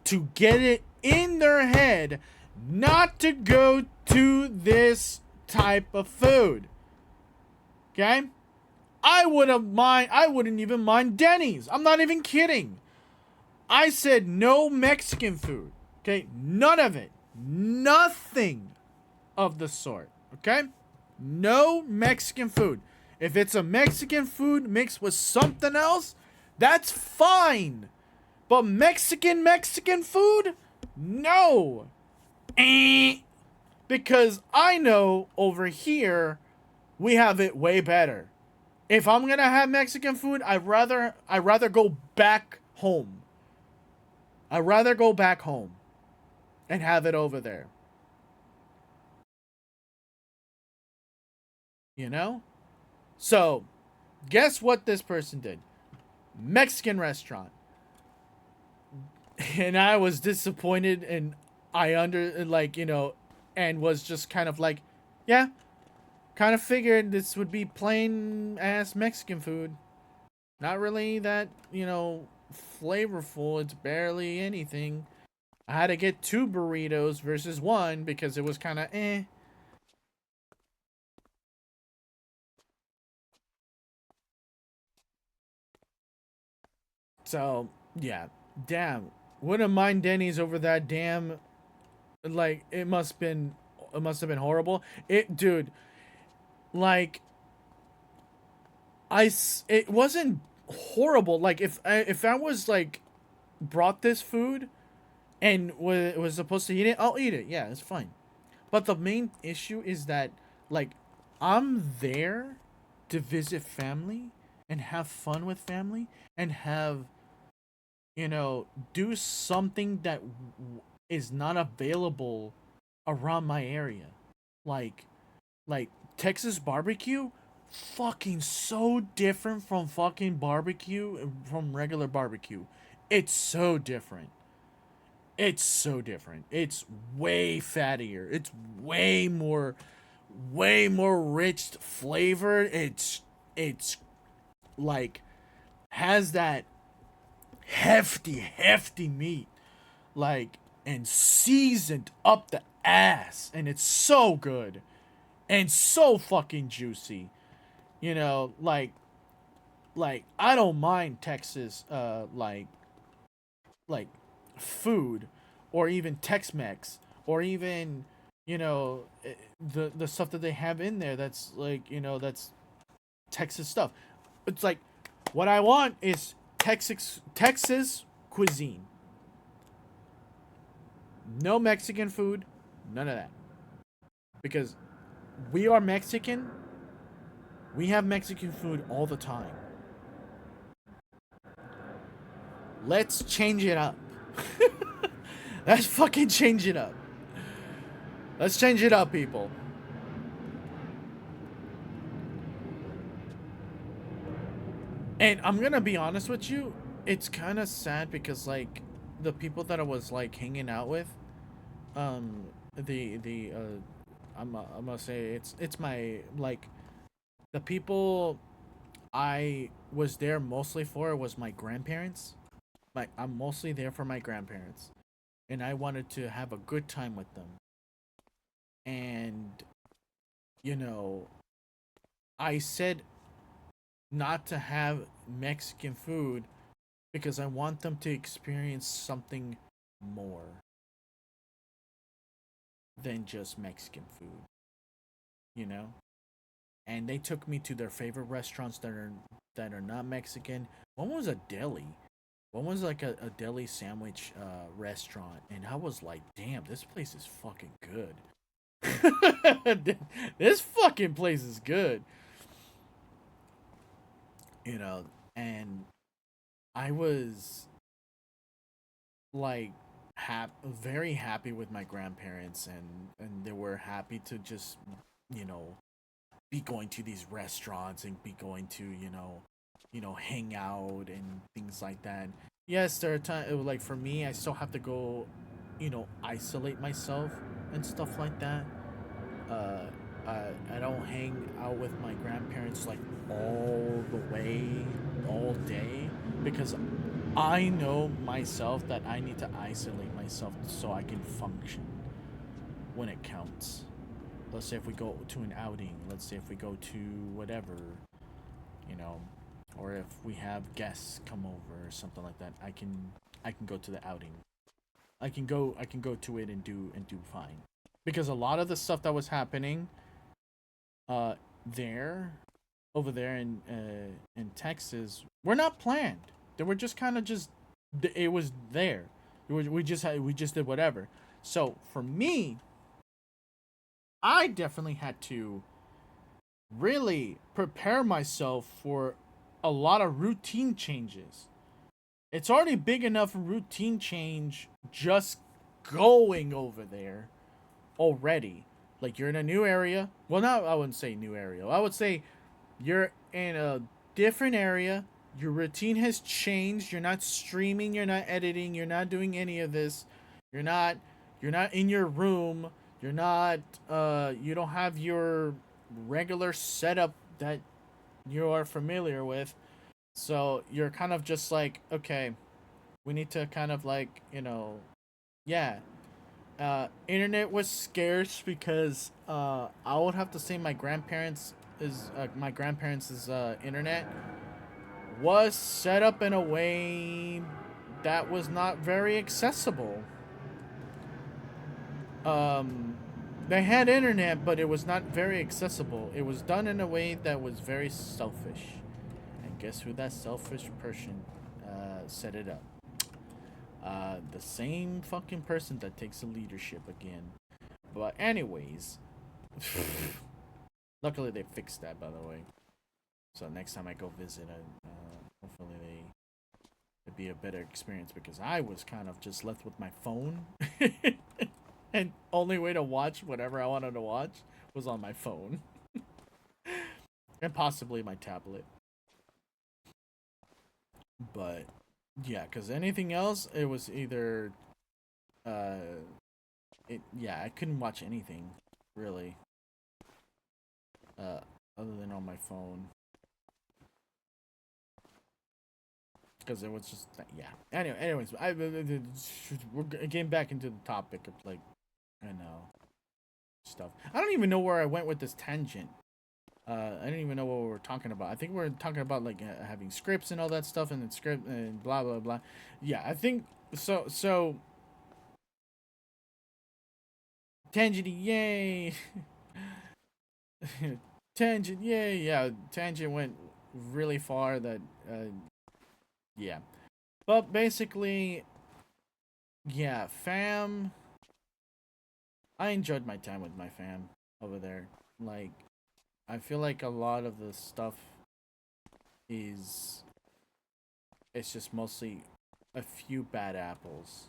to get it in their head not to go to this type of food. Okay? I wouldn't even mind Denny's. I'm not even kidding. I said no Mexican food. Okay? None of it. Nothing of the sort. Okay? No Mexican food. If it's a Mexican food mixed with something else, that's fine. But Mexican food? No. Because I know over here we have it way better. If I'm gonna have Mexican food, I'd rather go back home. I'd rather go back home and have it over there. You know? So, guess what this person did? Mexican restaurant. And I was disappointed and and was just kind of like, yeah, kind of figured this would be plain ass Mexican food. Not really that, flavorful. It's barely anything. I had to get 2 burritos versus 1 because it was kind of eh. So, yeah. Damn. Wouldn't mind Denny's over that damn. Like, it must have been horrible. Dude, like, it wasn't horrible. Like, if I was, like, brought this food and was supposed to eat it, I'll eat it. Yeah, it's fine. But the main issue is that, like, I'm there to visit family and have fun with family and have, do something that is not available around my area. Like Texas barbecue, fucking so different from fucking barbecue, from regular barbecue. It's so different. It's so different. It's way fattier. It's way more rich flavored. It's like has that hefty meat, like, and seasoned up the ass, and it's so good and so fucking juicy. Like I don't mind Texas like food, or even Tex-Mex, or even the stuff that they have in there that's like that's Texas stuff. It's like what I want is Texas cuisine. No Mexican food, none of that. Because we are Mexican, we have Mexican food all the time. Let's change it up. Let's fucking change it up. Let's change it up, people. And I'm gonna be honest with you, it's kind of sad because like the people that I was like hanging out with, um, I'm gonna say it's my like the people I was there mostly for was my grandparents. Like I'm mostly there for my grandparents, and I wanted to have a good time with them. And you know, I said not to have Mexican food because I want them to experience something more than just Mexican food, you know? And they took me to their favorite restaurants that are not Mexican. One was a deli. One was like a deli sandwich restaurant, and I was like, "Damn, this place is fucking good." This fucking place is good, you know. And I was like very happy with my grandparents, and they were happy to just you know be going to these restaurants and be going to hang out and things like that. Yes, there are times like for me, I still have to go, isolate myself and stuff like that. Uh, I don't hang out with my grandparents like all the way, all day, because I know myself that I need to isolate myself so I can function when it counts. Let's say if we go to an outing, let's say if we go to whatever, you know, or if we have guests come over or something like that, I can go to the outing. I can go to it and do fine. Because a lot of the stuff that was happening uh there over there in Texas were not planned. They were just kind of just it was there. We just did whatever. So for me, I definitely had to really prepare myself for a lot of routine changes. It's already big enough routine change just going over there already. Like you're in a new area. Well, not I wouldn't say new area. I would say you're in a different area. Your routine has changed. You're not streaming, you're not editing, you're not doing any of this. You're not you're not in your room. You're not you don't have your regular setup that you are familiar with. So you're kind of just like, okay, we need to kind of like, yeah. Internet was scarce because I would have to say my grandparents' internet was set up in a way that was not very accessible. Um, they had internet, but it was not very accessible. It was done in a way that was very selfish. And guess who that selfish person set it up? The same fucking person that takes the leadership again. But anyways, luckily they fixed that, by the way. So next time I go visit, hopefully it'd be a better experience because I was kind of just left with my phone, and only way to watch whatever I wanted to watch was on my phone, and possibly my tablet. But yeah, because anything else, it was either uh, I couldn't watch anything really, uh, other than on my phone. Because it was just yeah. Anyways, we're getting back into the topic of like, I know stuff. I don't even know where I went with this tangent. I didn't even know what we were talking about. I think we are talking about like having scripts and all that stuff, and then script and blah blah blah. Yeah, I think so. So tangent, yay! Tangent, yay! Yeah, tangent went really far. That yeah. But basically, yeah, fam. I enjoyed my time with my fam over there. Like, I feel like a lot of the stuff is, it's just mostly a few bad apples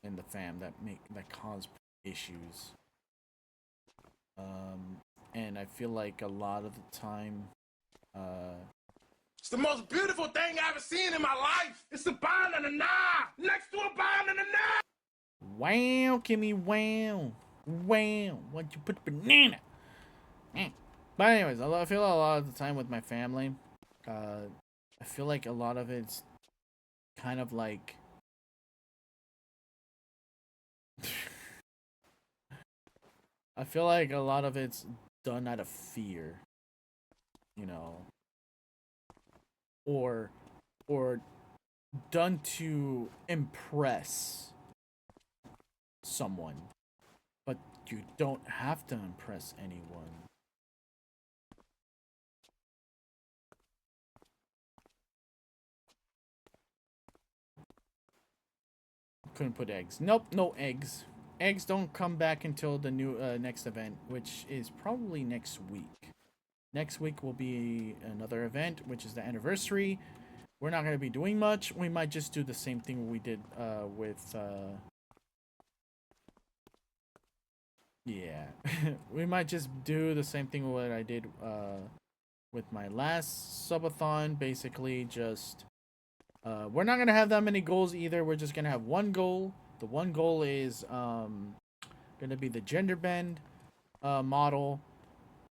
in the fam that cause issues. And I feel like a lot of the time, It's the most beautiful thing I've ever seen in my life. It's a banana next to a banana. wow, Kimmy, wow, wow, why'd you put banana? But anyways, I feel a lot of the time with my family, I feel like a lot of it's kind of like I feel like a lot of it's done out of fear, you know, or done to impress someone, but you don't have to impress anyone. Couldn't put eggs. Nope, no eggs. Eggs don't come back until the new next event, which is probably next week. Next week will be another event, which is the anniversary. We're not going to be doing much. We might just do the same thing we did with... yeah. We might just do the same thing what I did with my last subathon. Basically, just... we're not going to have that many goals either. We're just going to have one goal. The one goal is going to be the gender bend model.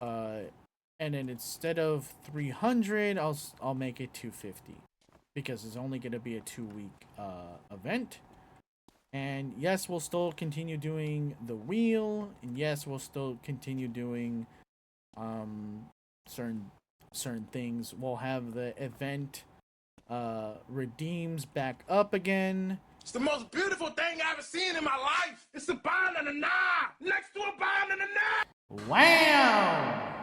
And then instead of 300, I'll make it 250. Because it's only going to be a 2-week event. And yes, we'll still continue doing the wheel. And yes, we'll still continue doing certain things. We'll have the event redeems back up again. It's the most beautiful thing I've ever seen in my life. It's a banana next to a banana. Wow!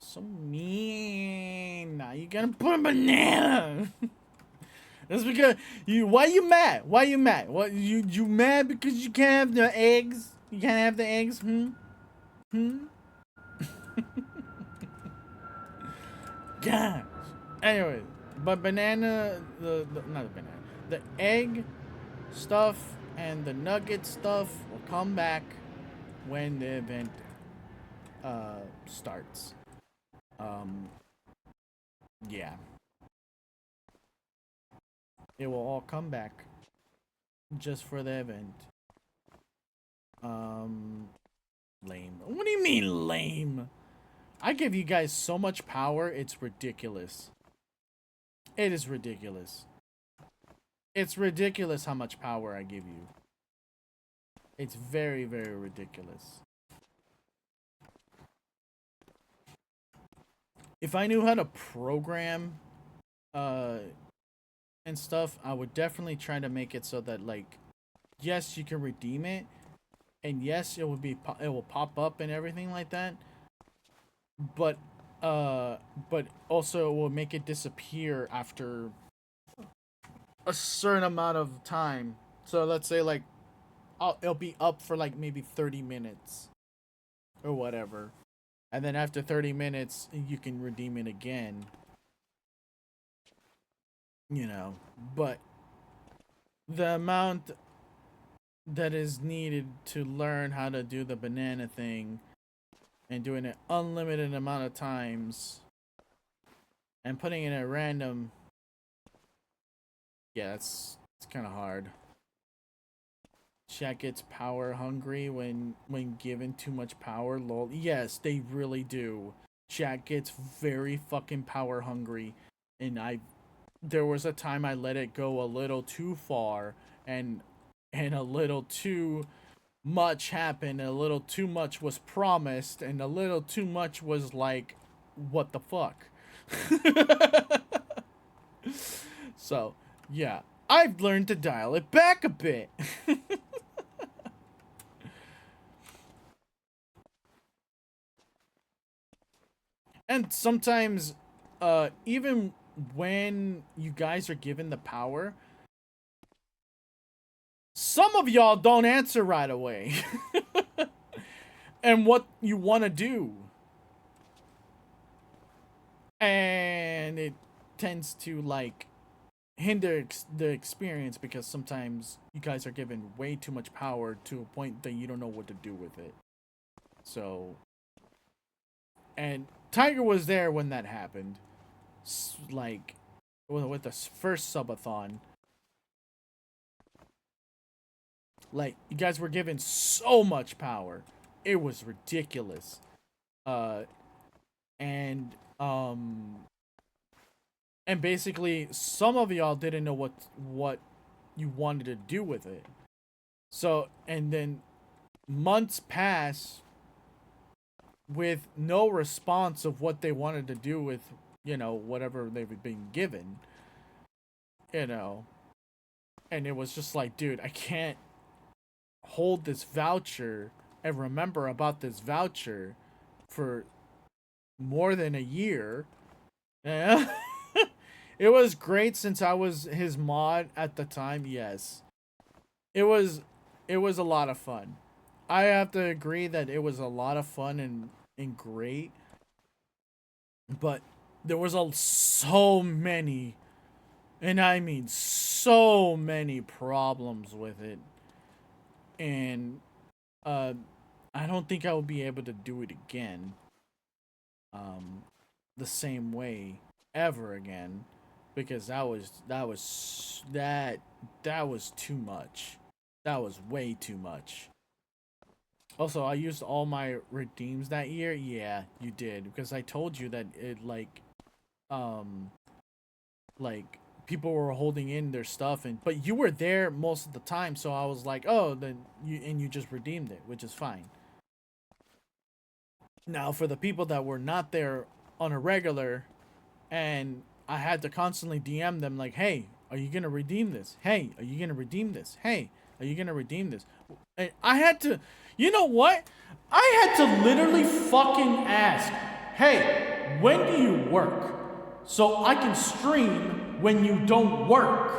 So mean. Now you gotta put a banana. That's because you. Why you mad? Why you mad? What you mad because you can't have the eggs? You can't have the eggs? Gosh. Anyway, but banana, not the banana, the egg stuff and the nugget stuff will come back when the event starts. Yeah. It will all come back just for the event. Lame. What do you mean lame? I give you guys so much power, it's ridiculous. It is ridiculous. It's ridiculous how much power I give you. It's very, very ridiculous. If I knew how to program and stuff, I would definitely try to make it so that, like, yes, you can redeem it, and yes, it will pop up and everything like that. But also it will make it disappear after a certain amount of time. So let's say, like, it'll be up for like maybe 30 minutes or whatever, and then after 30 minutes you can redeem it again, you know. But the amount that is needed to learn how to do the banana thing and doing it unlimited amount of times and putting it at random, yeah, it's kind of hard. Chat gets power hungry when given too much power, lol. Yes, they really do. Chat gets very fucking power hungry, and there was a time I let it go a little too far, and a little too much happened, a little too much was promised, and a little too much was like, what the fuck? So, yeah, I've learned to dial it back a bit. And sometimes, even when you guys are given the power, some of y'all don't answer right away. And what you want to do. And it tends to, like, hinder the experience because sometimes you guys are given way too much power to a point that you don't know what to do with it. So, and Tiger was there when that happened. Like, with the first subathon. Like, you guys were given so much power. It was ridiculous. And basically, some of y'all didn't know what you wanted to do with it. So, and then months pass with no response of what they wanted to do with, you know, whatever they've been given. You know. And it was just like, dude, I can't hold this voucher and remember about this voucher for more than a year. Yeah. It was great since I was his mod at the time. Yes, it was a lot of fun. I have to agree that it was a lot of fun and great, but there was so many, and I mean so many problems with it, and I don't think I will be able to do it again the same way ever again, because that was too much. That was way too much. Also, I used all my redeems that year. Yeah, you did, because I told you that it like people were holding in their stuff, but you were there most of the time, so I was like, oh, then you just redeemed it, which is fine. Now, for the people that were not there on a regular, and I had to constantly DM them like, hey, are you gonna redeem this? Hey, are you gonna redeem this? Hey, are you gonna redeem this? And I had to, you know what? I had to literally fucking ask, hey, when do you work? So I can stream when you don't work.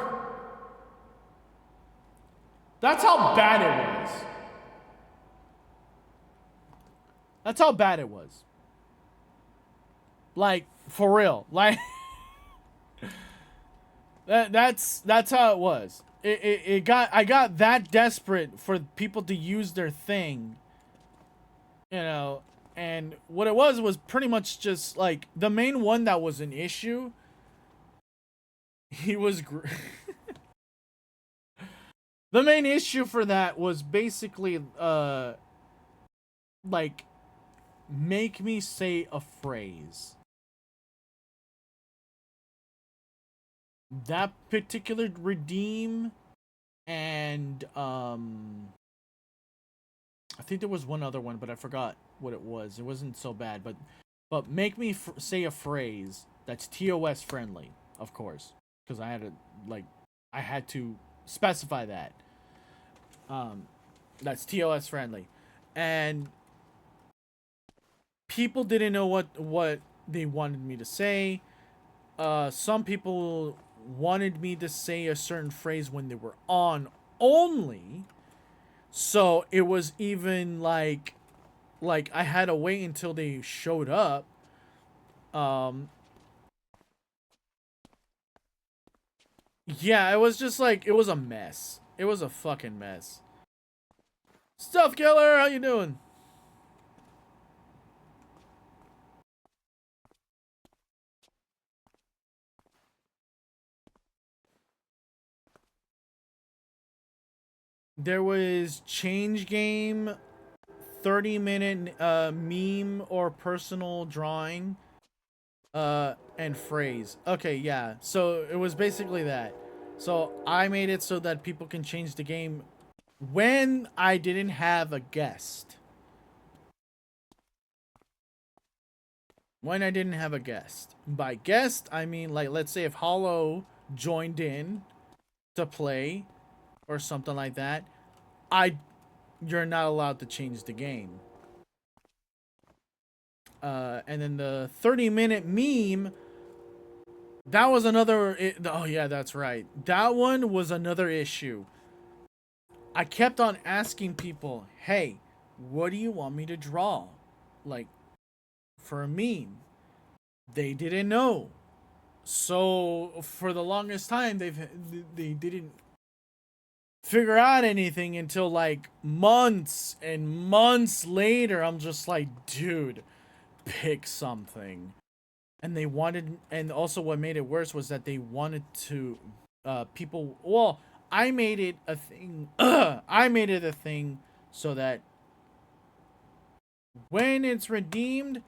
That's how bad it was. That's how bad it was. Like, for real. Like, that's how it was. I got that desperate for people to use their thing. You know, and what it was pretty much just, like, the main one that was an issue, he was... The main issue for that was basically, like, make me say a phrase. That particular redeem, and I think there was one other one, but I forgot what it was. It wasn't so bad, but make me say a phrase that's TOS friendly, of course, because I had to specify that. That's TOS friendly, and people didn't know what they wanted me to say. Some people wanted me to say a certain phrase when they were on only, so it was even like I had to wait until they showed up. Yeah, it was just like, it was a mess. It was a fucking mess. Stuff Killer, how you doing? There was Change Game, 30-minute meme or personal drawing, and phrase. Okay, yeah. So it was basically that. So I made it so that people can change the game when I didn't have a guest. When I didn't have a guest. By guest, I mean, like, let's say if Hollow joined in to play or something like that, you're not allowed to change the game. And then the 30-minute meme, that was another... Oh, yeah, that's right. That one was another issue. I kept on asking people, hey, what do you want me to draw? Like, for a meme. They didn't know. So, for the longest time, they didn't figure out anything until, like, months and months later. I'm just like, dude, pick something. And they wanted, and also what made it worse was that they wanted to, I made it a thing, I made it a thing so that when it's redeemed,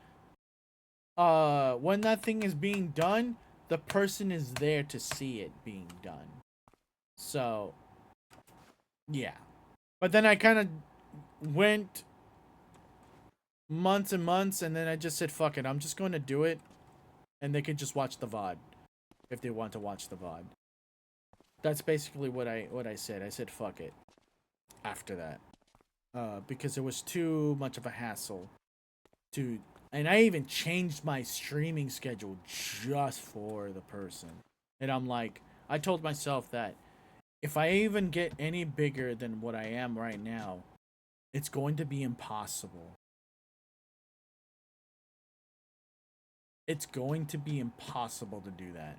when that thing is being done, the person is there to see it being done. So, yeah. But then I kind of went months and months, and then I just said, fuck it, I'm just going to do it, and they could just watch the VOD if they want to watch the VOD. That's basically what I said. I said, fuck it after that. Because it was too much of a hassle to... And I even changed my streaming schedule just for the person. And I'm like, I told myself that if I even get any bigger than what I am right now, it's going to be impossible. It's going to be impossible to do that.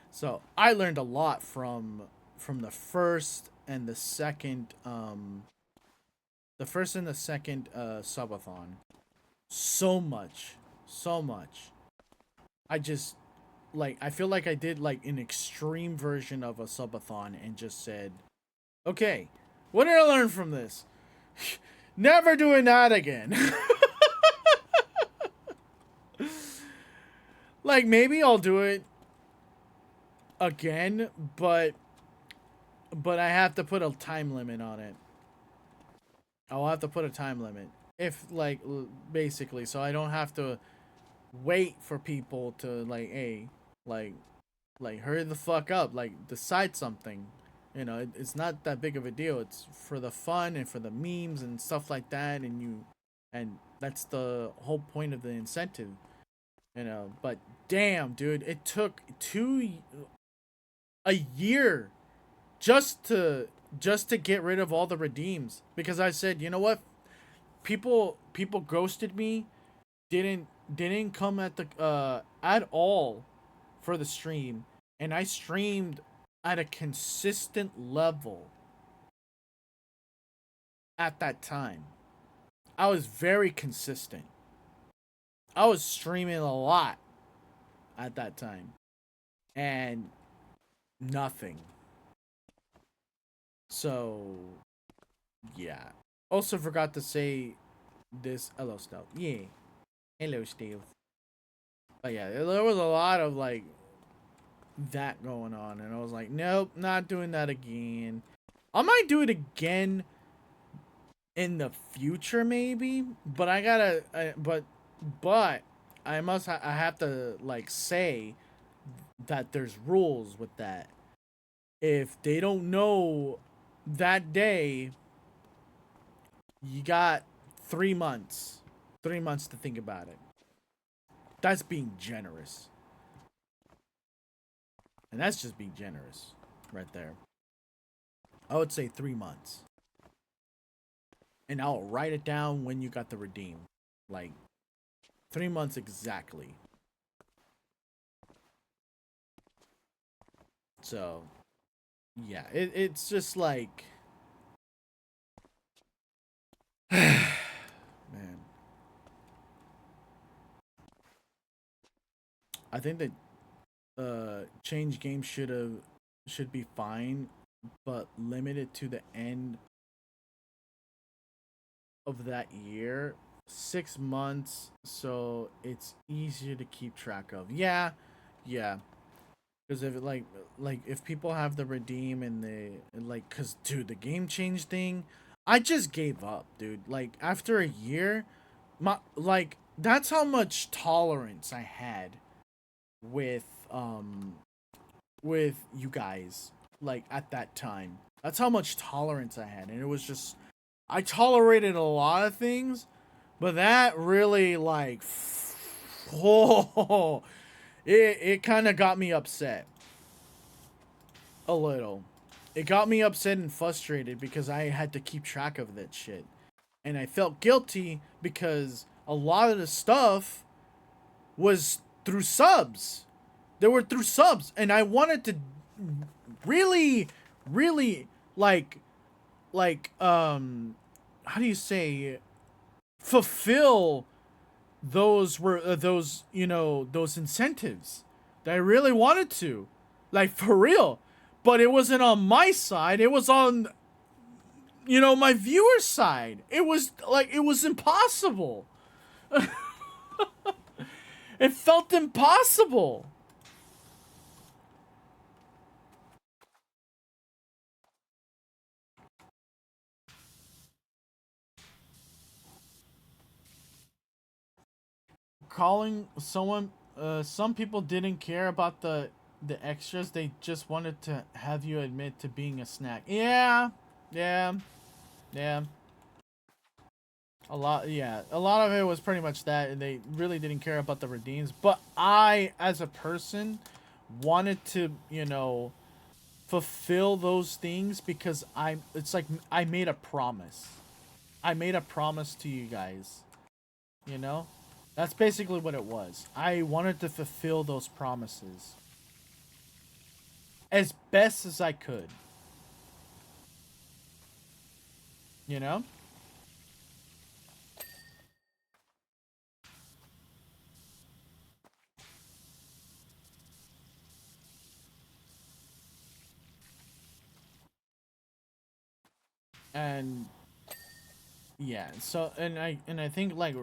So I learned a lot from the first and the second subathon. So much. I just, like, I feel like I did like an extreme version of a subathon and just said, okay, what did I learn from this? Never doing that again. Like, maybe I'll do it again, but I have to put a time limit on it. I'll have to put a time limit. If, like, basically, so I don't have to wait for people to, like, hey, like, hurry the fuck up, like, decide something. You know, it's not that big of a deal. It's for the fun and for the memes and stuff like that, and that's the whole point of the incentive. You know, but damn, dude, it took a year just to get rid of all the redeems, because I said, you know what, people ghosted me, didn't come at the at all for the stream, and I streamed at a consistent level at that time. I was very consistent. I was streaming a lot at that time, and nothing. So, yeah. Also forgot to say this. Hello, Stealth. Yeah. Hello, Steve. But yeah, there was a lot of, like, that going on, and I was like, nope, not doing that again. I might do it again in the future, maybe, but I gotta, but I have to, like, say that there's rules with that. If they don't know that day, you got 3 months. 3 months to think about it. That's being generous. And that's just being generous right there. I would say 3 months. And I'll write it down when you got the redeem. Like, 3 months exactly. So, yeah, it's just like... Man. I think that change games should be fine, but limited to the end of that year. 6 months, so it's easier to keep track of. Yeah. Because if if people have the redeem and they like, cause dude, the game change thing, I just gave up, dude. Like, after a year, that's how much tolerance I had with you guys, like, at that time. That's how much tolerance I had, and it was just, I tolerated a lot of things, but that really, like, it kind of got me upset. A little. It got me upset and frustrated because I had to keep track of that shit. And I felt guilty because a lot of the stuff was through subs. They were through subs. And I wanted to really, really, how do you say, fulfill those those incentives that I really wanted to. Like, for real. But it wasn't on my side. It was on, my viewer's side. It was impossible. It felt impossible. Calling someone, some people didn't care about the extras. They just wanted to have you admit to being a snack. Yeah. A lot of it was pretty much that, and they really didn't care about the redeems. But I, as a person, wanted to, fulfill those things because it's like I made a promise. I made a promise to you guys. That's basically what it was. I wanted to fulfill those promises as best as I could. And yeah, so and I think like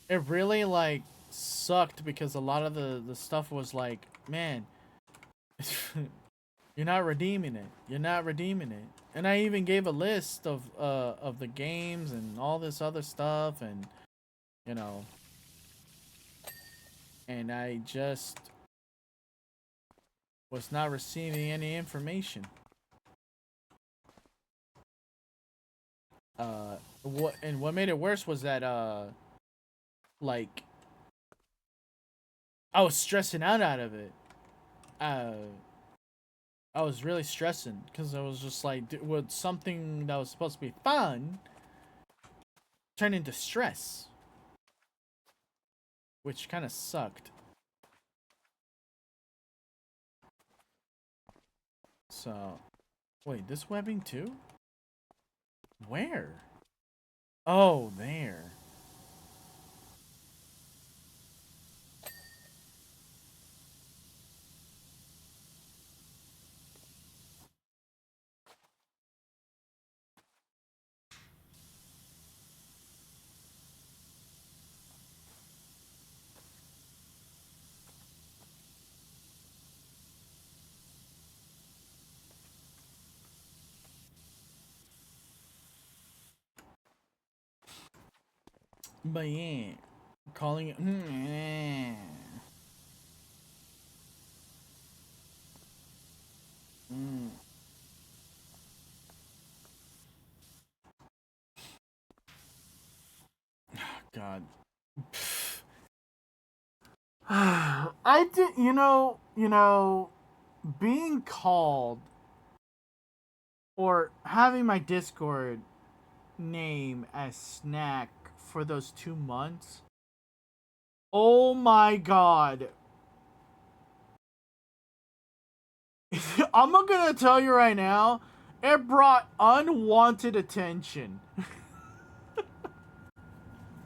it really like sucked because a lot of the stuff was like, man, you're not redeeming it. You're not redeeming it. And I even gave a list of the games and all this other stuff, and and I just was not receiving any information. What made it worse was that like I was stressing out of it. I was really stressing because I was just like, would something that was supposed to be fun turn into stress, which kind of sucked. So, wait, this webbing too? Where? Oh, there. But yeah, calling it. God. I did, being called or having my Discord name as Snack for those 2 months. Oh my God. I'm gonna tell you right now, it brought unwanted attention.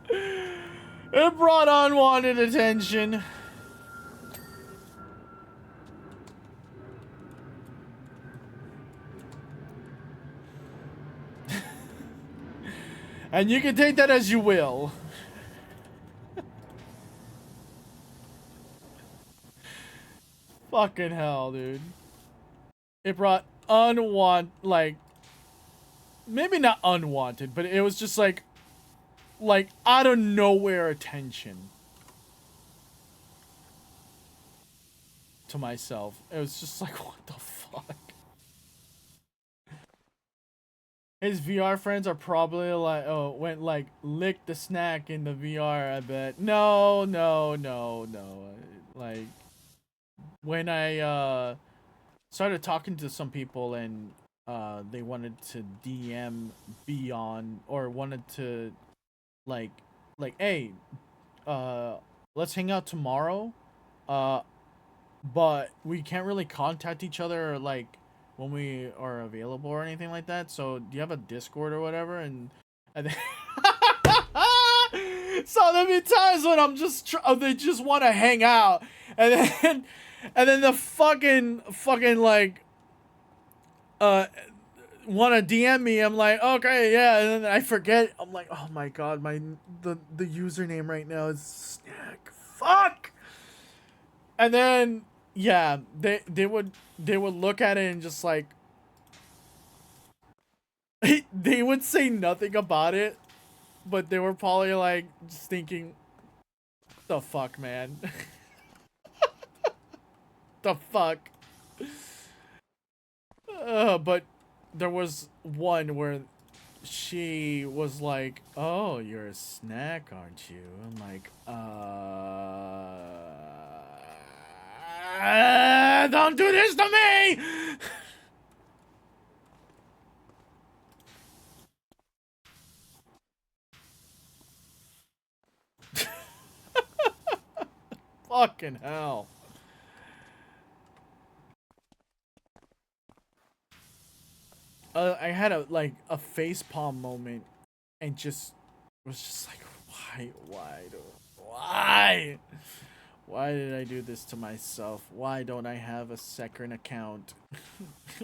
It brought unwanted attention. And you can take that as you will. Fucking hell, dude. It brought maybe not unwanted, but it was just like out of nowhere attention to myself. It was just like, what the fuck? His VR friends are probably like, went like, lick the snack in the VR, I bet. No. Like, when I, started talking to some people, and they wanted to DM beyond, or wanted to like hey, let's hang out tomorrow, but we can't really contact each other like when we are available or anything like that. So do you have a Discord or whatever? And then so there'll be times when I'm just they just want to hang out, and then the fucking like want to DM me. I'm like, okay, yeah, and then I forget. I'm like, oh my god, the username right now is snack. Fuck. And then yeah, they would look at it and just like they would say nothing about it, but they were probably like just thinking, the fuck, man. The fuck. But there was one where she was like, oh, you're a snack, aren't you? I'm like, don't do this to me. Fucking hell. I had a facepalm moment, and just was just like, why did I do this to myself? Why don't I have a second account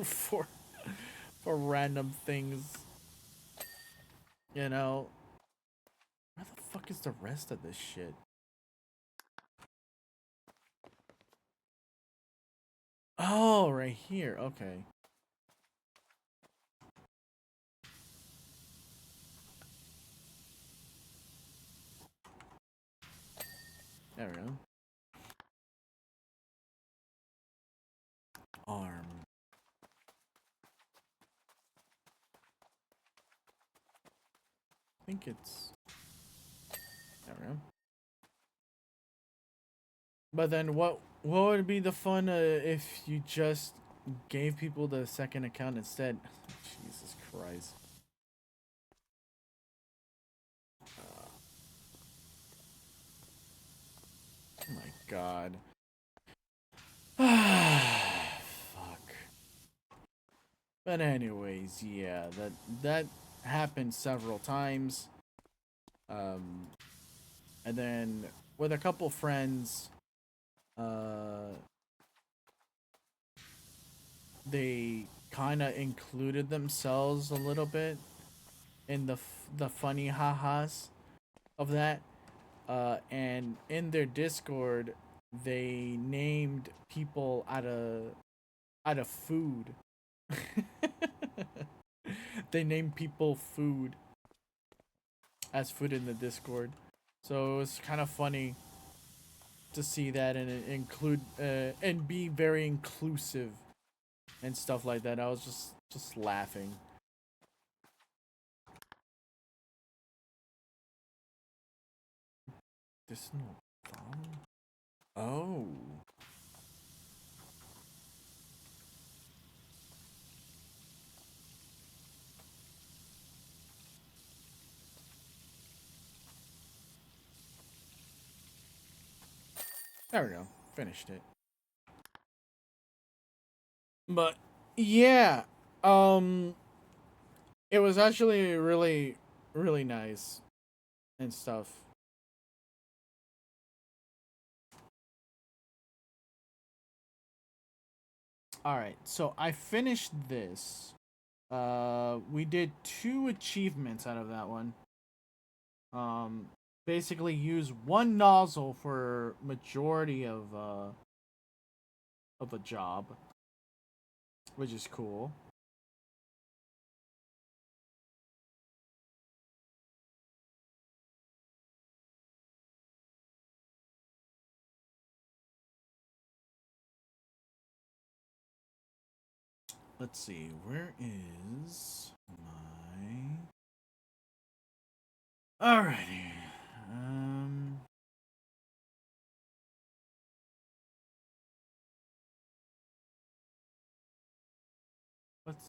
for random things? You know? Where the fuck is the rest of this shit? Oh, right here. Okay. There we go. Arm. I think it's... There we go. But then what would be the fun if you just gave people the second account instead? Jesus Christ. Oh my god. Fuck. But anyways, yeah, that happened several times. And then with a couple friends, they kind of included themselves a little bit in the funny ha-has of that. And in their Discord, they named people out of food. They named people food as food in the Discord. So it was kind of funny to see that, and include and be very inclusive and stuff like that. I was just laughing. This no thumb? Oh. There we go. Finished it. But yeah, it was actually really, really nice and stuff. All right, so I finished this. We did 2 achievements out of that one. Basically use 1 nozzle for majority of a job, which is cool. Let's see, where is my... Alrighty.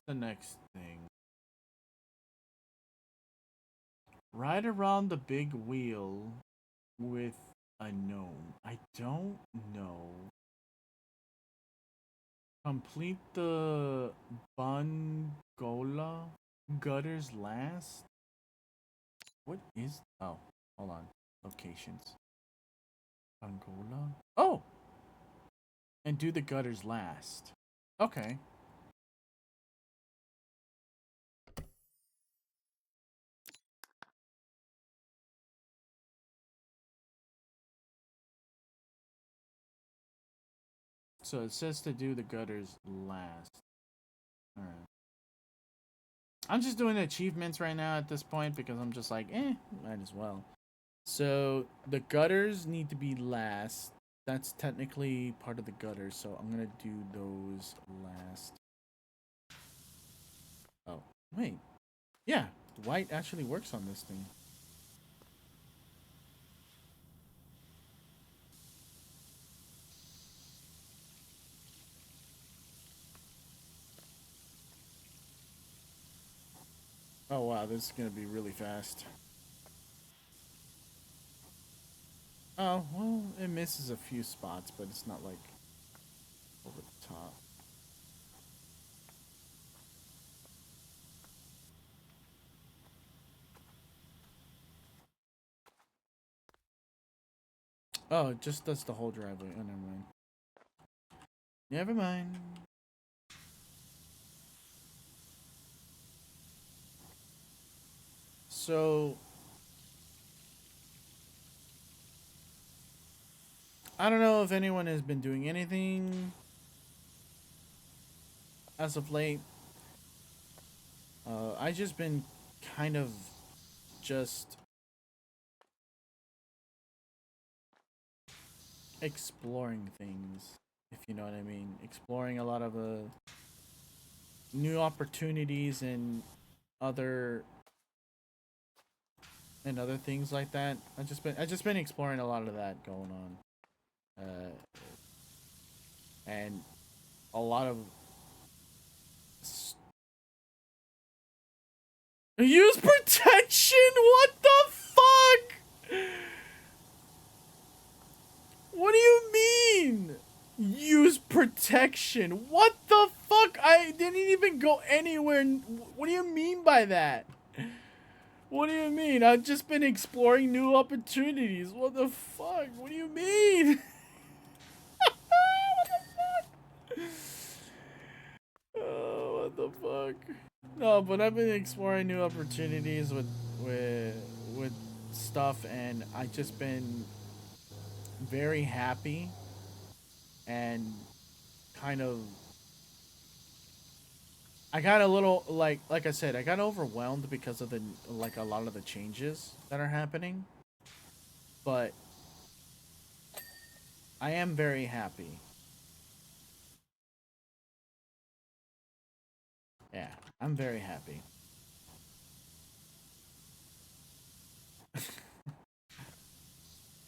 the next thing? Ride around the big wheel with a gnome. I don't know. Complete the Bangola gutters last? What is... Oh, hold on. Locations. Bangola? Oh! And do the gutters last. Okay. So it says to do the gutters last. Alright. I'm just doing achievements right now at this point because I'm just like, might as well. So the gutters need to be last. That's technically part of the gutters, so I'm gonna do those last. Oh, wait. Yeah, white actually works on this thing. Oh wow, this is gonna be really fast. Oh, well, it misses a few spots, but it's not like over the top. Oh, it just does the whole driveway. Oh, never mind. Never mind. So, I don't know if anyone has been doing anything as of late. I just been kind of just exploring things, if you know what I mean. Exploring a lot of new opportunities and other other things like that. I just been exploring a lot of that going on, and a lot of use protection. What the fuck? What do you mean? Use protection. What the fuck? I didn't even go anywhere. What do you mean by that? What do you mean? I've just been exploring new opportunities. What the fuck? What do you mean? What the fuck? Oh, what the fuck? No, but I've been exploring new opportunities with stuff, and I just been very happy and kind of I got a little like I said, I got overwhelmed because of the like a lot of the changes that are happening. But I am very happy. Yeah, I'm very happy.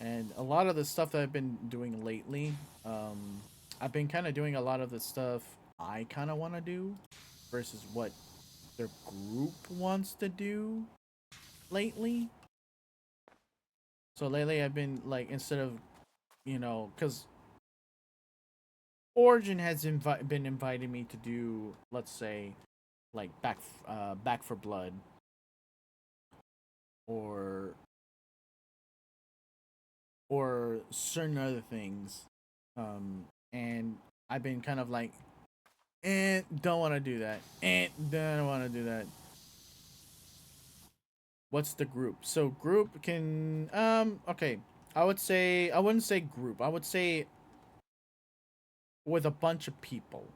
And a lot of the stuff that I've been doing lately, I've been kind of doing a lot of the stuff I kind of want to do versus what their group wants to do lately. So lately I've been like, instead of, because Origin has been inviting me to do, let's say, like Back for Blood, or certain other things, and I've been kind of like, don't want to do that, don't want to do that. What's the group? So group can okay. I wouldn't say group. I would say with a bunch of people,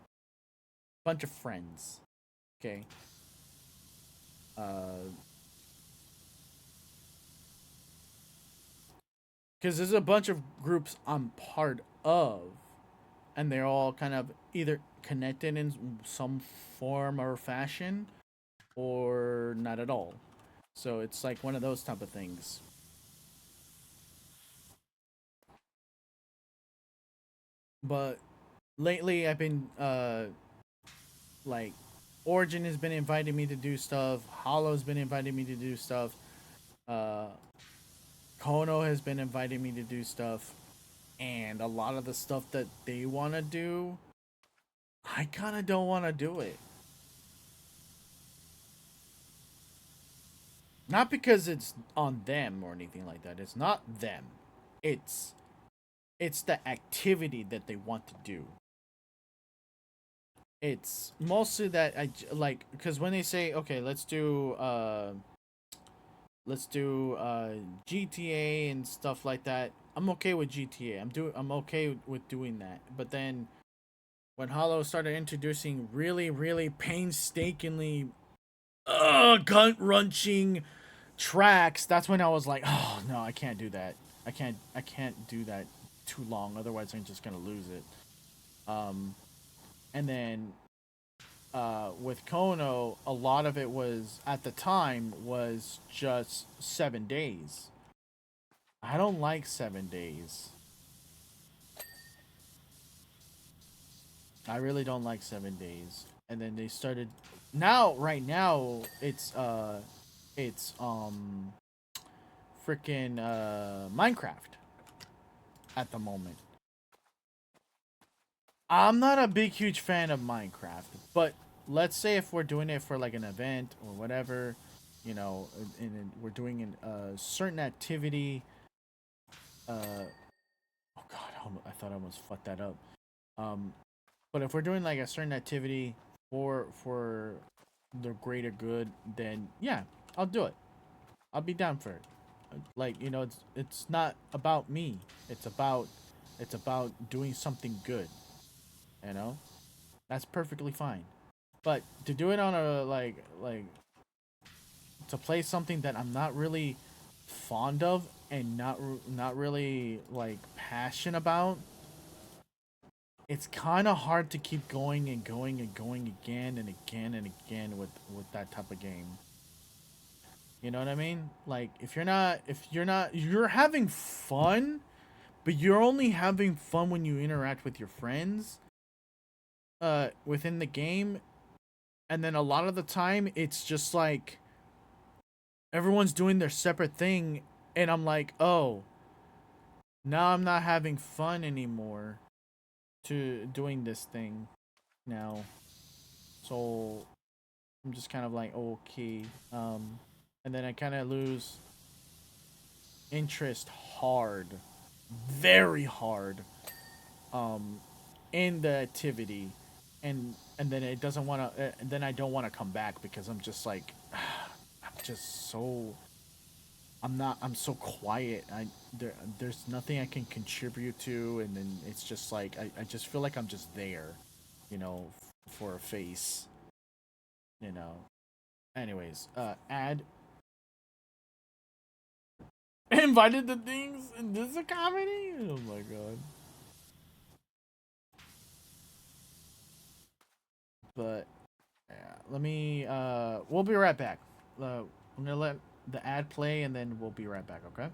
bunch of friends. Okay. Uh, because there's a bunch of groups I'm part of, and they're all kind of either connected in some form or fashion, or not at all. So it's like one of those type of things. But lately I've been like Origin has been inviting me to do stuff. Hollow's been inviting me to do stuff. Uh, Kono has been inviting me to do stuff. And a lot of the stuff that they want to do, I kind of don't want to do it. Not because it's on them or anything like that. It's not them. It's the activity that they want to do. It's mostly that I like, because when they say, okay, let's do GTA and stuff like that. I'm okay with GTA. I'm okay with doing that. But then when Hollow started introducing really, really painstakingly gut wrenching tracks, that's when I was like, oh no, I can't do that. I can't do that too long, otherwise I'm just gonna lose it. And then with Kono, a lot of it was at the time was just 7 days. I don't like 7 days. I really don't like 7 days. And then they started now right now it's freaking Minecraft at the moment. I'm not a big huge fan of Minecraft, but let's say if we're doing it for like an event or whatever, you know, and we're doing a certain activity. Oh God, I thought I almost fucked that up. Um, but if we're doing like a certain activity for the greater good, then yeah, I'll do it. I'll be down for it. Like, you know, it's not about me. It's about doing something good. You know, that's perfectly fine. But to do it on a like to play something that I'm not really fond of and not really like passionate about, it's kind of hard to keep going and going and going again and again and again with that type of game. You know what I mean? Like you're having fun, but you're only having fun when you interact with your friends within the game, and then a lot of the time it's just like everyone's doing their separate thing, and I'm like, "Oh, now I'm not having fun anymore to doing this thing now." So I'm just kind of like, okay. And then I kind of lose interest hard, very hard, um, in the activity, and then it doesn't want to. And then I don't want to come back because I'm just like, I'm just so. I'm not. I'm so quiet. There's nothing I can contribute to, and then it's just like I just feel like I'm just there, you know, for a face, you know. Anyways, ad invited the things, and this is a comedy. Oh my god. But yeah, let me. We'll be right back. I'm gonna let the ad play, and then we'll be right back. Okay.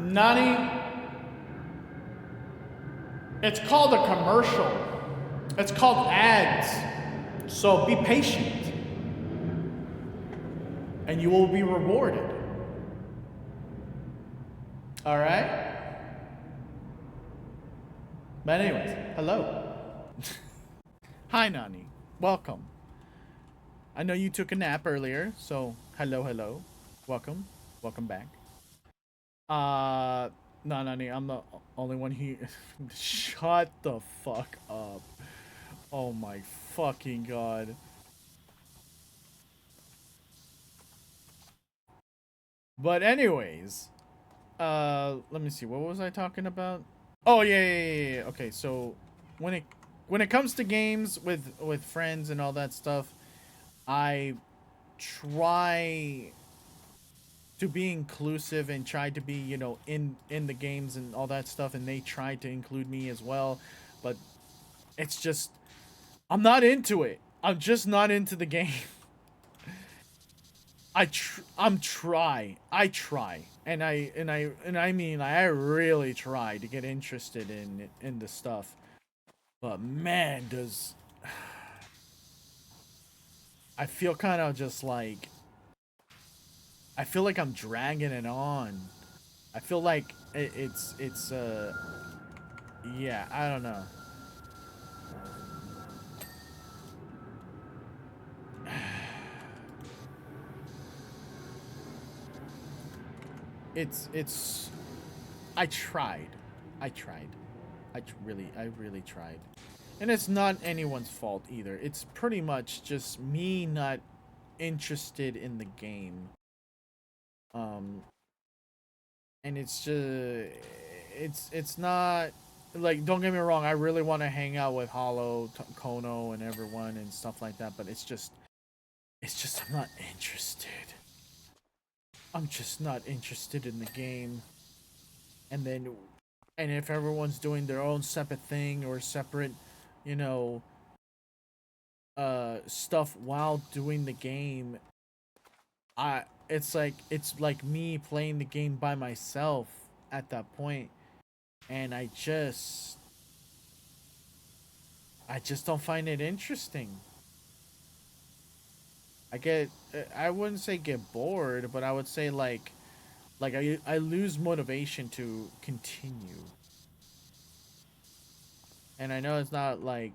Nani, it's called a commercial. It's called ads. So be patient. And you will be rewarded. Alright? But anyways, hello. Hi Nani. Welcome. I know you took a nap earlier, so hello. Welcome. Welcome back. No, Nani, I'm the only one here. Shut the fuck up. Oh my fucking god. But anyways, let me see. What was I talking about? Oh yeah. Okay, so when it comes to games with friends and all that stuff, I try to be inclusive and try to be, you know, in the games and all that stuff, and they try to include me as well, but it's just I'm not into it. I'm just not into the game. I try, and I mean I really try to get interested in the stuff, but man, does I feel kind of just like I feel like I'm dragging it on. I feel like it's yeah, I don't know. It's I tried. I tried. I really tried. And it's not anyone's fault either. It's pretty much just me not interested in the game. And it's just it's not like, don't get me wrong, I really want to hang out with Hollow, Kono and everyone and stuff like that, but it's just I'm not interested. I'm just not interested in the game. And then and if everyone's doing their own separate thing or separate, you know, stuff while doing the game, it's like me playing the game by myself at that point, and I just don't find it interesting. I wouldn't say get bored, but I would say like I lose motivation to continue. And I know it's not like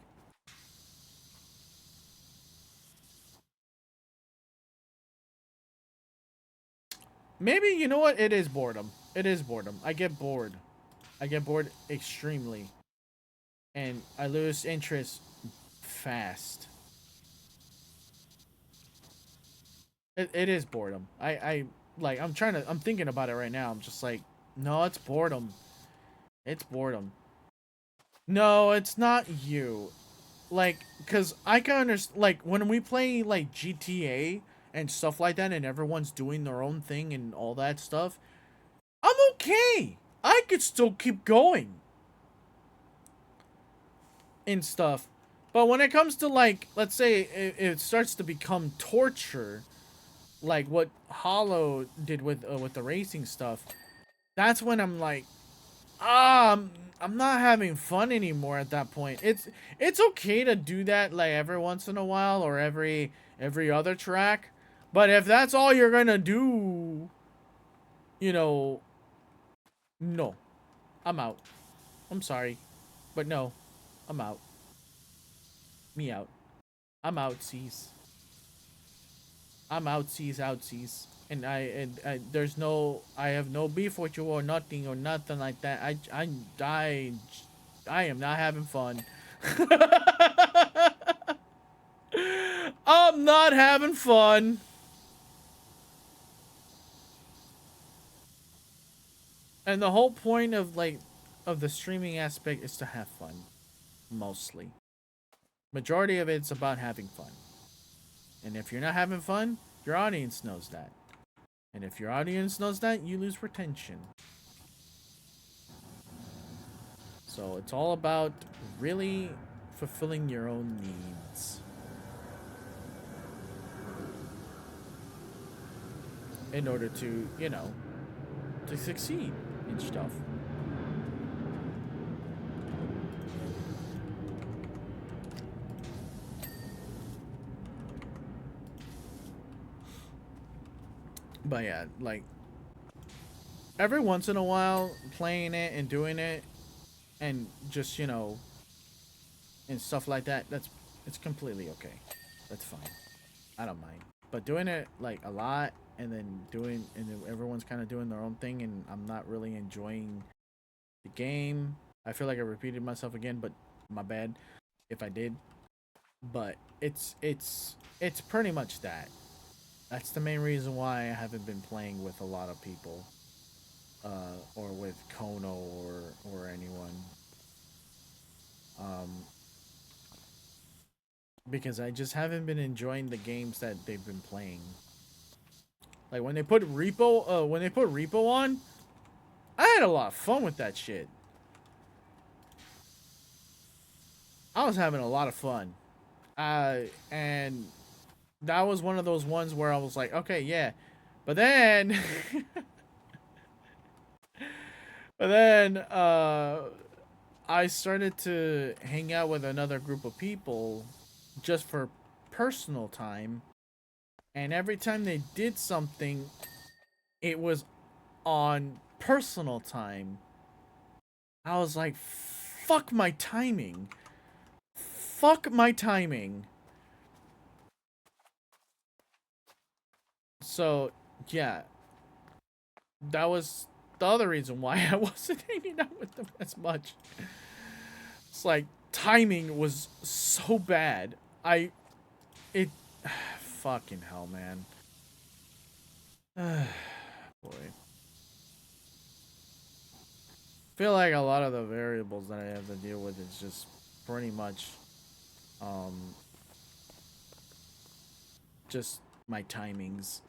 maybe, you know what? It is boredom. It is boredom. I get bored. I get bored extremely. And I lose interest fast. It is boredom. I'm thinking about it right now. I'm just like, no, it's boredom. It's boredom. No, it's not you. Like, cause I can understand, like, when we play like GTA and stuff like that, and everyone's doing their own thing and all that stuff, I'm okay. I could still keep going and stuff. But when it comes to, like, let's say it starts to become torture, like what Hollow did with the racing stuff, that's when I'm like, I'm not having fun anymore at that point. It's okay to do that like every once in a while or every other track, but if that's all you're gonna do, you know, no, I'm out. I'm sorry, but no, I'm out. Me out. I'm outsies. I'm outsies. And there's no, I have no beef with you or nothing like that. I am not having fun. I'm not having fun. And the whole point of of the streaming aspect is to have fun, mostly. Majority of it's about having fun. And if you're not having fun, your audience knows that. And if your audience knows that, you lose retention. So it's all about really fulfilling your own needs in order to, you know, to succeed in and stuff. But yeah, like every once in a while playing it and doing it and just, you know, and stuff like that, it's completely okay. That's fine. I don't mind. But doing it like a lot and then everyone's kind of doing their own thing and I'm not really enjoying the game. I feel like I repeated myself again, but my bad if I did. But it's pretty much that. That's the main reason why I haven't been playing with a lot of people, or with Kono or anyone, because I just haven't been enjoying the games that they've been playing. Like when they put Repo on, I had a lot of fun with that shit. I was having a lot of fun, and that was one of those ones where I was like, okay, yeah, but then, I started to hang out with another group of people, just for personal time, and every time they did something, it was on personal time. I was like, fuck my timing. Fuck my timing. So, yeah. That was the other reason why I wasn't hanging out with them as much. It's like, timing was so bad. Fucking hell, man. Boy. I feel like a lot of the variables that I have to deal with is just pretty much, just my timings.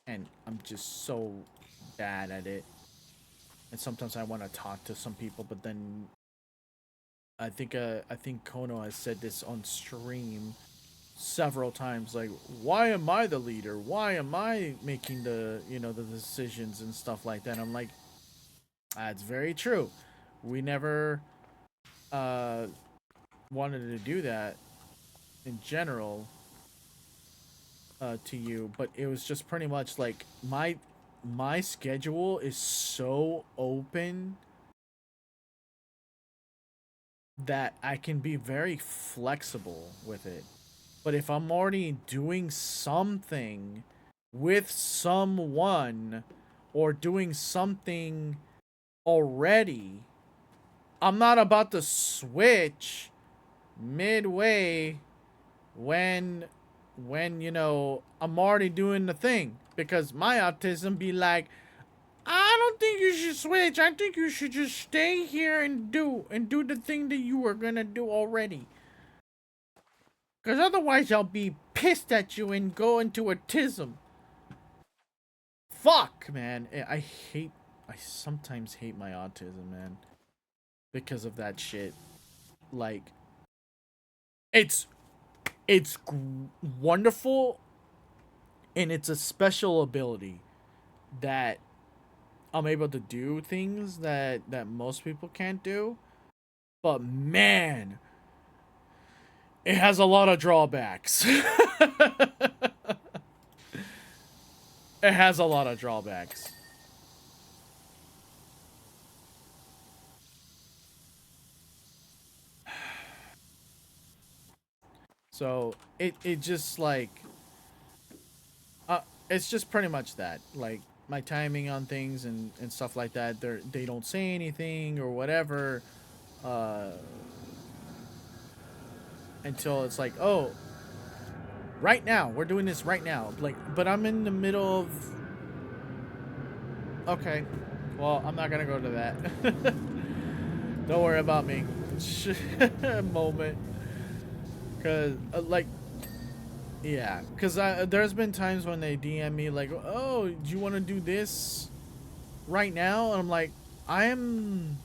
And I'm just so bad at it. And sometimes I want to talk to some people, but then I think Kono has said this on stream several times, like, why am I the leader? Why am I making the decisions and stuff like that? I'm like, that's very true. We never wanted to do that in general to you, but it was just pretty much like my schedule is so open that I can be very flexible with it. But if I'm already doing something with someone or doing something already, I'm not about to switch midway when I'm already doing the thing, because my autism be like, I don't think you should switch. I think you should just stay here and do the thing that you were gonna do already. Because otherwise I'll be pissed at you and go into autism. Fuck, man. I sometimes hate my autism, man. Because of that shit. Like, it's wonderful, and it's a special ability that I'm able to do things that most people can't do. But man, it has a lot of drawbacks. It has a lot of drawbacks. So it just like, it's just pretty much that, like, my timing on things and stuff like that. They don't say anything or whatever, until it's like, oh, right now we're doing this right now. Like, but I'm in the middle of. Okay, well, I'm not gonna go to that. Don't worry about me. Moment. Cause like, yeah, cause there's been times when they DM me like, oh, do you want to do this right now? And I'm like, I'm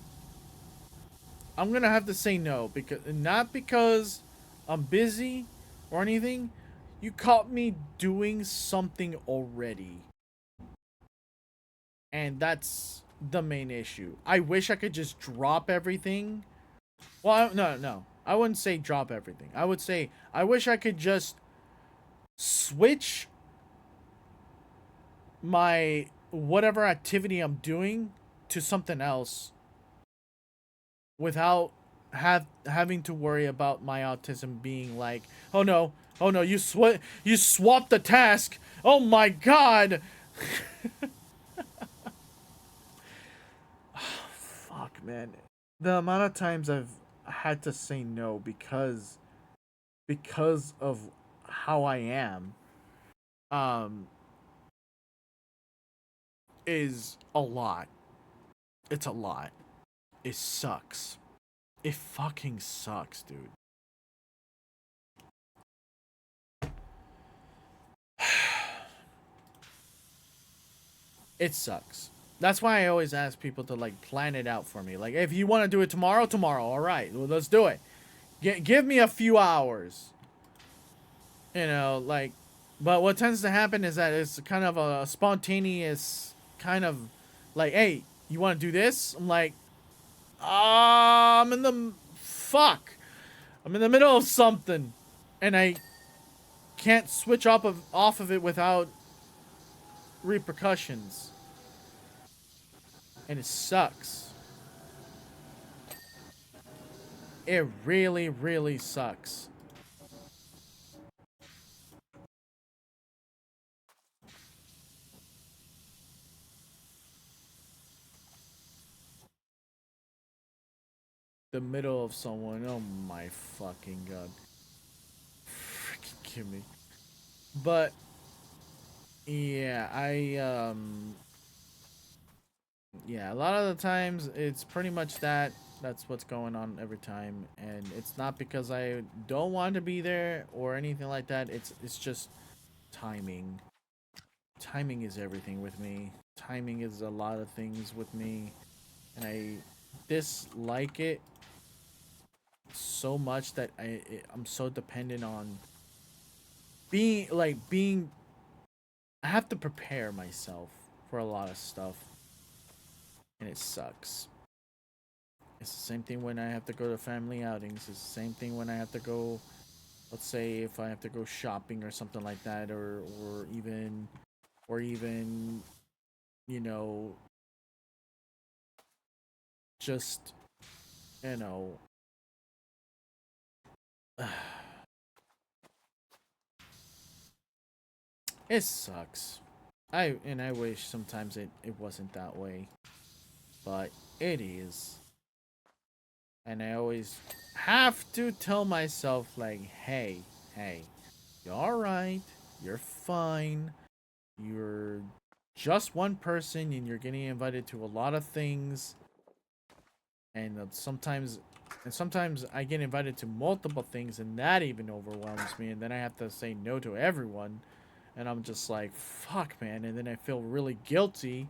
gonna have to say no, because not because I'm busy or anything. You caught me doing something already, and that's the main issue. I wish I could just drop everything. Well, no. I wouldn't say drop everything. I would say I wish I could just switch my whatever activity I'm doing to something else without having to worry about my autism being like, oh no, you swapped the task. Oh my god. Fuck, man. The amount of times I've had to say no because of how I am um is a lot. It's a lot. It sucks. It fucking sucks, dude. It sucks. That's why I always ask people to like plan it out for me. Like, if you want to do it tomorrow, all right. Well, let's do it. Give me a few hours. You know, like, but what tends to happen is that it's kind of a spontaneous kind of like, hey, you want to do this? I'm like, I'm in the fuck. I'm in the middle of something, and I can't switch off of it without repercussions, and it sucks. It really, really sucks. The middle of someone. Oh my fucking god. Freaking kill me. But yeah, yeah, a lot of the times it's pretty much that. That's what's going on every time, and it's not because I don't want to be there or anything like that. It's just timing. Timing is everything with me. Timing is a lot of things with me, and I dislike it so much that I'm so dependent on being. I have to prepare myself for a lot of stuff, and it sucks. It's the same thing when I have to go to family outings. It's the same thing when I have to go. Let's say if I have to go shopping or something like that, or even you know just you know it sucks. I wish sometimes it wasn't that way, but it is. And I always have to tell myself like, hey, you're all right, you're fine, you're just one person, and you're getting invited to a lot of things, and sometimes I get invited to multiple things, and that even overwhelms me, and then I have to say no to everyone, and I'm just like, fuck, man, and then I feel really guilty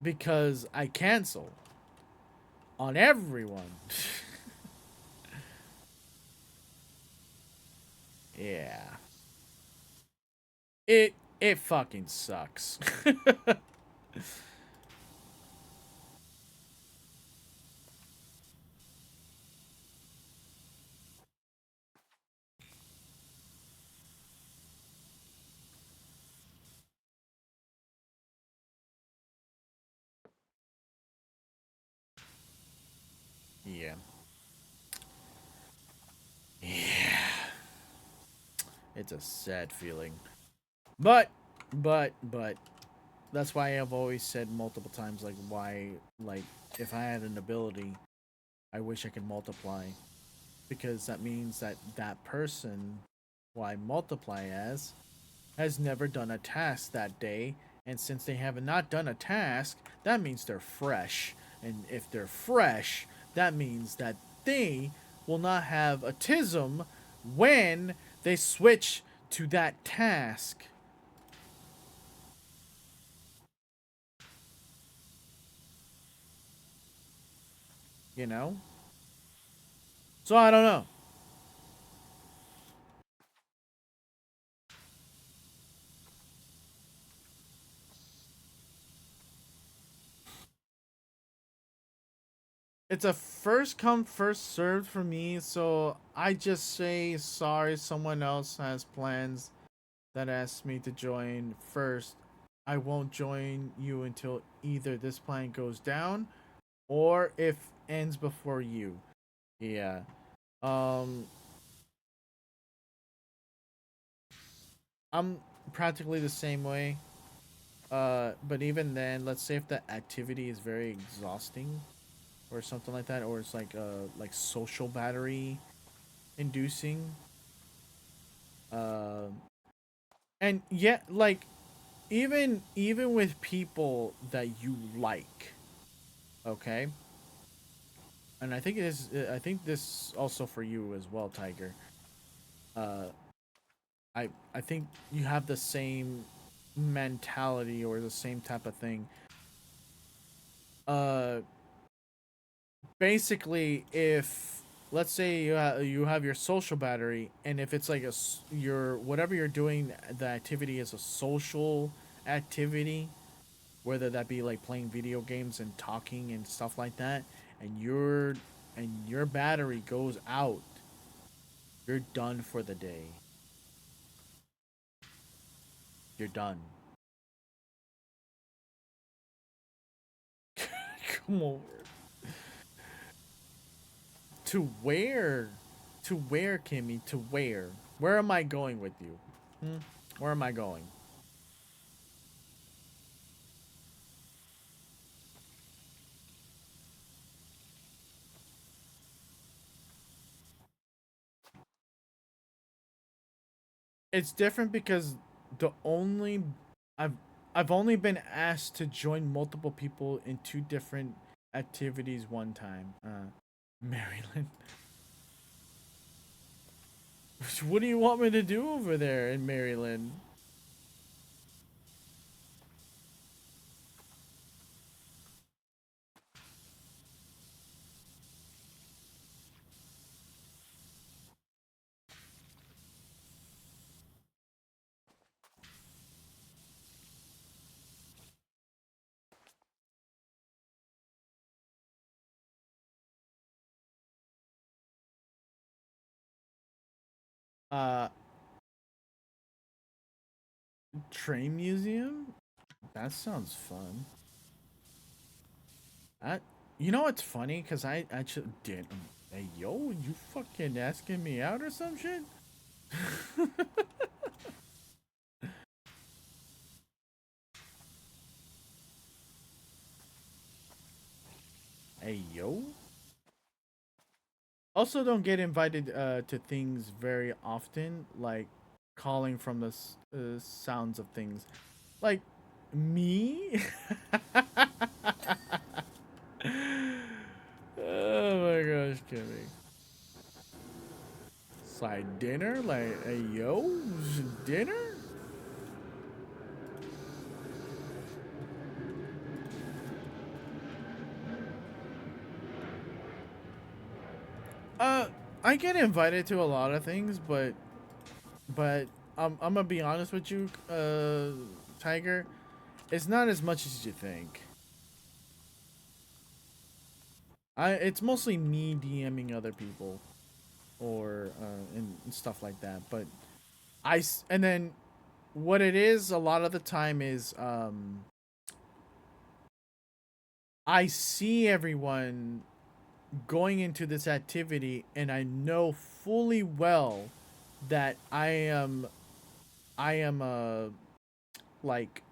because I cancel on everyone. Yeah. It fucking sucks. Yeah. Yeah. It's a sad feeling. But that's why I've always said multiple times like why like if I had an ability, I wish I could multiply, because that means that that person who I multiply as has never done a task that day, and since they have not done a task, that means they're fresh. And if they're fresh, that means that they will not have autism when they switch to that task. You know? So I don't know. it's a first come first served for me, so I just say sorry. Someone else has plans that asks me to join first. I won't join you until either this plan goes down or if ends before you. Yeah. Um, I'm practically the same way. But even then, let's say if the activity is very exhausting or something like that, or it's like social battery inducing. Uh, and yet, like even with people that you like, okay. And I think it is. I think this also for you as well, Tiger. Uh, I think you have the same mentality or the same type of thing. Uh, Basically, if let's say you have your social battery, and if it's like your whatever you're doing, the activity is a social activity, whether that be like playing video games and talking and stuff like that, and your battery goes out, you're done for the day. You're done. Come on. To where? To where, Kimmy? To where? Where am I going with you? Hmm? Where am I going? It's different because the only I've I've only been asked to join multiple people in two different activities one time. Maryland. What do you want me to do over there in Maryland? Uh, Train museum? That sounds fun. I, you know what's funny? Cause I actually did. Hey yo, you fucking asking me out or some shit? Hey yo. Also, don't get invited to things very often, like calling from the sounds of things, like me. Oh my gosh, Kimmy. Side dinner, like hey yo, dinner. Uh, I get invited to a lot of things, but I'm gonna be honest with you, Tiger. It's not as much as you think. It's mostly me DMing other people or and stuff like that. But and then what it is a lot of the time is I see everyone going into this activity, and I know fully well that I am like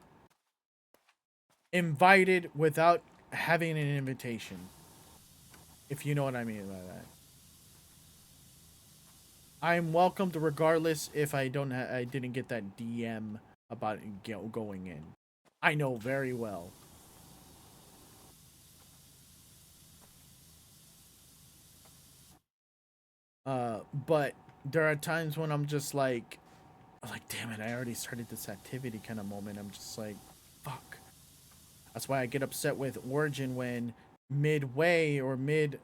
invited without having an invitation. If you know what I mean by that. I'm welcomed regardless if I don't I didn't get that DM about going in. I know very well. But there are times when I'm just like, damn it, I already started this activity kind of moment. I'm just like, fuck. That's why I get upset with Origin when midway or mid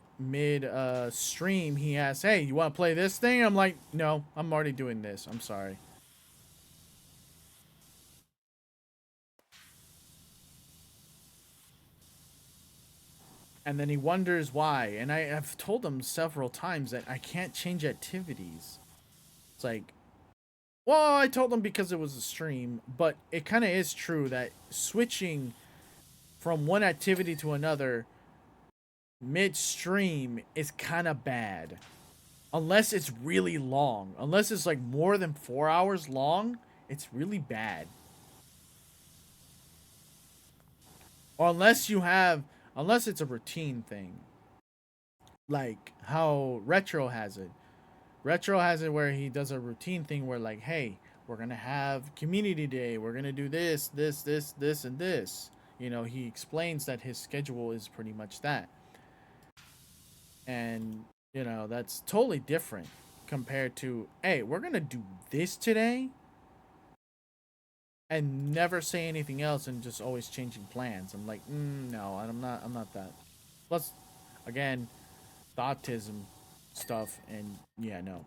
stream he asks, "Hey, you want to play this thing?" I'm like, "No, I'm already doing this. I'm sorry." And then he wonders why. And I've told him several times that I can't change activities. It's like, well, I told him because it was a stream, but it kind of is true that switching from one activity to another midstream is kind of bad. Unless it's really long. Unless it's like more than 4 hours long, it's really bad. Or unless it's a routine thing. Like how Retro has it. Retro has it where he does a routine thing where like, hey, we're gonna have community day. We're gonna do this, and this. You know, he explains that his schedule is pretty much that. And, you know, that's totally different compared to, hey, we're gonna do this today and never say anything else and just always changing plans. I'm like, no, I'm not that. Plus, again, the autism stuff, and yeah, no.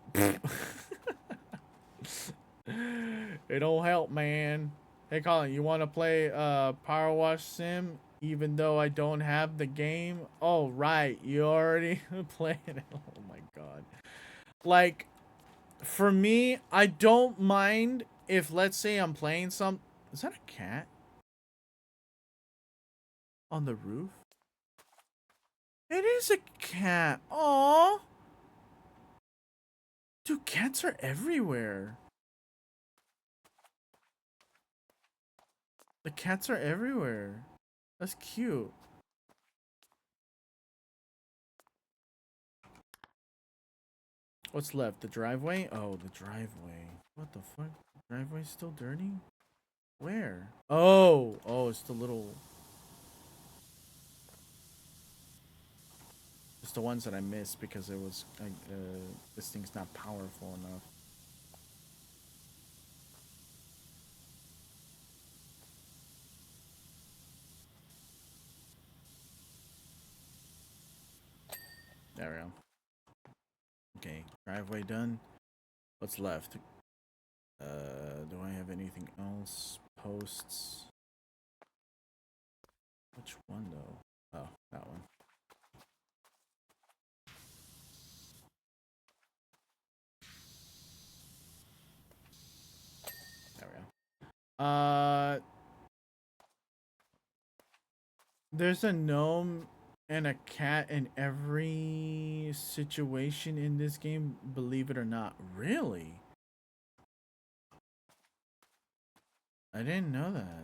It don't help, man. Hey, Colin, you want to play PowerWash Sim even though I don't have the game? Oh, right. You already played it. Oh, my God. Like, for me, I don't mind if, let's say, I'm playing some... Is that a cat? On the roof? It is a cat. Aww. Dude, cats are everywhere. The cats are everywhere. That's cute. What's left? The driveway? Oh, the driveway. What the fuck? The driveway's still dirty? Where? Oh, it's the little... It's the ones that I missed because it was... this thing's not powerful enough. There we go. Okay, driveway done. What's left? Do I have anything else? Posts. Which one though? Oh, that one. There we go. There's a gnome and a cat in every situation in this game, believe it or not. Really? I didn't know that.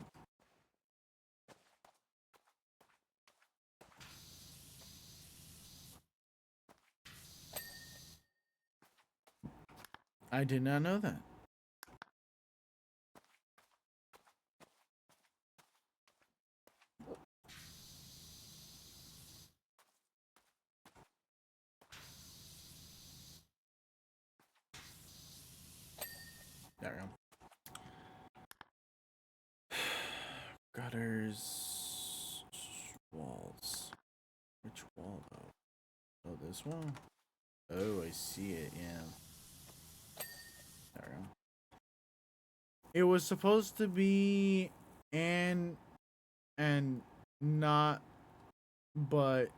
I did not know that. There we go. Gutters. Walls. Which wall though? Oh, this one? Oh, I see it, yeah. There we go. It was supposed to be and not, but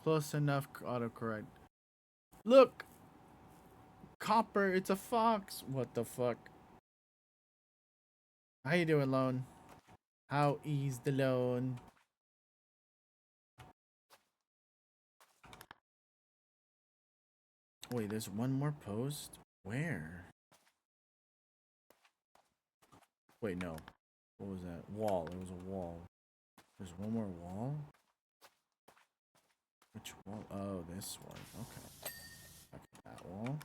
close enough. Autocorrect. Look, Copper, it's a fox. What the fuck? How you doing, Lone? How is the Lone? Wait, there's one more post? Where? Wait, no. What was that? Wall. It was a wall. There's one more wall? Which wall? Oh, this one. Okay. Okay, that wall.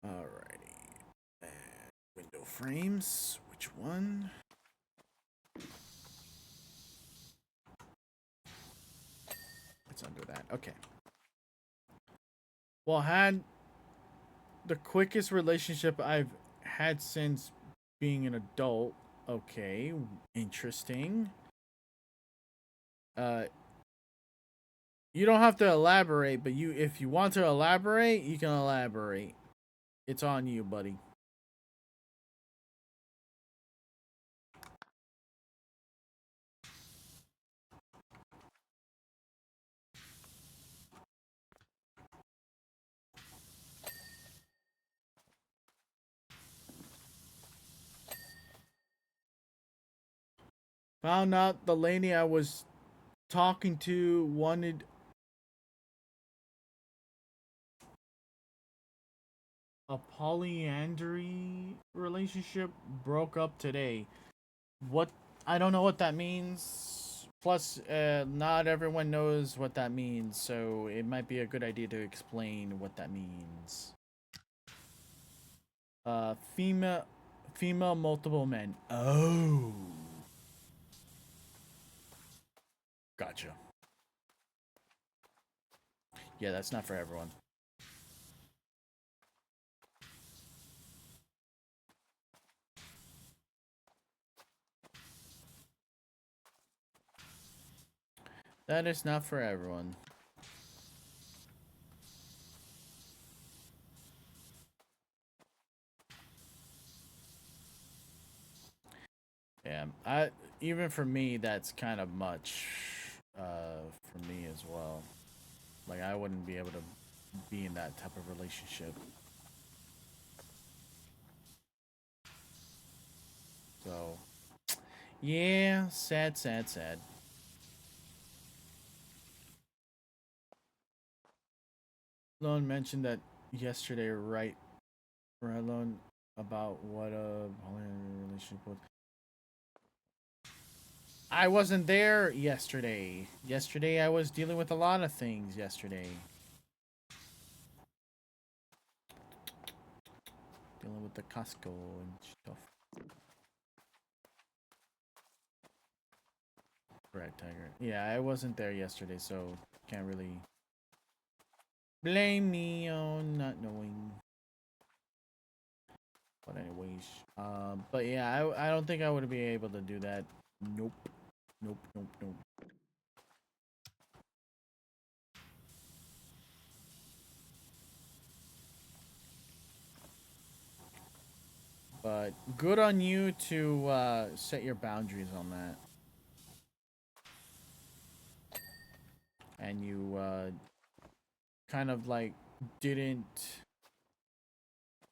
Alrighty. And window frames. Which one? Let's undo that. Okay. Well, had the quickest relationship I've had since being an adult. Okay, interesting. You don't have to elaborate, but if you want to elaborate, you can elaborate. It's on you, buddy. Found out the lady I was talking to wanted a polyandry relationship. Broke up today. What? I don't know what that means. Plus, not everyone knows what that means, so it might be a good idea to explain what that means. Female, multiple men. Oh. Gotcha. Yeah, that's not for everyone. That is not for everyone. Yeah, even for me, that's kind of much for me as well. Like, I wouldn't be able to be in that type of relationship. So, yeah, sad, sad, sad. Lone mentioned that yesterday, right? Lone, about what a relationship was. I wasn't there yesterday. Yesterday, I was dealing with a lot of things yesterday. Dealing with the Costco and stuff. Right, Tiger. Yeah, I wasn't there yesterday, so can't really blame me on not knowing. But anyways, but yeah, I don't think I would be able to do that. Nope. Nope, nope, nope. But good on you to set your boundaries on that. And you kind of like didn't.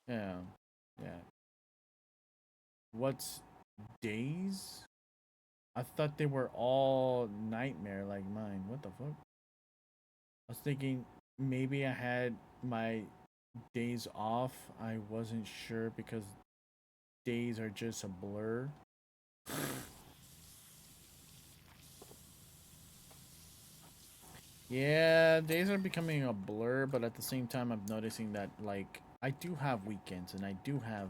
Yeah, yeah. What's days? I thought they were all nightmare like mine. What the fuck? I was thinking maybe I had my days off. I wasn't sure because days are just a blur. Yeah, days are becoming a blur, but at the same time, I'm noticing that, like, I do have weekends and I do have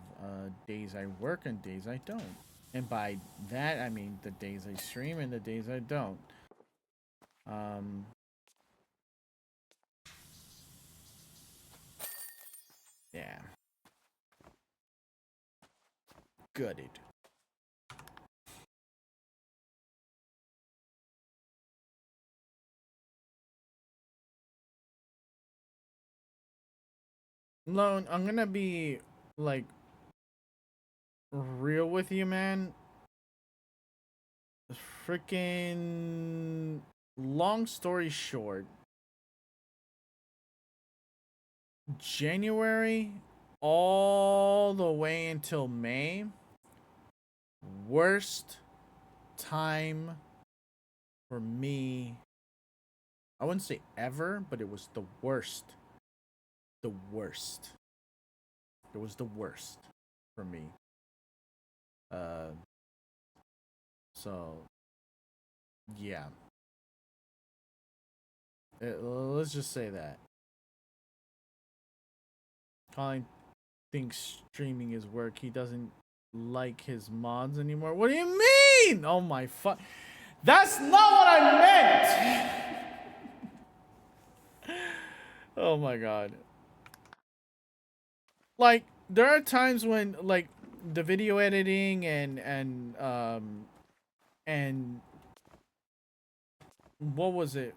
days I work and days I don't. And by that, I mean the days I stream and the days I don't. Um, yeah. Gutted. Lone, I'm gonna be, like, real with you, man. Freaking long story short, January all the way until May, worst time for me. I wouldn't say ever, but it was the worst. The worst. It was the worst for me. Uh, so yeah. Let's just say that. Colin thinks streaming is work. He doesn't like his mods anymore. What do you mean? Oh my fuck. That's not what I meant! Oh my god. Like, there are times when, like, the video editing and what was it?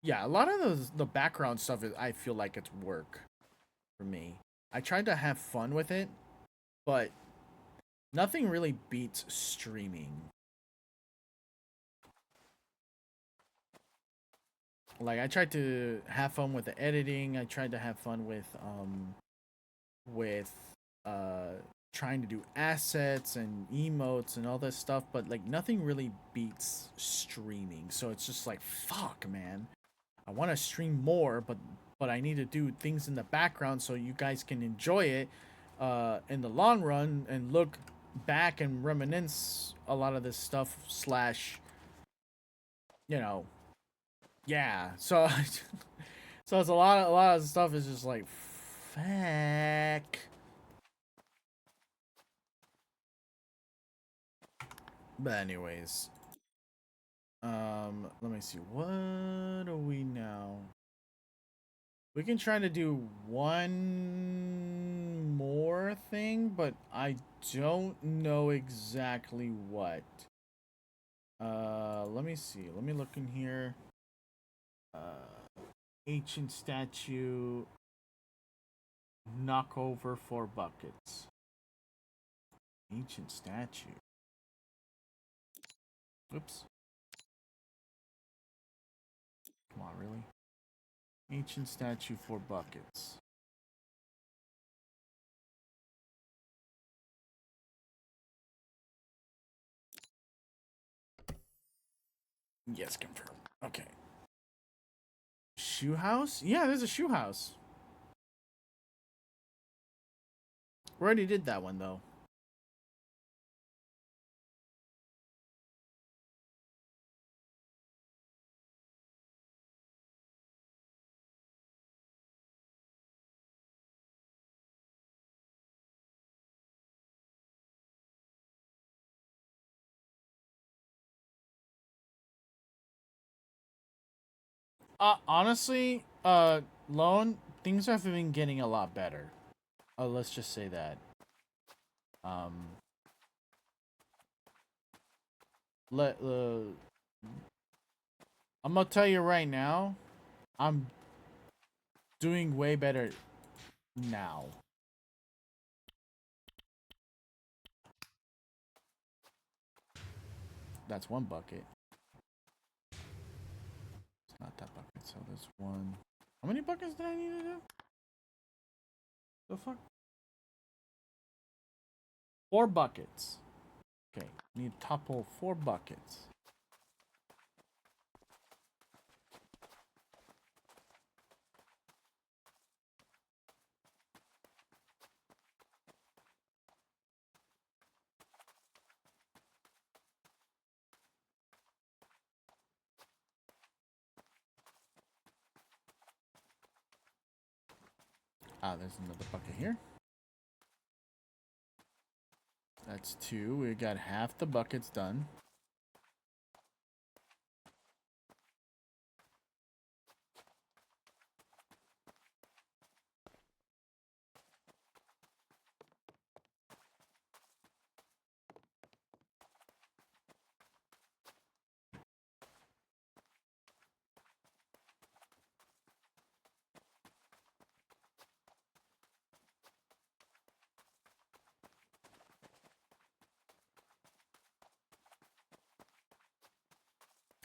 Yeah, a lot of the background stuff is, I feel like it's work for me. I tried to have fun with it, but nothing really beats streaming. Like, I tried to have fun with the editing. I tried to have fun with uh trying to do assets and emotes and all this stuff, but like nothing really beats streaming. So it's just like, fuck, man. I want to stream more, but I need to do things in the background so you guys can enjoy it in the long run and look back and reminisce a lot of this stuff slash, you know, yeah. So so it's a lot of stuff is just like, fuck. But anyways, let me see. What are we now? We can try to do one more thing, but I don't know exactly what. Let me see. Let me look in here. Ancient statue. Knock over 4 buckets. Ancient statue. Oops. Come on, really? Ancient statue 4 buckets. Yes, confirm. Okay. Shoe house? Yeah, there's a shoe house. We already did that one, though. Honestly, Lone, things have been getting a lot better. Let's just say that. Um, I'm gonna tell you right now, I'm doing way better now. That's 1 bucket. It's not that bucket, so there's 1. How many buckets did I need to do? The fuck? 4 buckets. Okay, need to topple 4 buckets. Ah, there's another bucket here. That's 2. We got half the buckets done.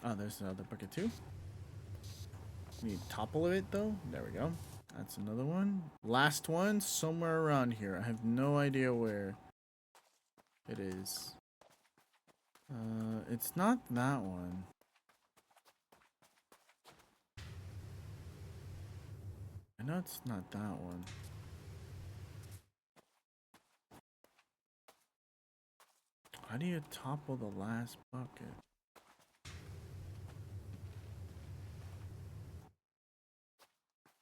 Oh, there's another bucket too. Need to topple it though. There we go. That's another one. Last one, somewhere around here. I have no idea where it is. It's not that one. I know it's not that one. How do you topple the last bucket?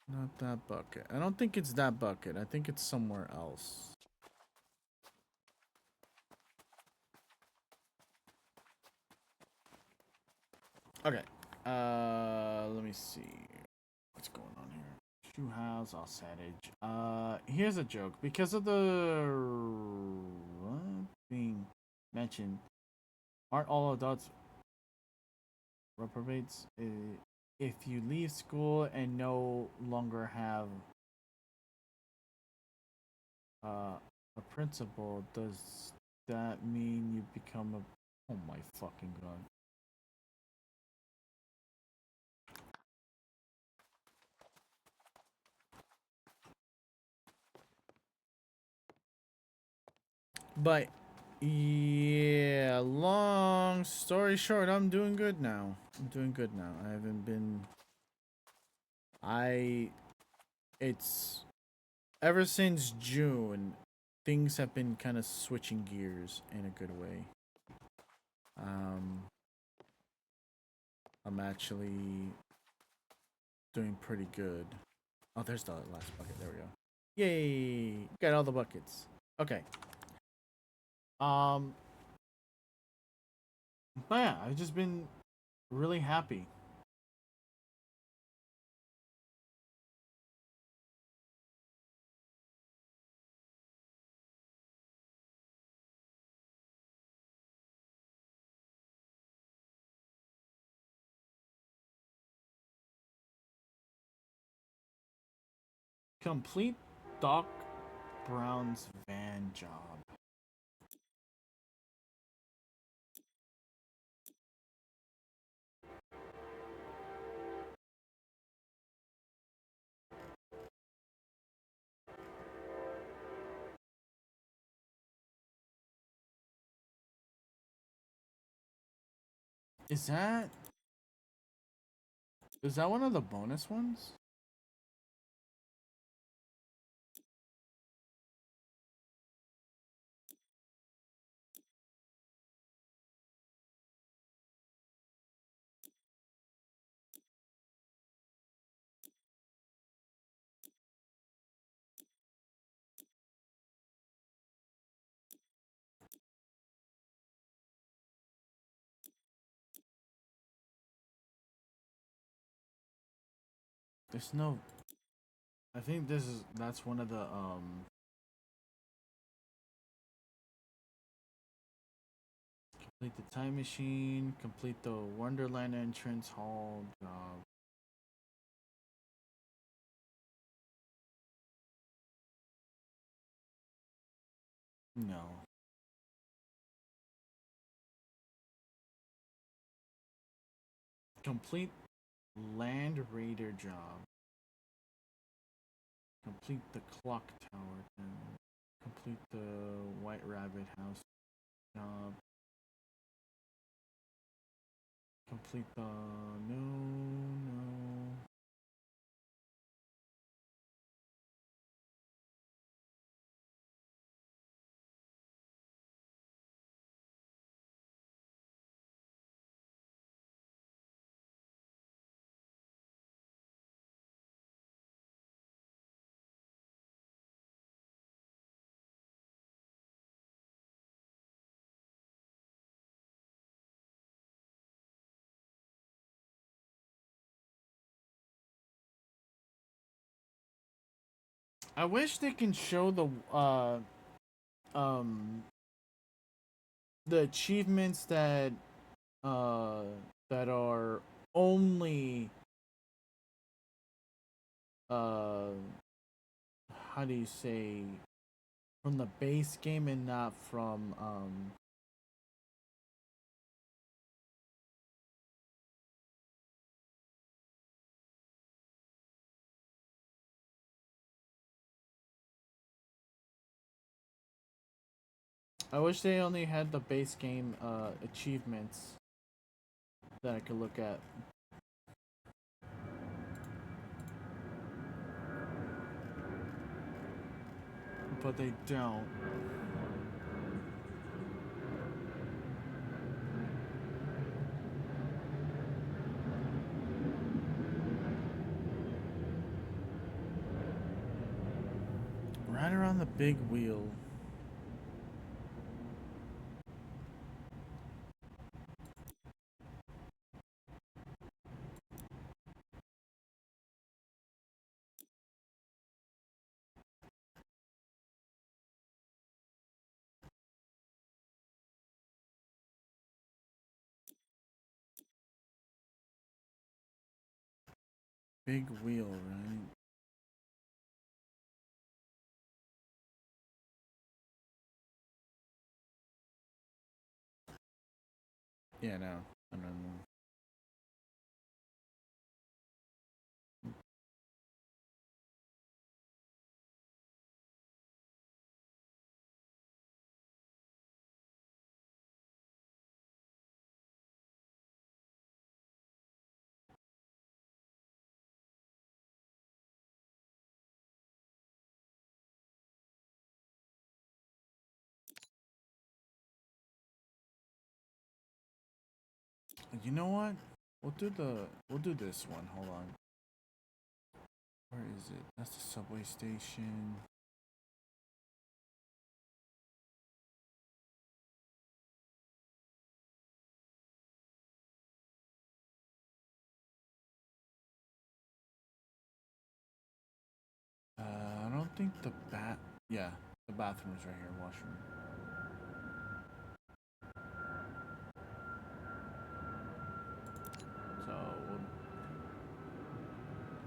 Not that bucket. I don't think it's that bucket. I think it's somewhere else. Okay. Let me see. What's going on here? Shoe house, all Satage. Here's a joke. Because of the being mentioned, aren't all adults reprobates? If you leave school and no longer have a principal, does that mean you become a... Oh my fucking god. But yeah, long story short, I'm doing good now. I haven't been. It's ever since June, things have been kind of switching gears in a good way. Um, I'm actually doing pretty good. Oh, there's the last bucket. There we go. Yay! Got all the buckets. Okay. Um, but yeah, I've just been really happy. Complete Doc Brown's van job. Is that one of the bonus ones? There's no. I think that's one of the complete the time machine, complete the Wonderland entrance hall job. No. Complete Land Raider job. Complete the clock tower thing. Complete the White Rabbit house job. Complete the no. I wish they can show um the achievements uh that are only uh how do you say, from the base game and not from I wish they only had the base game achievements that I could look at. But they don't. Right around the big wheel. Big wheel, right? Yeah, no. I don't know. You know what? We'll do this one. Hold on. Where is it? That's the subway station. I don't think the yeah, the bathroom is right here, washroom. So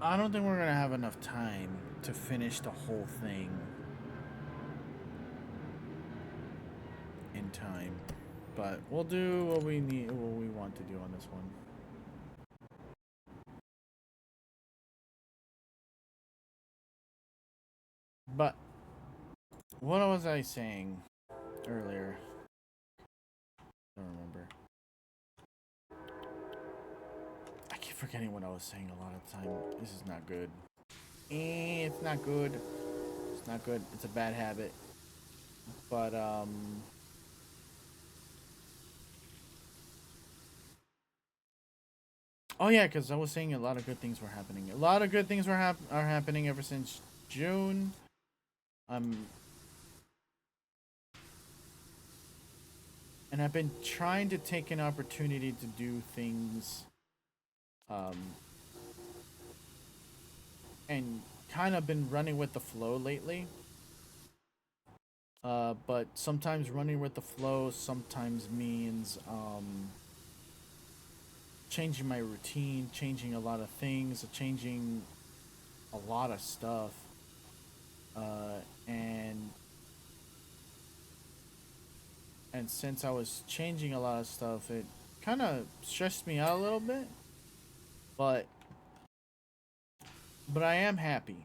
I don't think we're gonna have enough time to finish the whole thing in time, but we'll do what we need, what we want to do on this one. But what was I saying earlier? I don't remember. I keep forgetting what I was saying a lot of the time. This is not good. It's not good. It's not good. It's a bad habit. But oh yeah, because I was saying a lot of good things were happening. A lot of good things are happening ever since June. And I've been trying to take an opportunity to do things, and kind of been running with the flow lately. But sometimes running with the flow sometimes means changing my routine, changing a lot of things, changing a lot of stuff. And since I was changing a lot of stuff, it kind of stressed me out a little bit. But I am happy.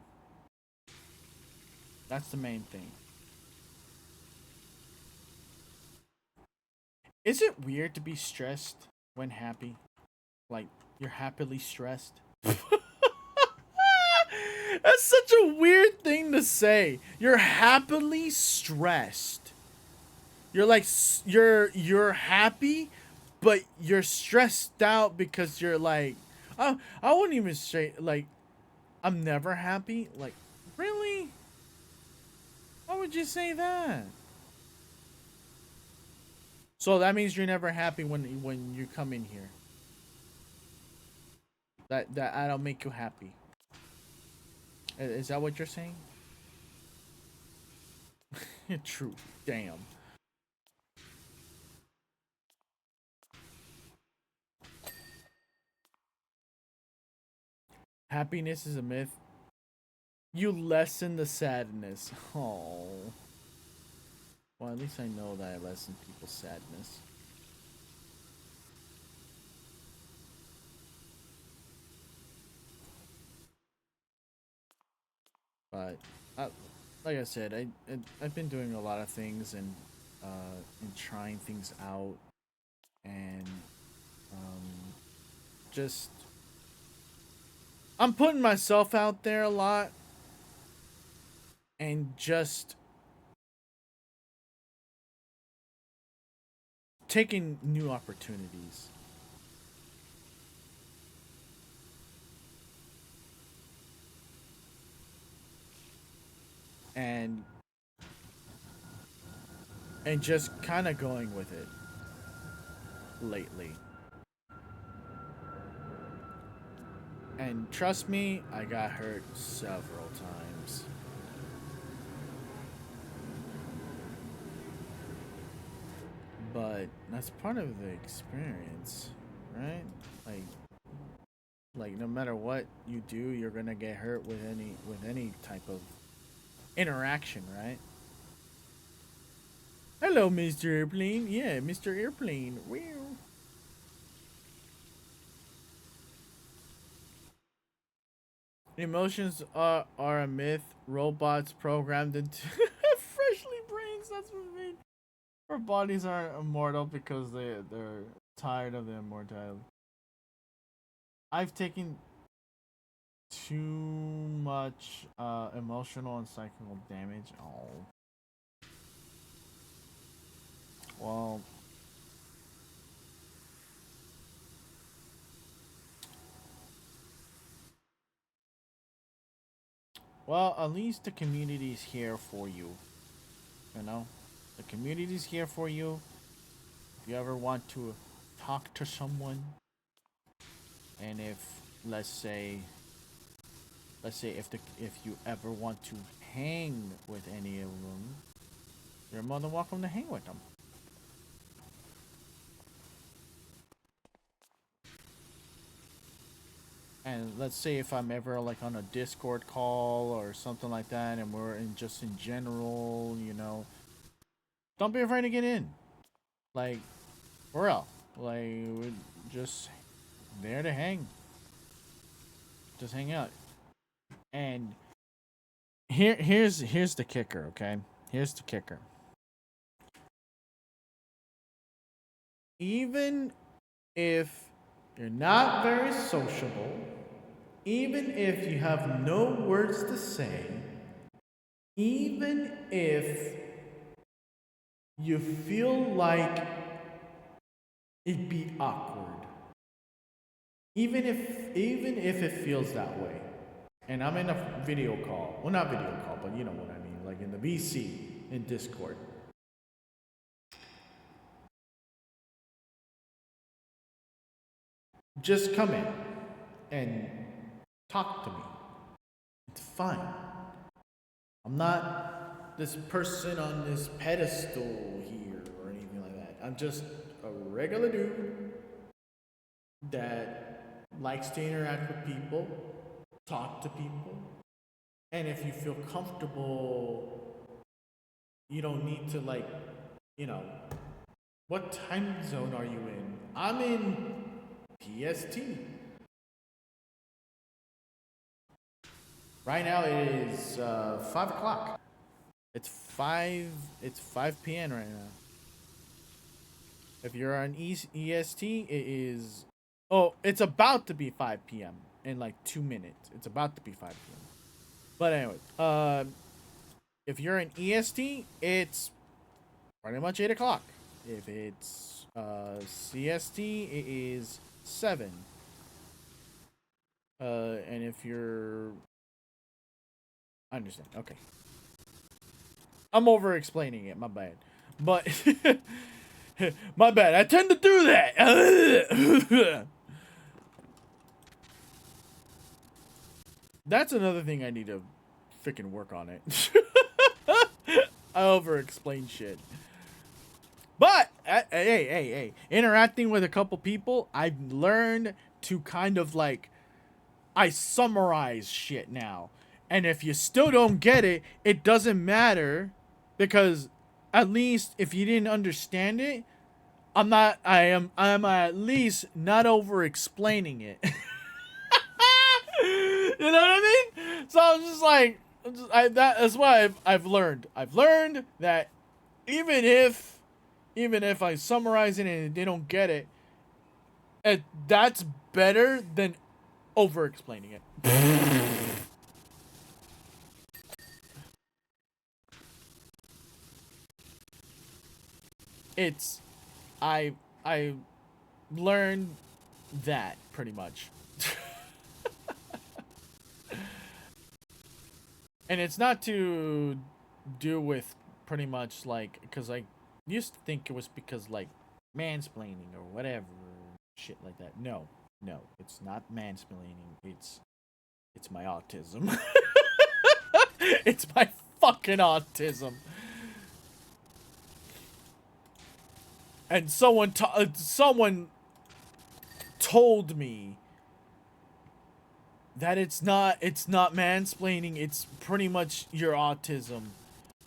That's the main thing. Is it weird to be stressed when happy? Like, you're happily stressed? That's such a weird thing to say. You're happily stressed. You're like, you're happy, but you're stressed out because you're like, I wouldn't even say, like, I'm never happy. Like, really? Why would you say that? So that means you're never happy when you come in here. That I don't make you happy. Is that what you're saying? True. Damn. Happiness is a myth. You lessen the sadness. Oh. Well, at least I know that I lessen people's sadness. But, like I said, I've been doing a lot of things and trying things out, and just I'm putting myself out there a lot, and just taking new opportunities. And just kind of going with it lately. And trust me, I got hurt several times. But that's part of the experience, right? Like no matter what you do, you're gonna get hurt with any type of interaction, right? Hello, Mr. Airplane. Yeah, Mr. Airplane. Wow. Emotions are a myth. Robots programmed into freshly brains. That's what I mean. Our bodies aren't immortal because they're tired of the immortality. I've taken too much emotional and psychical damage. Oh. Well, Well, at least the community's here for you. You know? The community's here for you. If you ever want to talk to someone, and if, let's say if you ever want to hang with any of them, you're more than welcome to hang with them. And let's say if I'm ever like on a Discord call or something like that, and we're in just in general, you know, don't be afraid to get in. Like, for real. Like, we're just there to hang. Just hang out. And here's the kicker, okay? Here's the kicker. Even if you're not very sociable, even if you have no words to say, even if you feel like it'd be awkward, even if it feels that way, and I'm in a video call, well, not video call, but you know what I mean, like in the VC in Discord, just come in and talk to me. It's fine. I'm not this person on this pedestal here or anything like that. I'm just a regular dude that likes to interact with people, talk to people. And if you feel comfortable, you don't need to, like, you know, what time zone are you in? I'm in PST. Right now it is 5 o'clock. It's 5 p.m. right now. If you're on EST, it is... Oh, it's about to be 5 p.m. in like 2 minutes. It's about to be 5 p.m. But anyway, if you're in EST, it's pretty much 8 o'clock. If it's CST, it is 7. And if you're... I understand. Okay. I'm over explaining it. My bad. But... my bad. I tend to do that. That's another thing I need to freaking work on it. I over explain shit. But hey, interacting with a couple people, I've learned to kind of like I summarize shit now. And if you still don't get it, it doesn't matter because at least if you didn't understand it, I'm at least not over explaining it. You know what I mean? So I'm just like that's why I've learned. I've learned that even if I summarize it and they don't get it, that's better than over explaining it. It's I learned that pretty much. And it's not to do with pretty much like, because I used to think it was because like mansplaining or whatever shit like that. No, it's not mansplaining. It's my autism. It's my fucking autism. And someone told me that it's not mansplaining, it's pretty much your autism.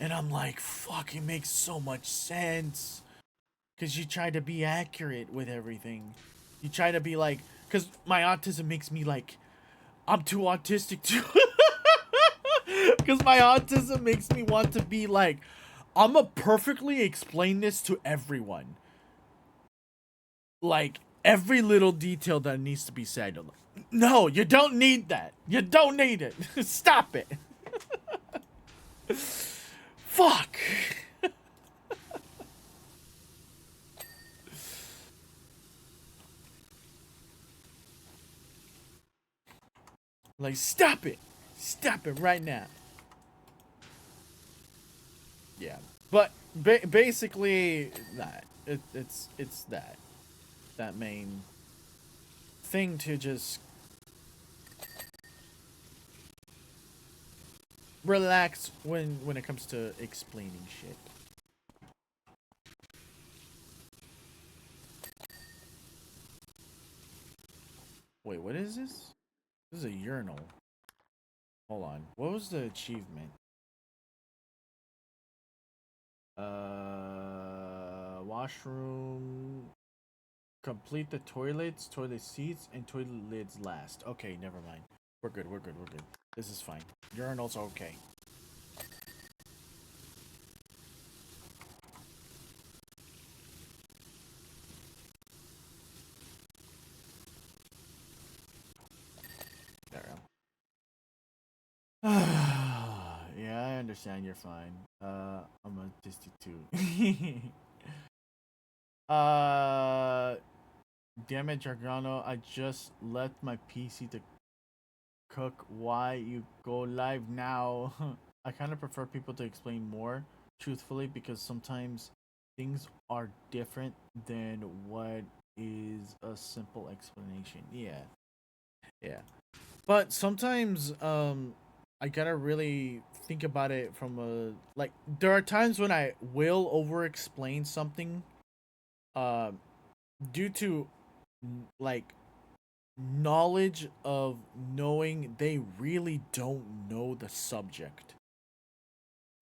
And I'm like, fuck, it makes so much sense. Because you try to be accurate with everything. You try to be like, because my autism makes me like, I'm too autistic too. Because my autism makes me want to be like, I'ma perfectly explain this to everyone. Like, every little detail that needs to be said. No, you don't need that. You don't need it. Stop it. Fuck. Like, stop it. Stop it right now. Yeah, but basically that it's that main thing to just relax when it comes to explaining shit. Wait, what is this? This is a urinal. Hold on. What was the achievement? Washroom. Complete the toilets, toilet seats, and toilet lids last. Okay, never mind. We're good. We're good. We're good. This is fine. Urinals are okay. There we go. Yeah, I understand. You're fine. I'm autistic too. Damn it, Jargano. I just left my PC to cook. Why you go live now? I kind of prefer people to explain more truthfully because sometimes things are different than what is a simple explanation. Yeah. Yeah. But sometimes I gotta really think about it from a like there are times when I will over explain something uh due to like knowledge of knowing they really don't know the subject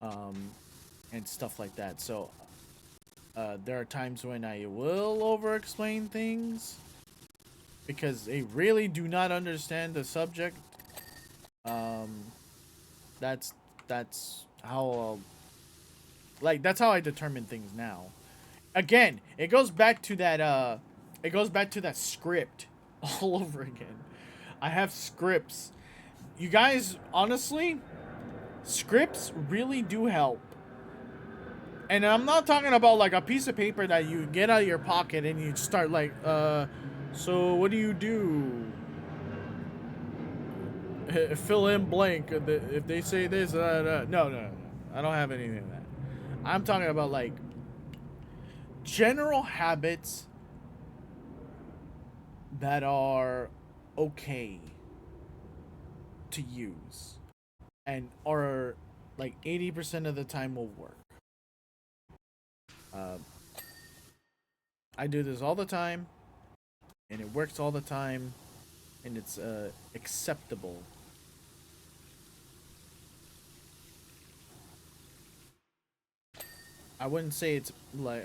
um and stuff like that. So there are times when I will over explain things because they really do not understand the subject. um that's how that's how I determine things now. Again, it goes back to that script all over again. I have scripts. You guys, honestly, scripts really do help. And I'm not talking about like a piece of paper that you get out of your pocket and you start like, so what do you do? Fill in blank. If they say this, no. I don't have anything like that. I'm talking about like general habits that are okay to use and are like 80% of the time will work. Uh, I do this all the time, and it works all the time, and it's acceptable. I wouldn't say it's like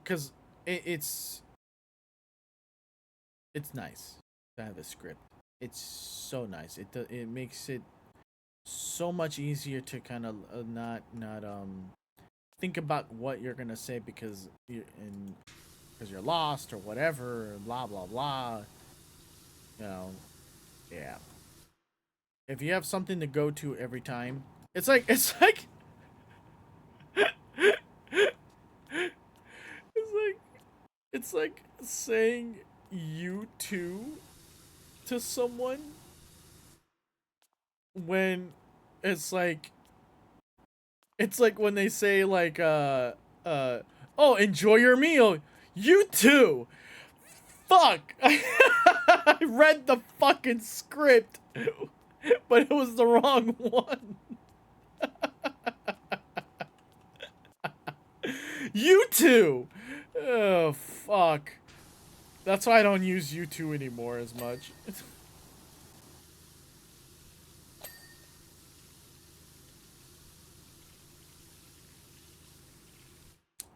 because it's nice to have a script. It's so nice. It makes it so much easier to kind of not think about what you're gonna say because you're lost or whatever. Blah blah blah. You know, yeah. If you have something to go to every time, it's like it's like saying you too to someone when it's like when they say like oh, enjoy your meal. You too. Fuck. I read the fucking script, but it was the wrong one. You too. Oh fuck. That's why I don't use you two anymore as much.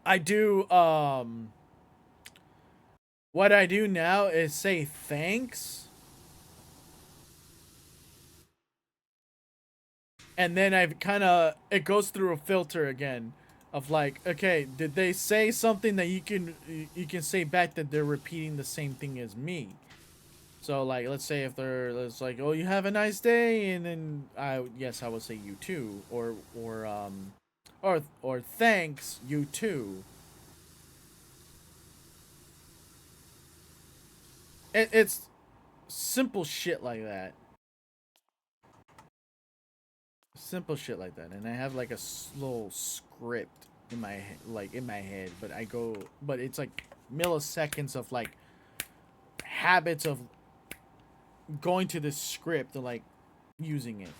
I do what I do now is say thanks, and then I've kind of it goes through a filter again of like, okay, did they say something that you can say back that they're repeating the same thing as me? So like, let's say if it's like, oh, you have a nice day, and then I would say you too, or thanks, you too. It's simple shit like that. simple shit like that, and I have like a little script in my head, but it's like milliseconds of like habits of going to this script and like using it.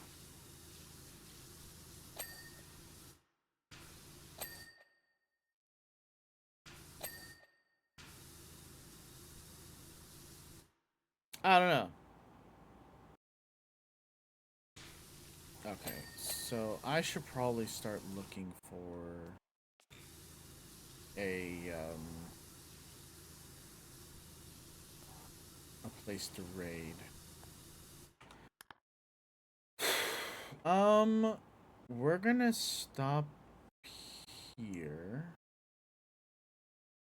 I don't know. Okay, so I should probably start looking for a place to raid. We're gonna stop here.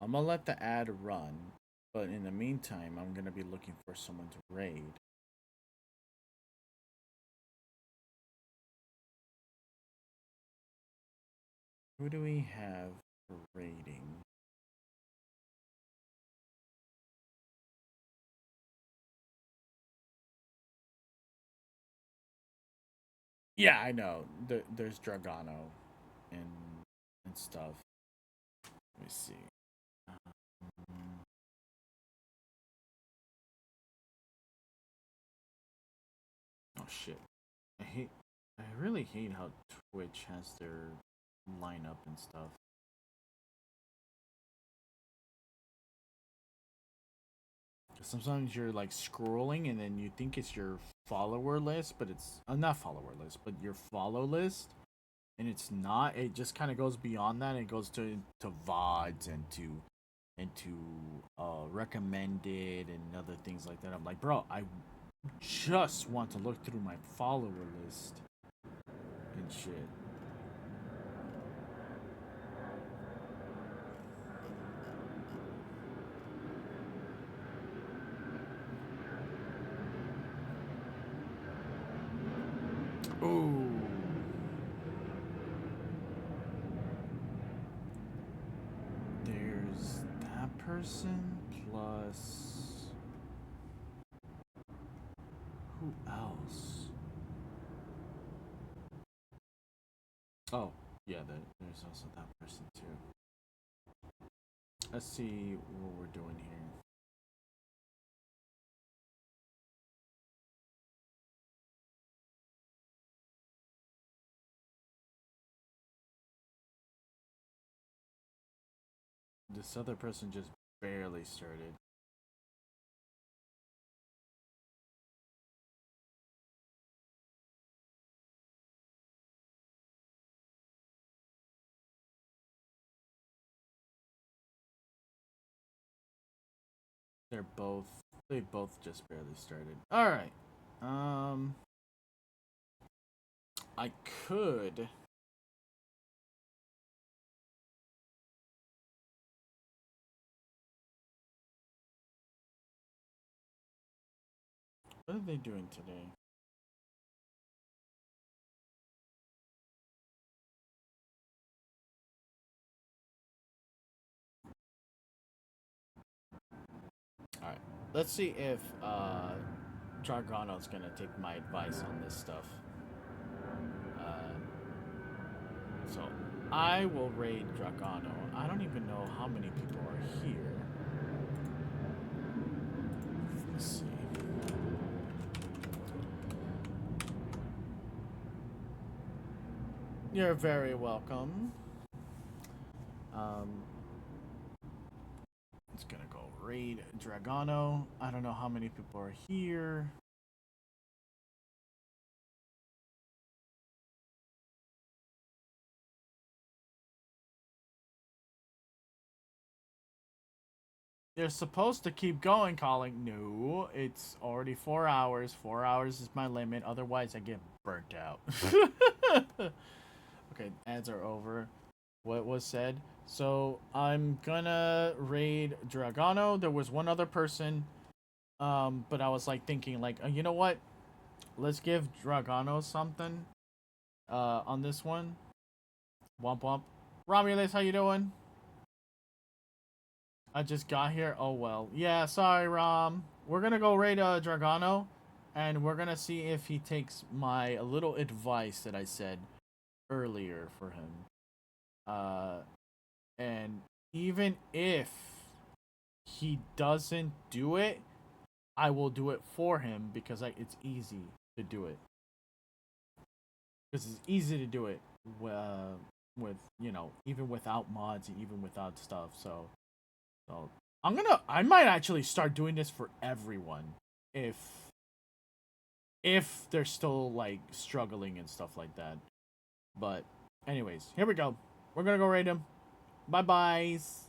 I'm gonna let the ad run, but in the meantime, I'm gonna be looking for someone to raid. Who do we have for raiding? Yeah, I know. There's Dragano and stuff. Let me see. Oh shit. I really hate how Twitch has their lineup and stuff. Sometimes you're like scrolling and then you think it's your follower list, but it's not follower list, but your follow list, and it's not. It just kind of goes beyond that. It goes to VODs and to recommended and other things like that. I'm like, bro, I just want to look through my follower list and shit. Ooh. There's that person plus who else? Oh, yeah, there's also that person too. Let's see what we're doing here. This other person just barely started. They both just barely started. All right. I could. What are they doing today? All right. Let's see if Jargano's gonna take my advice on this stuff. So I will raid Dragano. I don't even know how many people are here. Let's see. You're very welcome. It's gonna go raid Dragano. I don't know how many people are here. They're supposed to keep going, calling. No, it's already 4 hours. 4 hours is my limit. Otherwise, I get burnt out. Okay, ads are over. What was said? So I'm gonna raid Dragano. There was one other person, but I was like thinking, like, you know what? Let's give Dragano something. On this one. Womp womp. Romulus, how you doing? I just got here. Oh well. Yeah, sorry, Rom. We're gonna go raid Dragano. and we're gonna see if he takes my little advice that I said earlier for him. And even if he doesn't do it, I will do it for him because it's easy to do it. Because it's easy to do it with even without mods and even without stuff. So I might actually start doing this for everyone if they're still like struggling and stuff like that. But anyways, here we go. We're gonna go raid him. Bye-byes.